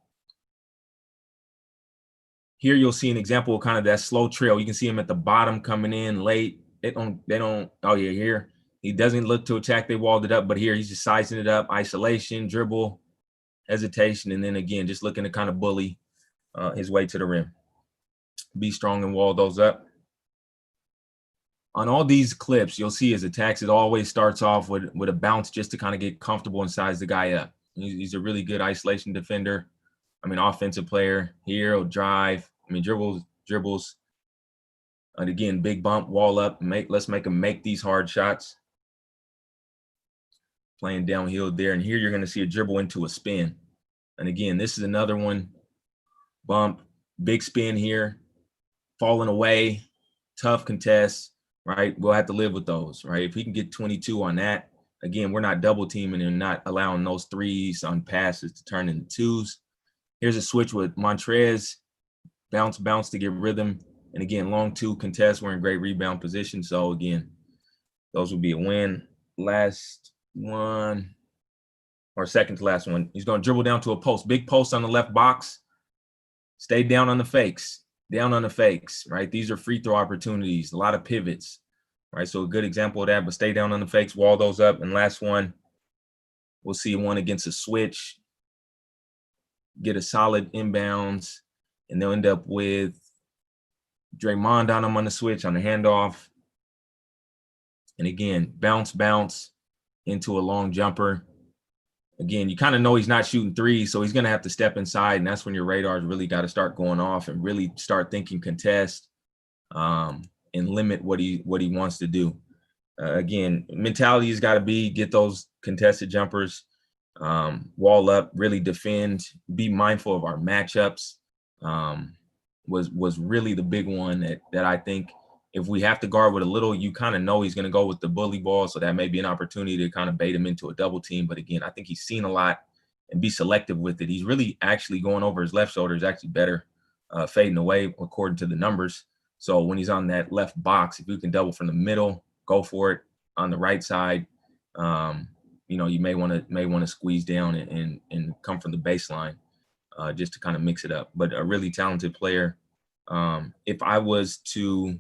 Here you'll see an example of kind of that slow trail. You can see him at the bottom coming in late. They don't, oh yeah, here. He doesn't look to attack, they walled it up, but here he's just sizing it up, isolation, dribble, hesitation, and then again, just looking to kind of bully his way to the rim. Be strong and wall those up. On all these clips, you'll see his attacks, it always starts off with a bounce just to kind of get comfortable and size the guy up. He's a really good isolation defender. Offensive player. Here he'll drive. Dribbles. And again, big bump, wall up. Let's make him make these hard shots. Playing downhill there. And here you're going to see a dribble into a spin. And again, this is another one. Bump, big spin here. Falling away. Tough contest, right? We'll have to live with those, right? If he can get 22 on that, again, we're not double teaming and not allowing those threes on passes to turn into twos. Here's a switch with Montrez, bounce to get rhythm. And again, long two contest, we're in great rebound position. So again, those would be a win. Last one, or second to last one. He's going to dribble down to a post, big post on the left box. Stay down on the fakes, right? These are free throw opportunities, a lot of pivots, right? So a good example of that, but stay down on the fakes, wall those up. And last one, we'll see one against a switch, get a solid inbounds, and they'll end up with Draymond on him on the switch, on the handoff. And again, bounce into a long jumper. Again, you kind of know he's not shooting threes, so he's going to have to step inside, and that's when your radar's really got to start going off and really start thinking contest and limit what he wants to do. Again, mentality has got to be get those contested jumpers, wall up, really defend, be mindful of our matchups. Was really the big one that I think if we have to guard with a little, you kind of know he's going to go with the bully ball. So that may be an opportunity to kind of bait him into a double team. But again, I think he's seen a lot and be selective with it. He's really actually going over his left shoulder is actually better fading away according to the numbers. So when he's on that left box, if you can double from the middle, go for it. On the right side, you may want to squeeze down and come from the baseline just to kind of mix it up. But a really talented player. If I was to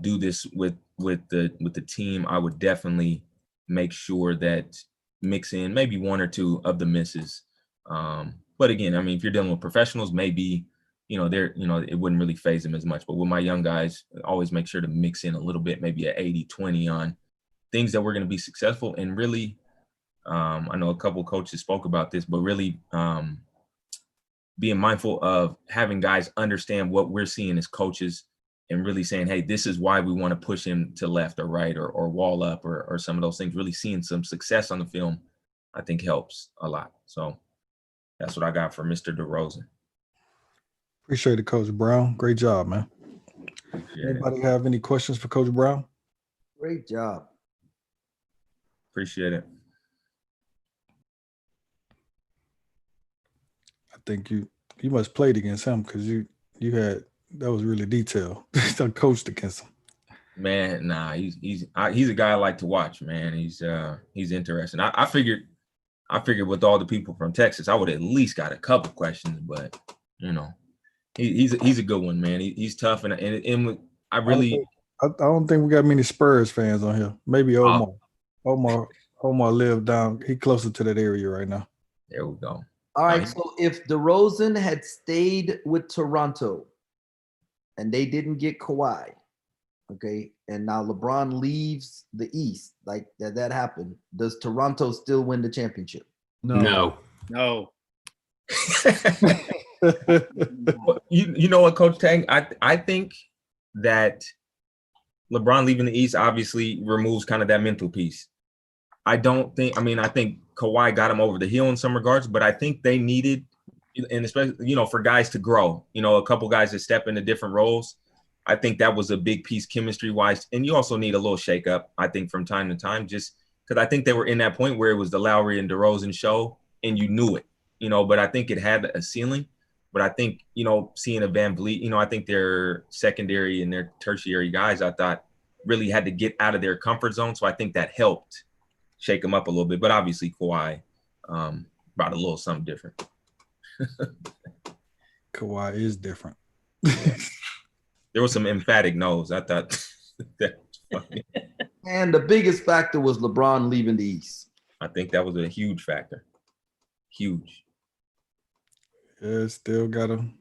do this with the team, I would definitely make sure that mix in maybe one or two of the misses. But again, I mean, if you're dealing with professionals, maybe it wouldn't really phase them as much. But with my young guys, I always make sure to mix in a little bit, maybe an 80-20 on things that we're going to be successful. And really, I know a couple of coaches spoke about this, but really being mindful of having guys understand what we're seeing as coaches and really saying, hey, this is why we want to push him to left or right or wall up or some of those things. Really seeing some success on the film, I think helps a lot. So that's what I got for Mr. DeRozan. Appreciate it, Coach Brown. Great job, man. Anybody have any questions for Coach Brown? Great job. Appreciate it. I think you must played against him because you had that was really detailed. I coached against him. Man, nah, he's a guy I like to watch. Man, he's interesting. I figured with all the people from Texas, I would at least got a couple questions, but he's a good one, man. He's tough, and I really. I don't think we got many Spurs fans on here. Maybe Omar. Omar lived down. He closer to that area right now. There we go. All right. So if DeRozan had stayed with Toronto, and they didn't get Kawhi, okay, and now LeBron leaves the East, like that happened, does Toronto still win the championship? No. You know what, Coach Tang? I think that LeBron leaving the East obviously removes kind of that mental piece. I think Kawhi got him over the hill in some regards, but I think they needed, and especially, for guys to grow, a couple guys that step into different roles. I think that was a big piece chemistry-wise. And you also need a little shakeup, I think, from time to time, just because I think they were in that point where it was the Lowry and DeRozan show, and you knew it, but I think it had a ceiling. But I think, seeing a Van Vliet, I think their secondary and their tertiary guys, I thought, really had to get out of their comfort zone. So I think that helped shake them up a little bit. But obviously Kawhi brought a little something different. Kawhi is different. There was some emphatic no's. I thought that was funny. And the biggest factor was LeBron leaving the East. I think that was a huge factor. Huge. Yeah, still got him.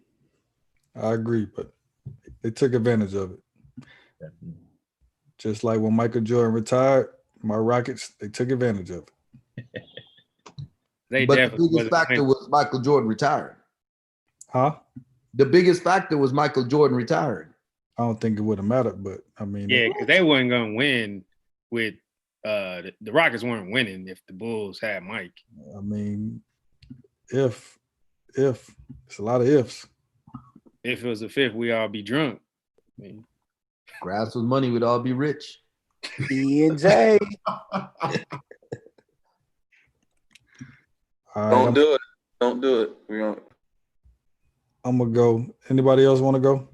I agree, but they took advantage of it. Definitely. Just like when Michael Jordan retired, my Rockets, they took advantage of it. But the biggest factor was Michael Jordan retiring. Huh? The biggest factor was Michael Jordan retiring. I don't think it would have mattered, but I mean, yeah, because they weren't gonna win with the Rockets weren't winning if the Bulls had Mike. I mean, if it's a lot of ifs. If it was a fifth, we all be drunk. Grass with money, we'd all be rich. E and J. All right, Don't do it. Don't do it. We don't. I'm gonna go. Anybody else want to go?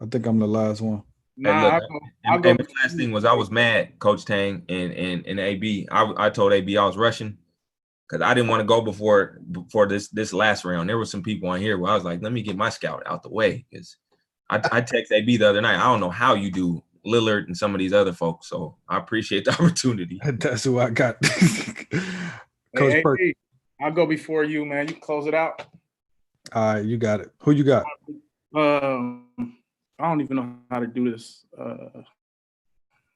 I think I'm the last one. Hey, Nah, look, I'll and go. my last thing was I was mad, Coach Tang and AB. I told AB I was rushing because I didn't want to go before this last round. There were some people on here where I was like, let me get my scout out the way because I text AB the other night. I don't know how you do Lillard and some of these other folks, so I appreciate the opportunity. That's who I got. Coach Hey, Perk. I'll go before you, man. You can close it out. All right, you got it. Who you got? I don't even know how to do this. Let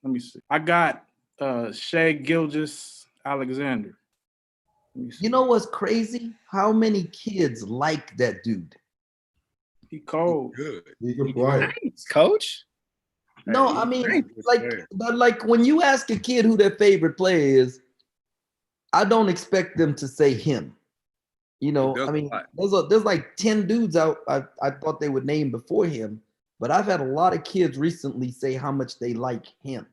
me see. I got Shea Gilgis Alexander. You know what's crazy? How many kids like that dude? He cold. Good. He can play. Thanks, Coach. No, I mean, like when you ask a kid who their favorite player is, I don't expect them to say him. You know, does I mean, a lot. there's like 10 dudes out I thought they would name before him, but I've had a lot of kids recently say how much they like him.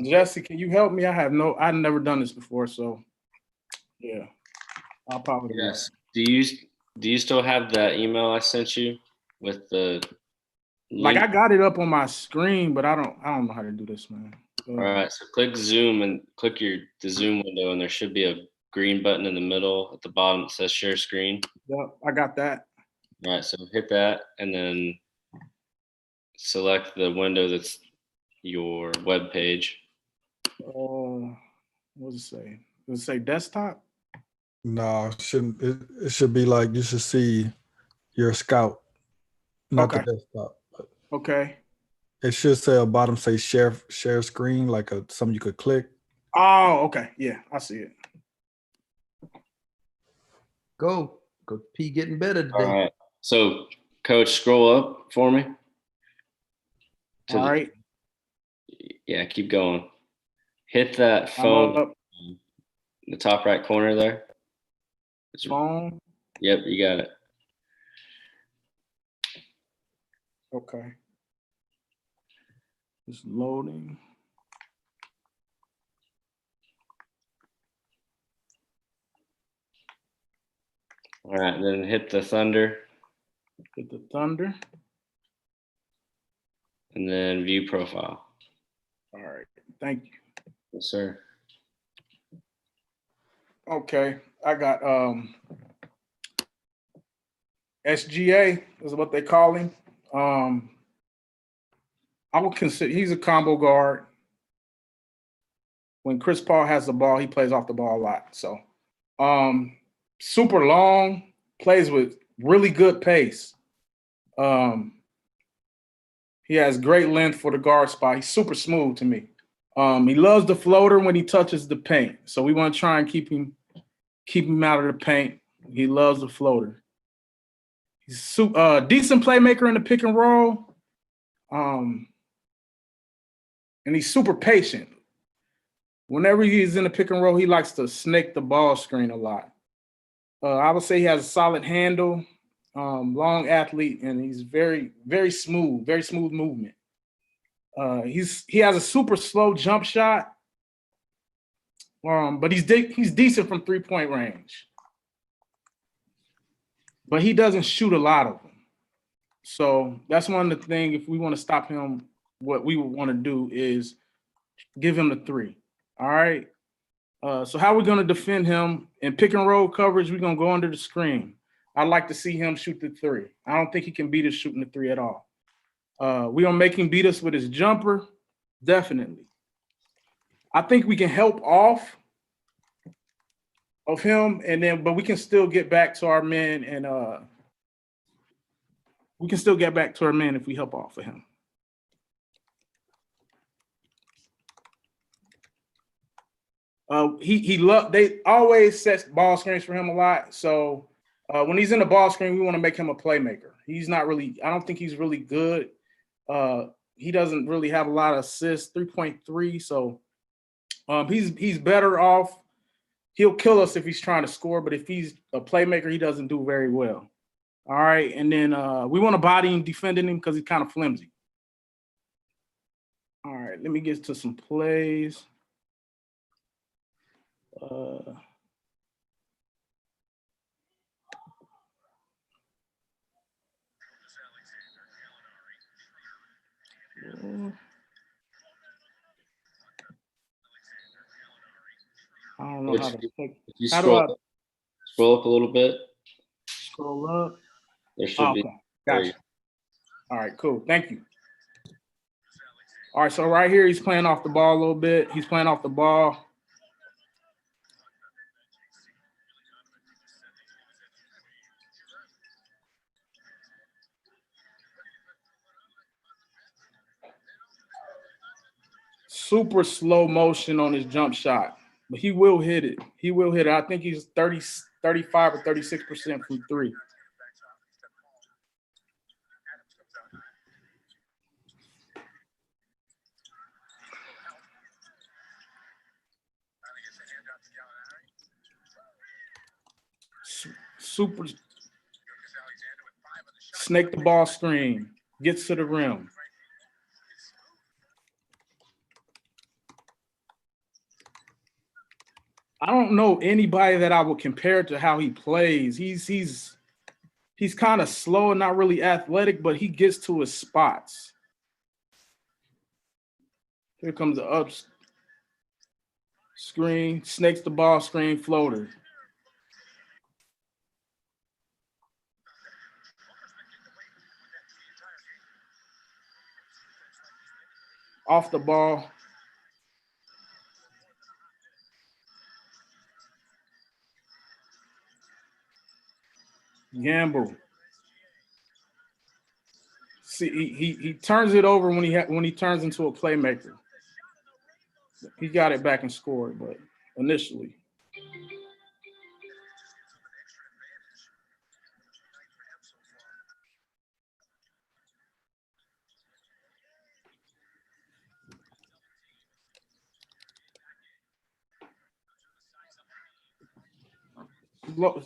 Jesse, can you help me? I've never done this before, so yeah, I'll probably Yes. Do you still have that email I sent you with the like link? I got it up on my screen, but I don't know how to do this, man. All right, so click Zoom and click the Zoom window, and there should be a green button in the middle at the bottom that says Share Screen. Yep, I got that. All right, so hit that, and then select the window that's your web page. What does it say? Does it say desktop? No, it shouldn't. It should be like you should see your scout, not Okay. the desktop. But Okay. it should say at bottom say share screen, like something you could click. Oh, okay. Yeah, I see it. Go P getting better today. All right, so Coach, scroll up for me. All right. Yeah, keep going. Hit that phone, the top right corner there. Phone. Yep, you got it. Okay. It's loading. All right, then hit the thunder. Hit the thunder. And then view profile. All right. Thank you. Yes, sir. Okay. I got SGA is what they call him. I would consider he's a combo guard. When Chris Paul has the ball, he plays off the ball a lot. So super long, plays with really good pace. He has great length for the guard spot. He's super smooth to me. He loves the floater when he touches the paint. So we want to try and keep him out of the paint. He loves the floater. He's decent playmaker in the pick and roll. And he's super patient. Whenever he's in the pick and roll, he likes to snake the ball screen a lot. I would say he has a solid handle, long athlete, and he's very, very smooth movement. He has a super slow jump shot, but he's decent from 3-point range. But he doesn't shoot a lot of them. So that's one of the things, if we want to stop him, what we would want to do is give him the 3. All right. So how we're going to defend him in pick and roll coverage, we're going to go under the screen. I'd like to see him shoot the 3. I don't think he can beat us shooting the 3 at all. We're going to make him beat us with his jumper. Definitely. I think we can help off of him, but we can still get back to our men, and we can still get back to our men if we help off of him. They always set ball screens for him a lot. So when he's in the ball screen, we want to make him a playmaker. He's not really, I don't think he's really good. He doesn't really have a lot of assists, 3.3. So he's better off. He'll kill us if he's trying to score, but if he's a playmaker, he doesn't do very well. All right. And then we want to body him defending him because he's kind of flimsy. All right, let me get to some plays. I don't know how to take. If you How scroll do I scroll up a little bit, scroll up? there should be. Okay, There you gotcha. All right, cool. Thank you. All right, so right here, he's playing off the ball a little bit. He's playing off the ball. Super slow motion on his jump shot, but he will hit it. He will hit it. I think he's 35 or 36% from three. Super snake the ball screen, gets to the rim. I don't know anybody that I would compare to how he plays. He's kind of slow and not really athletic, but he gets to his spots. Here comes the up screen, snakes the ball screen, floater. Off the ball. Gamble. See, he turns it over when he turns into a playmaker. He got it back and scored, but initially.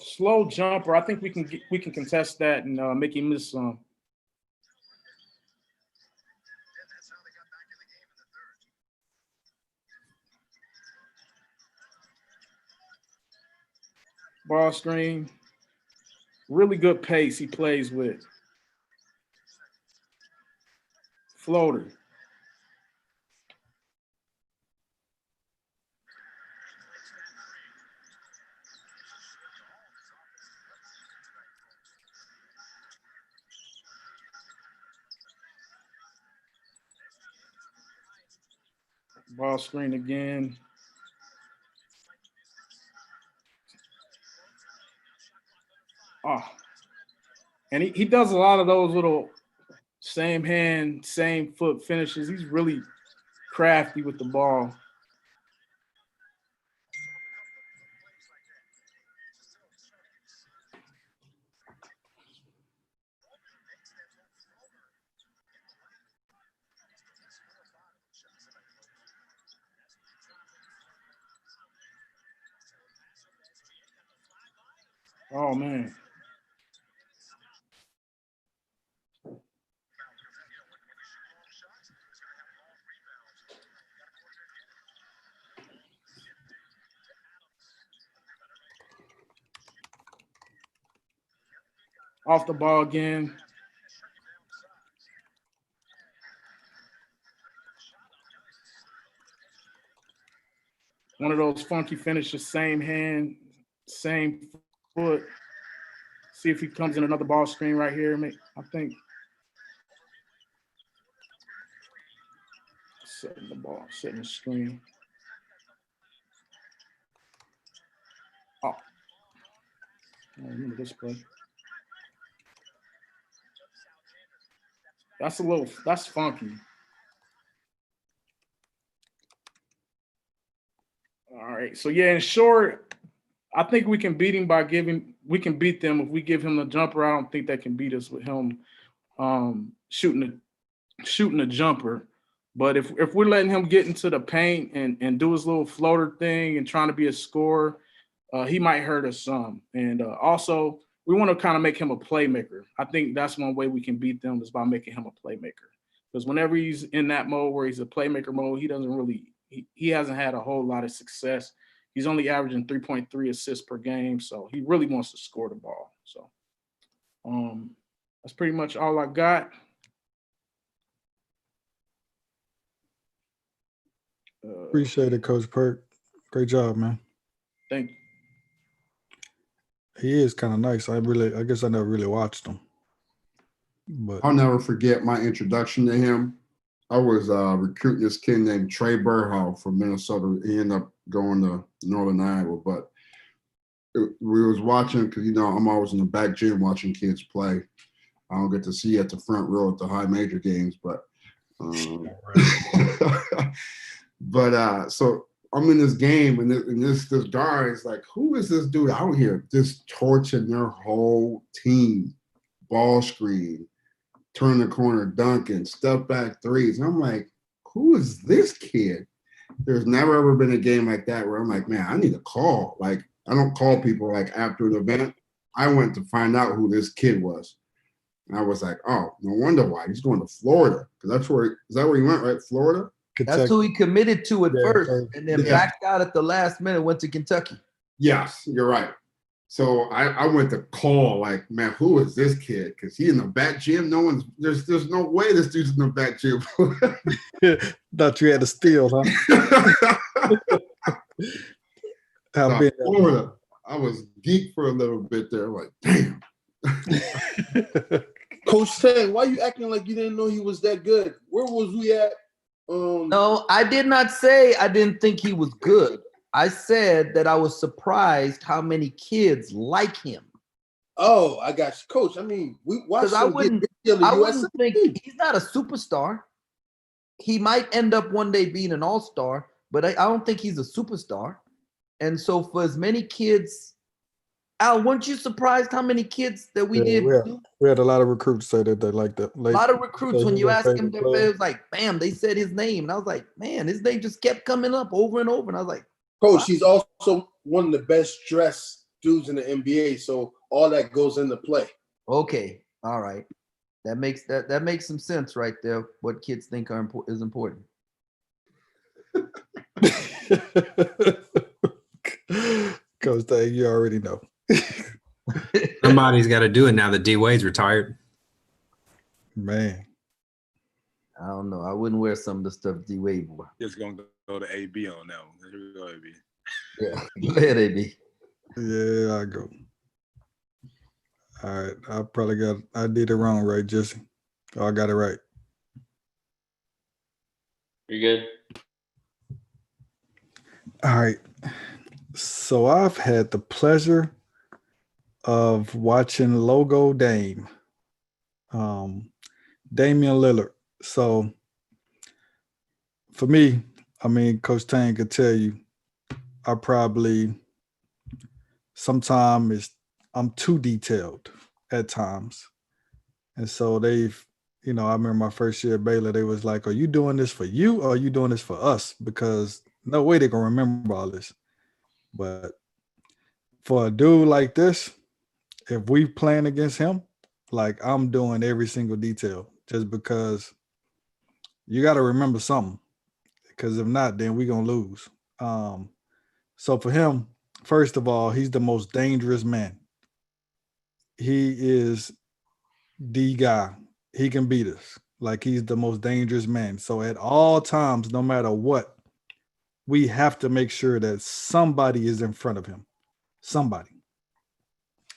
Slow jumper. I think we can contest that and make him miss some. Ball screen. Really good pace he plays with. Floater. Ball screen again. Oh. And he does a lot of those little same hand, same foot finishes. He's really crafty with the ball. Oh, man. Off the ball again. One of those funky finishes, same hand, same foot. See if he comes in another ball screen right here. I think. Setting the ball, setting the screen. Oh. I remember this play. That's funky. All right. So yeah, in short, I think we can beat him we can beat them if we give him the jumper. I don't think they can beat us with him shooting the jumper. But if we're letting him get into the paint and do his little floater thing and trying to be a scorer, he might hurt us some. And also, we want to kind of make him a playmaker. I think that's one way we can beat them is by making him a playmaker. Because whenever he's in that mode where he's a playmaker mode, he doesn't really he hasn't had a whole lot of success. He's only averaging 3.3 assists per game, so he really wants to score the ball. So that's pretty much all I got. Appreciate it, Coach Perk. Great job, man. Thank you. He is kind of nice. I guess I never really watched him. But I'll never forget my introduction to him. I was recruiting this kid named Trey Burhow from Minnesota. He ended up going to Northern Iowa, but we was watching because, you know, I'm always in the back gym watching kids play. I don't get to see at the front row at the high major games, but so I'm in this game and this guy is like, who is this dude out here just torching their whole team? Ball screen, turn the corner, dunking, step back threes. And I'm like, who is this kid? There's never ever been a game like that where I'm like, man, I need a call. Like, I don't call people like after an event. I went to find out who this kid was. And I was like, oh, no wonder why. He's going to Florida. Because is that where he went, right? Florida? That's who he committed to at first, and then backed out at the last minute, went to Kentucky. Yes, you're right. So I went to call, like, man, who is this kid? Because he in the back gym. There's no way this dude's in the back gym. Thought you had to steal, huh? Florida. I was geeked for a little bit there. Like, damn. Coach Tang, why you acting like you didn't know he was that good? Where was we at? No, I did not say I didn't think he was good. I said that I was surprised how many kids like him. Oh, I got you, Coach. I mean, we watched. I wouldn't think he's not a superstar. He might end up one day being an all-star, but I don't think he's a superstar. And so for as many kids, Al, weren't you surprised how many kids that we did? We had a lot of recruits say that they liked that. A lot of recruits, when you ask him, it was like, bam, they said his name. And I was like, man, his name just kept coming up over and over. And I was like, Coach, he's also one of the best dressed dudes in the NBA. So all that goes into play. Okay. All right. That makes some sense right there. What kids think is important. Coach Dave, you already know. Somebody's got to do it now that D Wade's retired. Man, I don't know. I wouldn't wear some of the stuff D Wade wore. Just gonna go to AB on that one. Here we go, AB. Yeah, go ahead, AB. Yeah, I go. All right, I did it wrong, right, Jesse? Oh, I got it right. You're good. All right. So I've had the pleasure of watching Logo Dame, Damian Lillard. So for me, I mean, Coach Tang could tell you, I probably sometimes I'm too detailed at times. And so they've, you know, I remember my first year at Baylor, they was like, are you doing this for you or are you doing this for us? Because no way they're going to remember all this. But for a dude like this, if we playing against him, like I'm doing every single detail just because you got to remember something. Because if not, then we're going to lose. So for him, first of all, he's the most dangerous man. He is the guy. He can beat us. Like he's the most dangerous man. So at all times, no matter what, we have to make sure that somebody is in front of him. Somebody.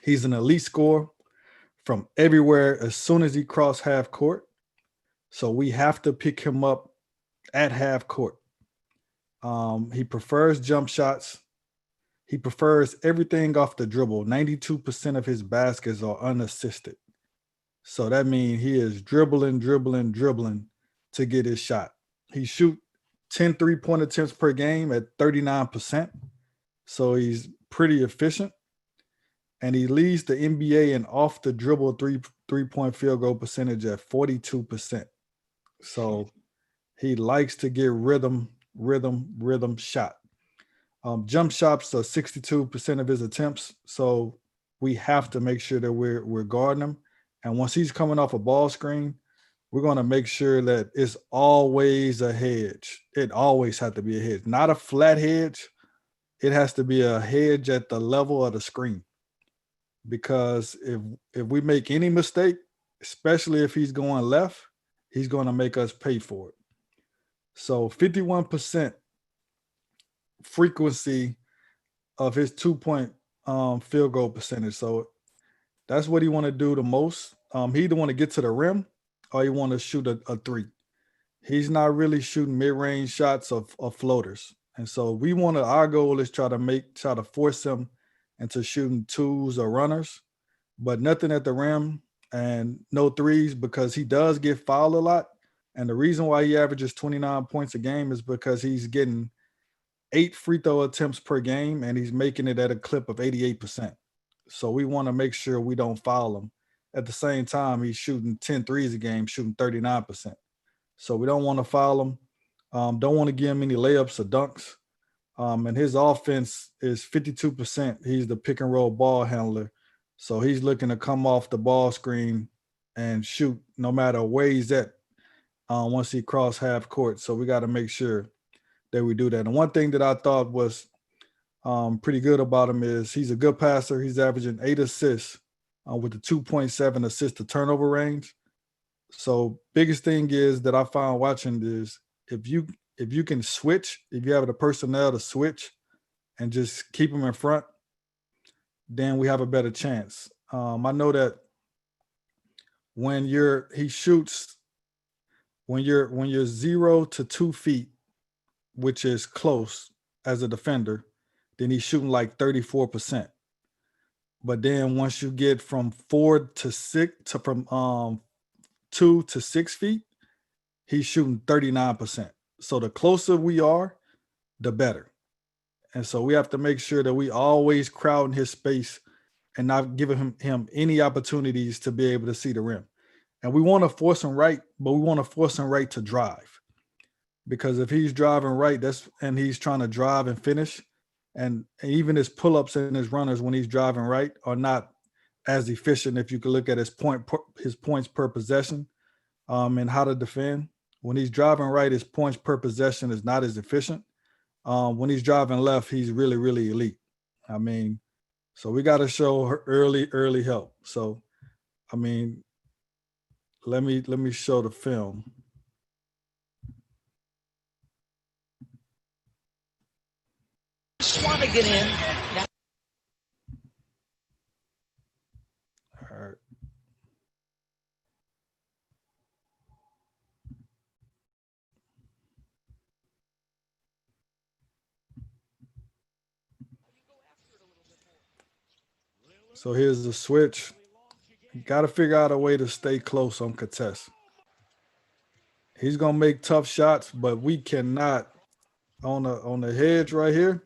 He's an elite scorer from everywhere as soon as he crosses half court. So we have to pick him up at half court. He prefers jump shots. He prefers everything off the dribble. 92% of his baskets are unassisted. So that means he is dribbling to get his shot. He shoot 10 three-point attempts per game at 39%. So he's pretty efficient. And he leads the NBA in off the dribble three-point field goal percentage at 42%. So he likes to get rhythm shot. Jump shots are 62% of his attempts. So we have to make sure that we're guarding him. And once he's coming off a ball screen, we're going to make sure that it's always a hedge. It always has to be a hedge, not a flat hedge. It has to be a hedge at the level of the screen. Because if we make any mistake, especially if he's going left, he's going to make us pay for it. So 51% frequency of his 2-point field goal percentage. So that's what he want to do the most. He either want to get to the rim or he want to shoot a three. He's not really shooting mid-range shots of floaters. And so our goal is try to force him into shooting twos or runners, but nothing at the rim and no threes, because he does get fouled a lot. And the reason why he averages 29 points a game is because he's getting 8 free throw attempts per game and he's making it at a clip of 88%. So we want to make sure we don't foul him. At the same time, he's shooting 10 threes a game, shooting 39%. So we don't want to foul him. Don't want to give him any layups or dunks. And his offense is 52%. He's the pick and roll ball handler. So he's looking to come off the ball screen and shoot no matter where he's at once he cross half court. So we got to make sure that we do that. And one thing that I thought was pretty good about him is he's a good passer. He's averaging 8 assists with the 2.7 assist to turnover range. So biggest thing is that I found watching is if you can switch, if you have the personnel to switch and just keep them in front, then we have a better chance. I know that when you're 0 to 2 feet, which is close as a defender, then he's shooting like 34%. But then once you get from 4 to 6 to from 2 to 6 feet, he's shooting 39%. So the closer we are, the better. And so we have to make sure that we always crowding his space and not giving him any opportunities to be able to see the rim. And we want to force him right, but we want to force him right to drive. Because if he's driving right, and he's trying to drive and finish, and even his pull-ups and his runners when he's driving right are not as efficient. If you could look at his points per possession and how to defend. When he's driving right, his points per possession is not as efficient. When he's driving left, he's really, really elite. I mean, so we got to show her early help. So, I mean, let me show the film. Want to get in. All right. So here's the switch. Got to figure out a way to stay close on contest. He's gonna make tough shots, but we cannot on the hedge right here.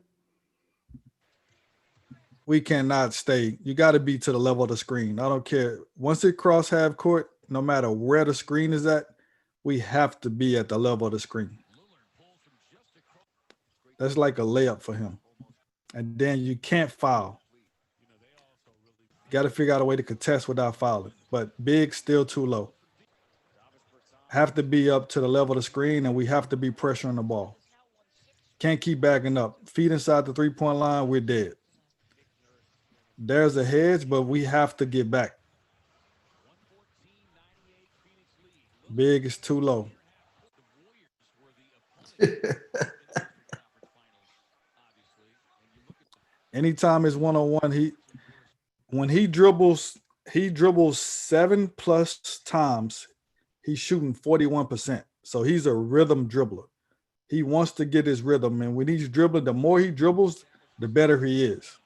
We cannot stay. You got to be to the level of the screen. I don't care. Once it cross half court, no matter where the screen is at, we have to be at the level of the screen. That's like a layup for him. And then you can't foul. Got to figure out a way to contest without fouling. But big still too low. Have to be up to the level of the screen, and we have to be pressuring the ball. Can't keep backing up. Feet inside the three-point line, we're dead. There's a hedge, but we have to get back. Big is too low. Anytime it's one-on-one, when he dribbles 7+ times, he's shooting 41%. So he's a rhythm dribbler. He wants to get his rhythm. And when he's dribbling, the more he dribbles, the better he is.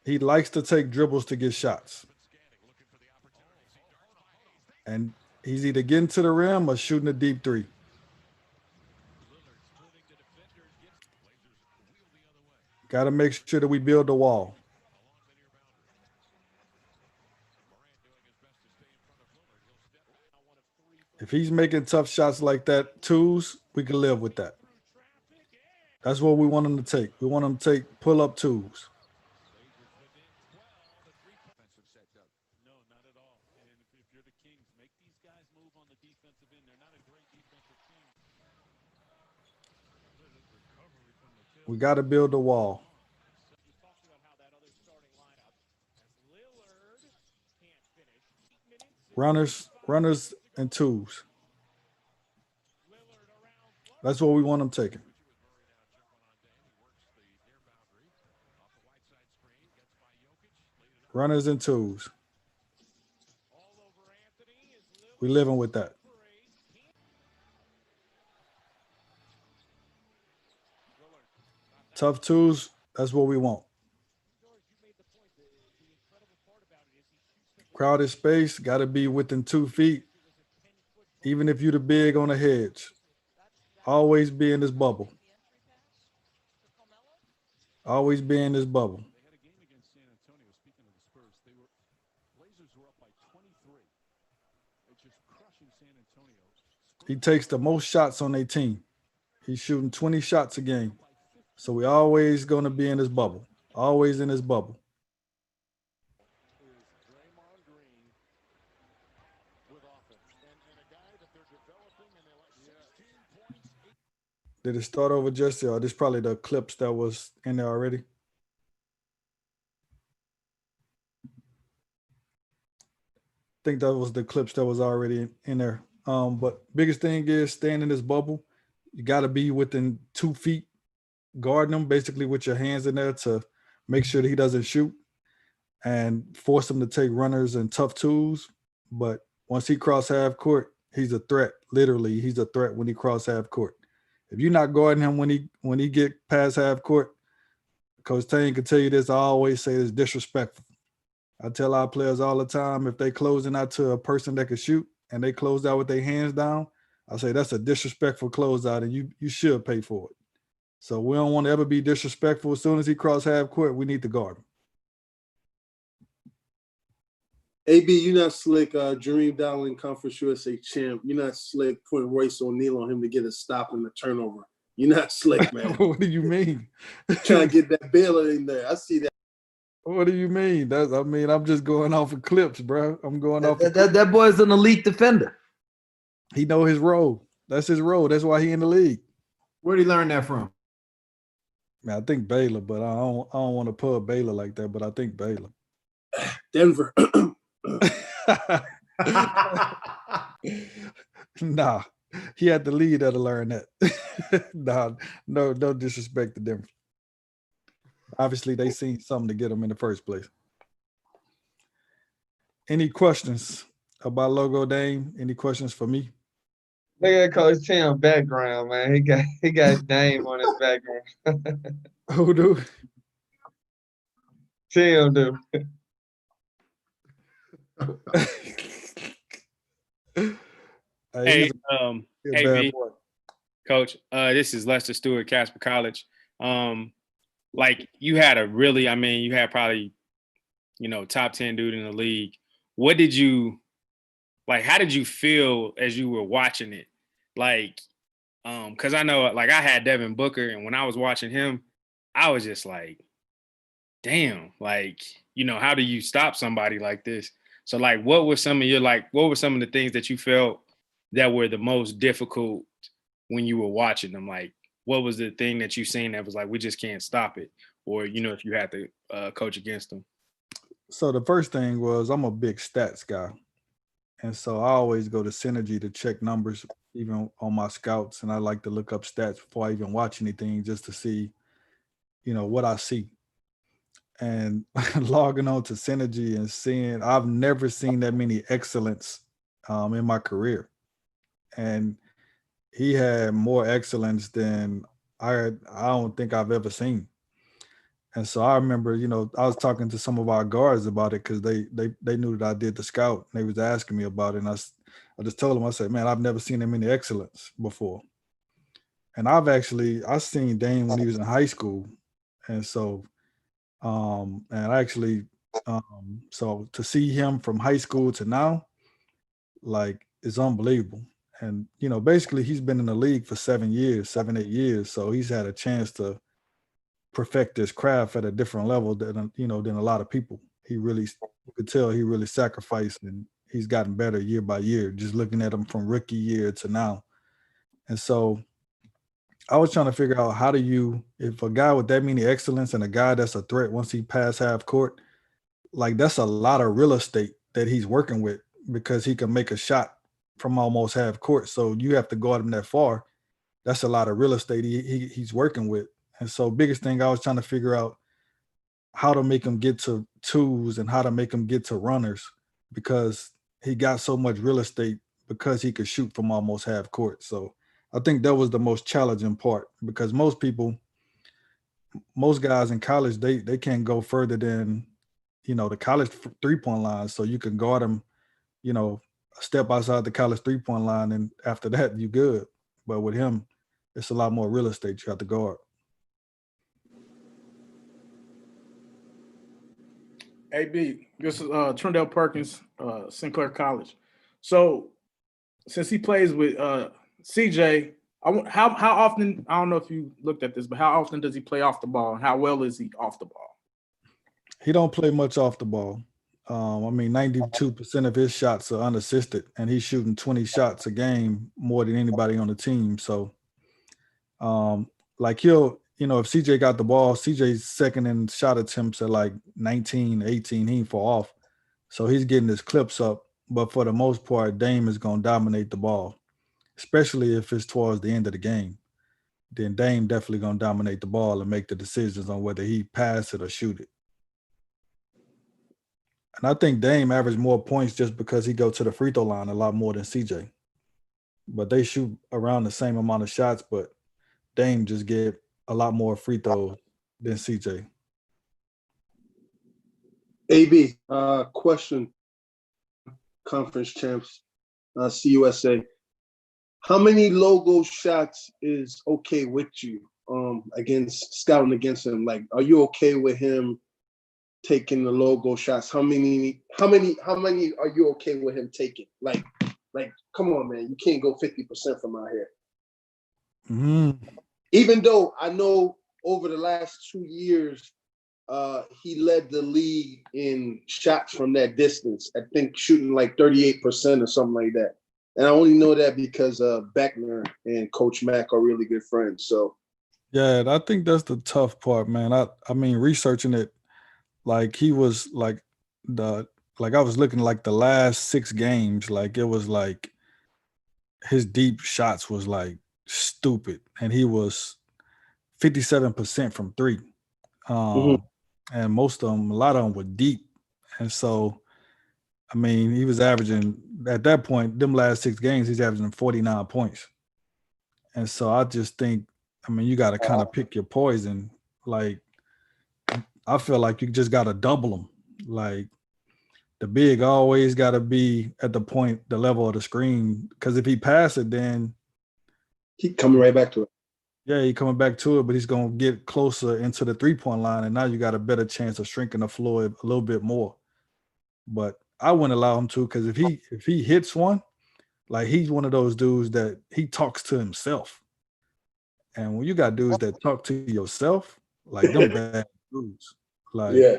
He likes to take dribbles to get shots. And he's either getting to the rim or shooting a deep three. Got to make sure that we build the wall. If he's making tough shots like that, twos, we can live with that. That's what we want him to take. We want him to take pull-up twos. We got to build the wall. Runners and twos. That's what we want them taking. Runners and twos. We living with that. Tough twos, that's what we want. Crowded space, got to be within 2 feet. Even if you're the big on the hedge, always be in this bubble. Always be in this bubble. He takes the most shots on their team. He's shooting 20 shots a game. So we always going to be in this bubble. Always in this bubble. Did it start over, Jesse? Or this probably the clips that was in there already? I think that was the clips that was already in there. But biggest thing is staying in this bubble. You got to be within 2 feet, guarding him basically with your hands in there to make sure that he doesn't shoot and force him to take runners and tough twos. But once he cross half court, he's a threat. Literally, he's a threat when he cross half court. If you're not guarding him when he get past half court, Coach Tane can tell you this. I always say it's disrespectful. I tell our players all the time, if they closing out to a person that can shoot and they close out with their hands down, I say that's a disrespectful closeout and you should pay for it. So we don't want to ever be disrespectful. As soon as he cross half court, we need to guard him. AB, you're not slick. Dream Dowling Conference USA champ. You're not slick putting Royce O'Neal on him to get a stop and a turnover. You're not slick, man. What do you mean? Trying to get that Baylor in there. I see that. What do you mean? I'm just going off of clips, bro. I'm going off. That boy's an elite defender. He know his role. That's his role. That's why he in the league. Where'd he learn that from? Man, I think Baylor, but I don't want to put Baylor like that, but I think Baylor. Denver. Nah, he had the lead to learn that. Nah, no disrespect to Denver. Obviously, they seen something to get him in the first place. Any questions about Logo Dame? Any questions for me? Look at Coach Tim background, man. He got Dame on his background. Who do? Tim do. Hey, hey, Coach. This is Lester Stewart, Casper College. Like you had you had probably, top 10 dude in the league. What did you like? How did you feel as you were watching it? Like, because I know, like, I had Devin Booker, and when I was watching him, I was just like, damn, like, how do you stop somebody like this? So, like, what were some of the things that you felt that were the most difficult when you were watching them? Like, what was the thing that you seen that was like, we just can't stop it? Or, if you had to coach against them? So the first thing was I'm a big stats guy. And so I always go to Synergy to check numbers, even on my scouts. And I like to look up stats before I even watch anything just to see, what I see. And logging on to Synergy and seeing, I've never seen that many excellence in my career. And he had more excellence than I don't think I've ever seen. And so I remember, I was talking to some of our guards about it because they knew that I did the scout. And they was asking me about it. And I just told them, I said, man, I've never seen that many excellence before. And I seen Dame when he was in high school. And so, so to see him from high school to now, like, it's unbelievable. And, basically he's been in the league for 7, 8 years. So he's had a chance to perfect his craft at a different level than a lot of people. You could tell he really sacrificed, and he's gotten better year by year, just looking at him from rookie year to now. And so I was trying to figure out how do you, if a guy with that many excellence and a guy that's a threat once he pass half court, like that's a lot of real estate that he's working with because he can make a shot from almost half court. So you have to guard him that far. That's a lot of real estate he's working with. And so biggest thing I was trying to figure out how to make him get to twos and how to make him get to runners because he got so much real estate because he could shoot from almost half court. So I think that was the most challenging part because most guys in college, they can't go further than, the college 3-point line. So you can guard them, a step outside the college 3-point line. And after that, you good. But with him, it's a lot more real estate you have to guard. AB, this is Trendell Perkins, Sinclair College. So since he plays with CJ, how often, I don't know if you looked at this, but how often does he play off the ball and how well is he off the ball? He don't play much off the ball. 92% of his shots are unassisted, and he's shooting 20 shots a game more than anybody on the team. So, if CJ got the ball, CJ's second in shot attempts at like 19, 18, he ain't fall off. So he's getting his clips up. But for the most part, Dame is going to dominate the ball, especially if it's towards the end of the game. Then Dame definitely going to dominate the ball and make the decisions on whether he pass it or shoot it. And I think Dame averaged more points just because he go to the free throw line a lot more than CJ. But they shoot around the same amount of shots, but Dame just get a lot more free throws than CJ. AB, question, conference champs, CUSA. How many logo shots is okay with you against scouting against him? Like, are you okay with him taking the logo shots? How many are you okay with him taking? Like, come on, man, you can't go 50% from out here. Mm-hmm. Even though I know over the last 2 years, he led the league in shots from that distance. I think shooting like 38% or something like that. And I only know that because Beckner and Coach Mack are really good friends. So, yeah, I think that's the tough part, man. I mean, researching it, like he was I was looking like the last 6 games, like it was like his deep shots was like stupid, and he was 57% from 3. And most of them, a lot of them were deep. And so, I mean, he was averaging at that point, them last 6 games, he's averaging 49 points. And so I just think, I mean, you got to kind of pick your poison. Like, I feel like you just got to double them. Like, the big always got to be at the level of the screen. Because if he pass it, then he coming right back to it. Yeah, he's coming back to it, but he's going to get closer into the 3-point line, and now you got a better chance of shrinking the floor a little bit more. But I wouldn't allow him to, because if he hits one, like he's one of those dudes that he talks to himself. And when you got dudes that talk to yourself, like them bad dudes. Like, yeah.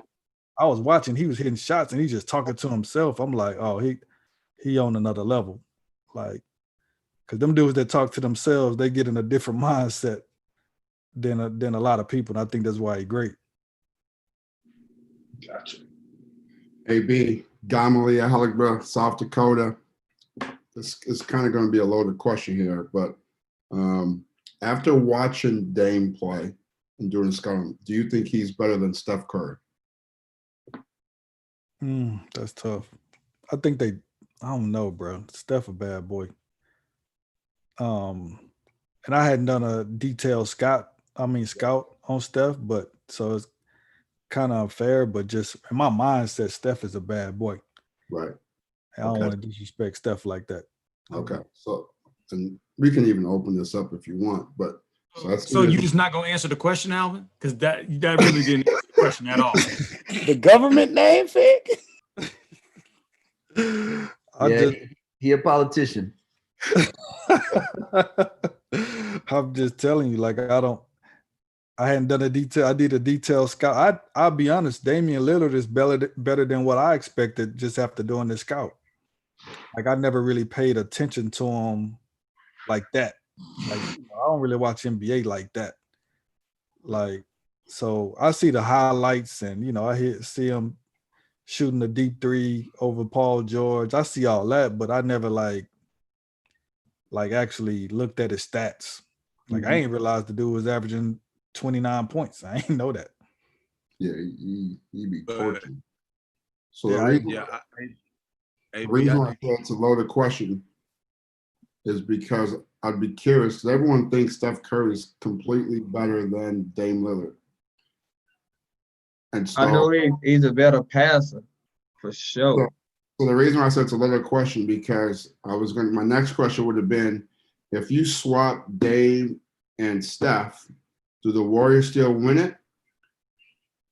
I was watching, he was hitting shots, and he's just talking to himself. I'm like, oh, he on another level. Like, because them dudes that talk to themselves, they get in a different mindset than a lot of people. And I think that's why he's great. Gotcha. AB, Gamali, Algebra, South Dakota. This is kind of going to be a loaded question here, but after watching Dame play and doing scouting, do you think he's better than Steph Curry? That's tough. I think I don't know, bro. Steph a bad boy. And I hadn't done a detailed scout on Steph, but so it's kind of unfair, but just in my mindset, Steph is a bad boy. Right. I don't want to disrespect Steph like that. Okay. So, and we can even open this up if you want, but so you're just not going to answer the question, Alvin? Because that really didn't answer the question at all. The government name, Fig? He a politician. I'm just telling you, like I hadn't done a detail. I did a detailed scout. I'll be honest, Damian Lillard is better than what I expected just after doing this scout. Like I never really paid attention to him like that. Like I don't really watch NBA like that. Like, so I see the highlights, and see him shooting the deep three over Paul George. I see all that, but I never like actually looked at his stats. Like, I ain't realized the dude was averaging 29 points. I ain't know that. Yeah, he be torching. So Yeah, the reason why I said it's a loaded question is because I'd be curious, because everyone thinks Steph Curry is completely better than Dame Lillard. And so, I know he's a better passer for sure. So the reason why I said it's a loaded question, because my next question would have been, if you swap Dame and Steph, do the Warriors still win it?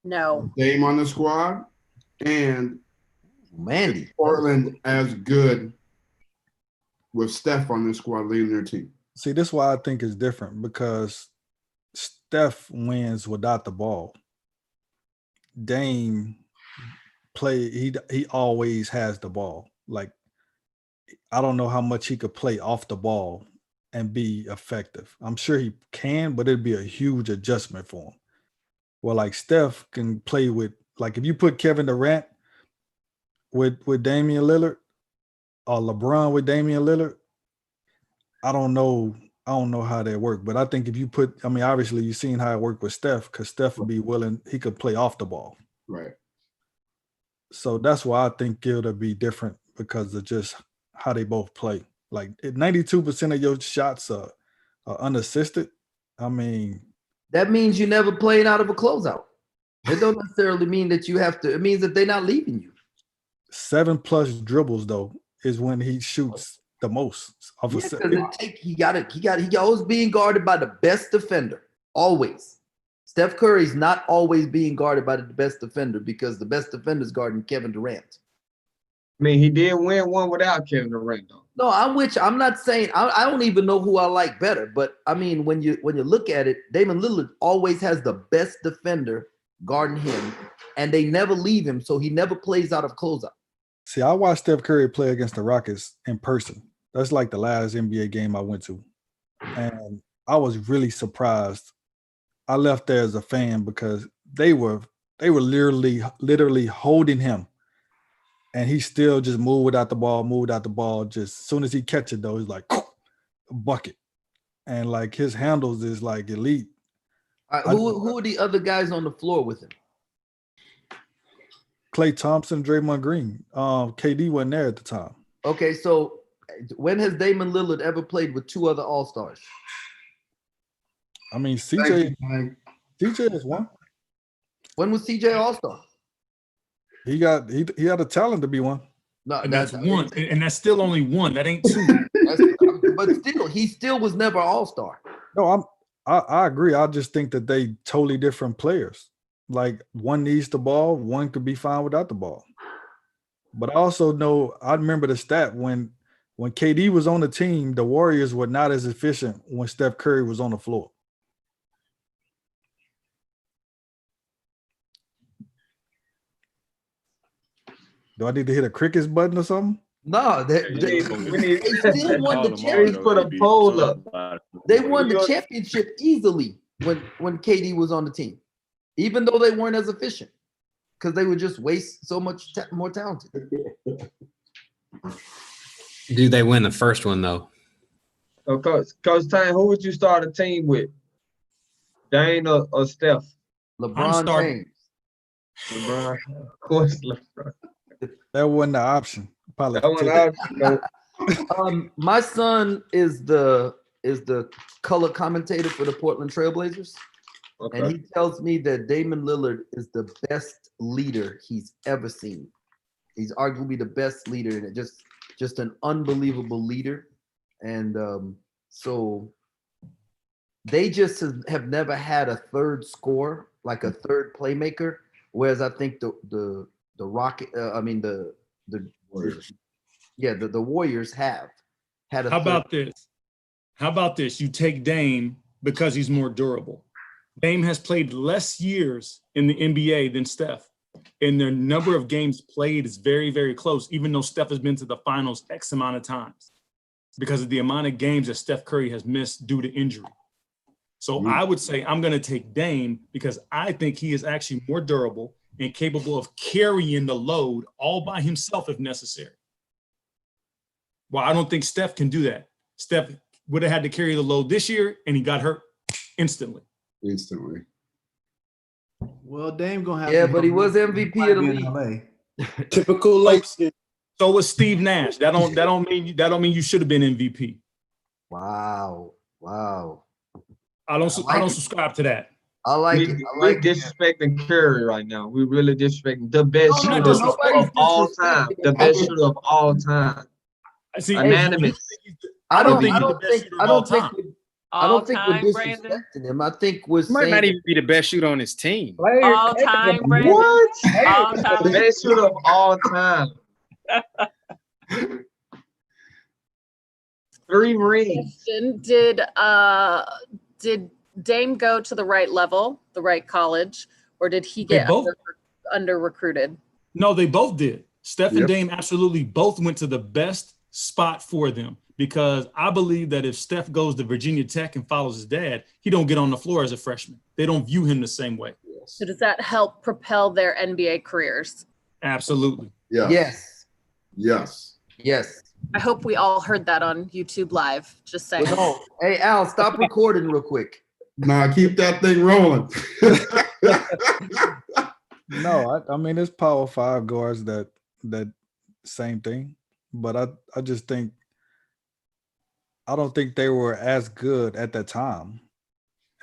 No. Dame on the squad, and Mandy, is Portland as good with Steph on the squad leading their team? See, this is why I think it's different, because Steph wins without the ball. Dame he always has the ball. Like, I don't know how much he could play off the ball and be effective. I'm sure he can, but it'd be a huge adjustment for him. Well, like, Steph can play with, like, if you put Kevin Durant with Damian Lillard, or LeBron with Damian Lillard, I don't know how that work. But I think if you put, obviously you've seen how it worked with Steph, because Steph would be willing, he could play off the ball. Right. So that's why I think it'll be different, because of just how they both play. Like, 92% of your shots are unassisted. That means you never played out of a closeout. It don't necessarily mean that you have to. It means that they're not leaving you. 7+ dribbles though is when he shoots the most. Because he always being guarded by the best defender. Always. Steph Curry's not always being guarded by the best defender, because the best defender is guarding Kevin Durant. I mean, he did win one without Kevin Durant, though. No, I'm not saying I don't even know who I like better, but I mean, when you look at it, Damian Lillard always has the best defender guarding him, and they never leave him, so he never plays out of closeout. See, I watched Steph Curry play against the Rockets in person. That's like the last NBA game I went to, and I was really surprised. I left there as a fan, because they were literally holding him, and he still just moved without the ball. Just as soon as he catch it though, he's like a bucket, and like his handles is like elite. Who are the other guys on the floor with him? Klay Thompson, Draymond Green. KD wasn't there at the time. Okay, so when has Damian Lillard ever played with two other All-Stars? CJ is one. When was CJ All-Star? He had a talent to be one. No, and that's one, and that's still only one. That ain't two. But still, he still was never All-Star. No, I agree. I just think that they totally different players. Like, one needs the ball, one could be fine without the ball. But I also know, I remember the stat when KD was on the team, the Warriors were not as efficient when Steph Curry was on the floor. Do I need to hit a crickets button or something? No, they still won the championship. Put a poll up. They won the championship easily when KD was on the team, even though they weren't as efficient, because they would just waste so much more talented. Do they win the first one though? So, Coach Tyne, who would you start a team with? Dane or Steph? LeBron James. LeBron, of course, LeBron. That wasn't the option. Probably. My son is the color commentator for the Portland Trailblazers, and he tells me that Damian Lillard is the best leader he's ever seen. He's arguably the best leader, and just an unbelievable leader. And so they just have never had a third scorer, like a third playmaker. Whereas I think the Warriors. The Warriors have had a. How about this? You take Dame because he's more durable. Dame has played less years in the NBA than Steph, and their number of games played is very, very close, even though Steph has been to the finals X amount of times because of the amount of games that Steph Curry has missed due to injury. So I would say I'm going to take Dame because I think he is actually more durable and capable of carrying the load all by himself if necessary. Well, I don't think Steph can do that. Steph would have had to carry the load this year, and he got hurt instantly. Instantly. Well, Dame gonna have. Yeah, to but he go was MVP of the in league. LA. Typical light skin. So was Steve Nash. That don't mean you should have been MVP. Wow. I don't subscribe to that. I like we, it. We're disrespecting Curry right now. We're really disrespecting the best I'm not shooter disrespecting. of all time. The best shooter of all time. See, Unanimous. I don't think he's the best shooter of all time. I don't think we're All-time, Brandon. disrespecting him. I think we're Might saying not even be the best shooter on his team. All time, Brandon. What? All The time. best shooter of all time. 3 rings. Did Dame go to the right level, the right college, or did he get under recruited? No, they both did. Steph and Yep. Dame absolutely both went to the best spot for them, because I believe that if Steph goes to Virginia Tech and follows his dad, he don't get on the floor as a freshman. They don't view him the same way. So does that help propel their NBA careers? Absolutely. Yes. Yes. I hope we all heard that on YouTube Live. Just saying. No. Hey, Al, stop recording real quick. Nah, keep that thing rolling. No, I mean it's Power 5 guards that same thing, but I just think I don't think they were as good at that time,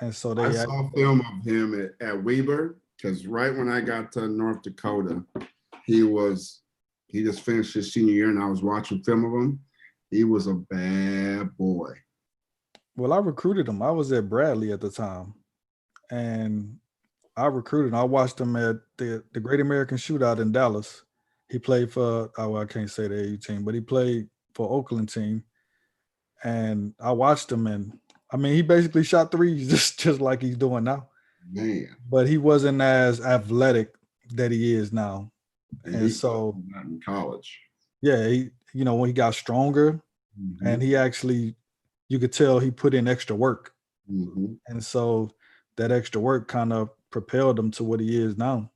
and so I they saw film of him at Weber because right when I got to North Dakota, he just finished his senior year, and I was watching film of him. He was a bad boy. Well, I recruited him. I was at Bradley at the time, and I recruited him. I watched him at the Great American Shootout in Dallas. He played for, I can't say the AU team, but he played for Oakland team. And I watched him, and I mean, he basically shot threes just like he's doing now. Man. But he wasn't as athletic that he is now. And so not in college. Yeah, when he got stronger, and he actually, you could tell he put in extra work. And so that extra work kind of propelled him to what he is now.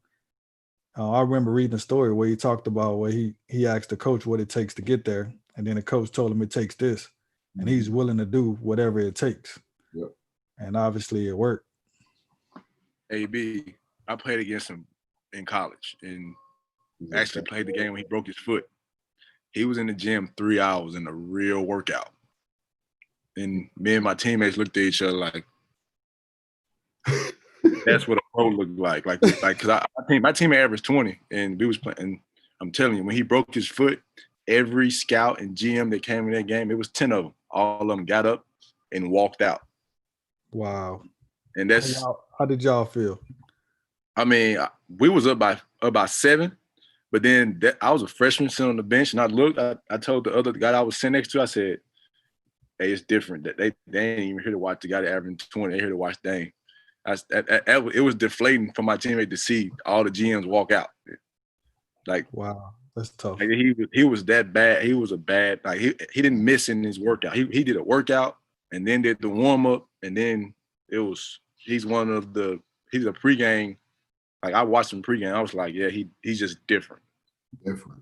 I remember reading a story where he talked about where he asked the coach what it takes to get there. And then the coach told him it takes this. And he's willing to do whatever it takes. Yep. And obviously it worked. AB, I played against him in college and actually played the game when he broke his foot. He was in the gym 3 hours in a real workout. And me and my teammates looked at each other like, that's what a pro looked like. Like, because my team averaged 20, and we was playing. And I'm telling you, when he broke his foot, every scout and GM that came in that game, it was 10 of them. All of them got up and walked out. Wow. And that's how did y'all feel? I mean, we was up by 7, but then I was a freshman sitting on the bench, and I looked. I told the other guy I was sitting next to, I said, "Hey, it's different. They ain't even here to watch the guy that averaging 20. They're here to watch Dame." It was deflating for my teammate to see all the GMs walk out. Like, wow, that's tough. Like he was that bad. He was a bad. Like he didn't miss in his workout. He did a workout and then did the warm up, and then he's a pregame. Like I watched him pregame. I was like, yeah, he's just different. Different.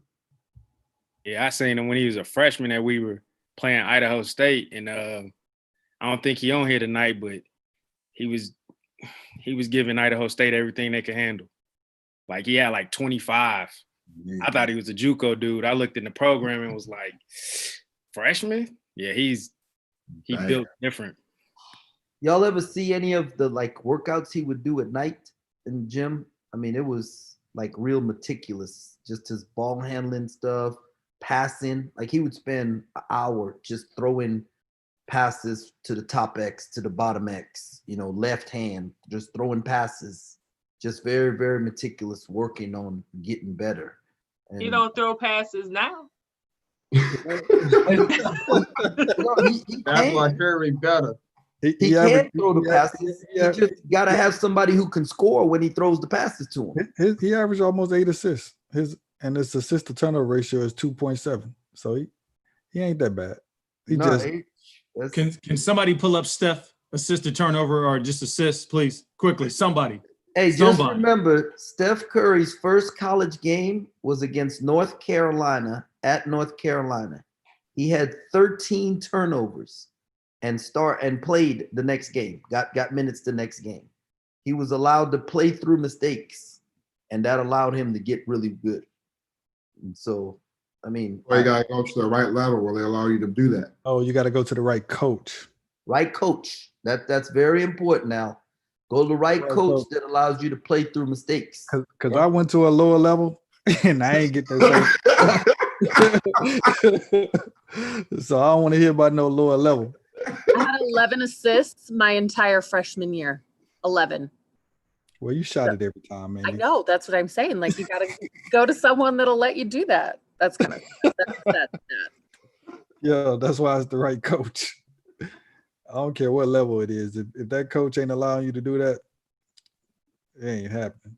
Yeah, I seen him when he was a freshman that we were playing Idaho State, and I don't think he on here tonight, but he was giving Idaho State everything they could handle. Like he had like 25. Yeah. I thought he was a JUCO dude. I looked in the program and was like, freshman? Yeah, he built different. Y'all ever see any of the like workouts he would do at night in the gym? I mean, it was like real meticulous, just his ball handling stuff, passing. Like he would spend an hour just throwing passes to the top X, to the bottom X, left hand, just throwing passes, just very, very meticulous, working on getting better. And you don't throw passes now. That's why Curry better. He can't throw the passes. He just got to have somebody who can score when he throws the passes to him. He averaged almost 8 assists. His assist to turnover ratio is 2.7. So he ain't that bad. Can somebody pull up Steph assisted turnover or just assists, please? Quickly, somebody. Hey, just Somebody. remember, Steph Curry's first college game was against North Carolina at North Carolina. He had 13 turnovers and played the next game, got minutes the next game. He was allowed to play through mistakes, and that allowed him to get really good. And so, I mean, Well, you got to go to the right level where they allow you to do that. Oh, you got to go to the right coach. Right coach. That's very important now. Go to the right coach that allows you to play through mistakes. Because I went to a lower level and I ain't get that same. So I don't want to hear about no lower level. I had 11 assists my entire freshman year. 11. Well, you shot it every time, man. I know. That's what I'm saying. Like, you got to go to someone that'll let you do that. That's kind of that. Yeah, that's why it's the right coach. I don't care what level it is. If that coach ain't allowing you to do that, it ain't happening.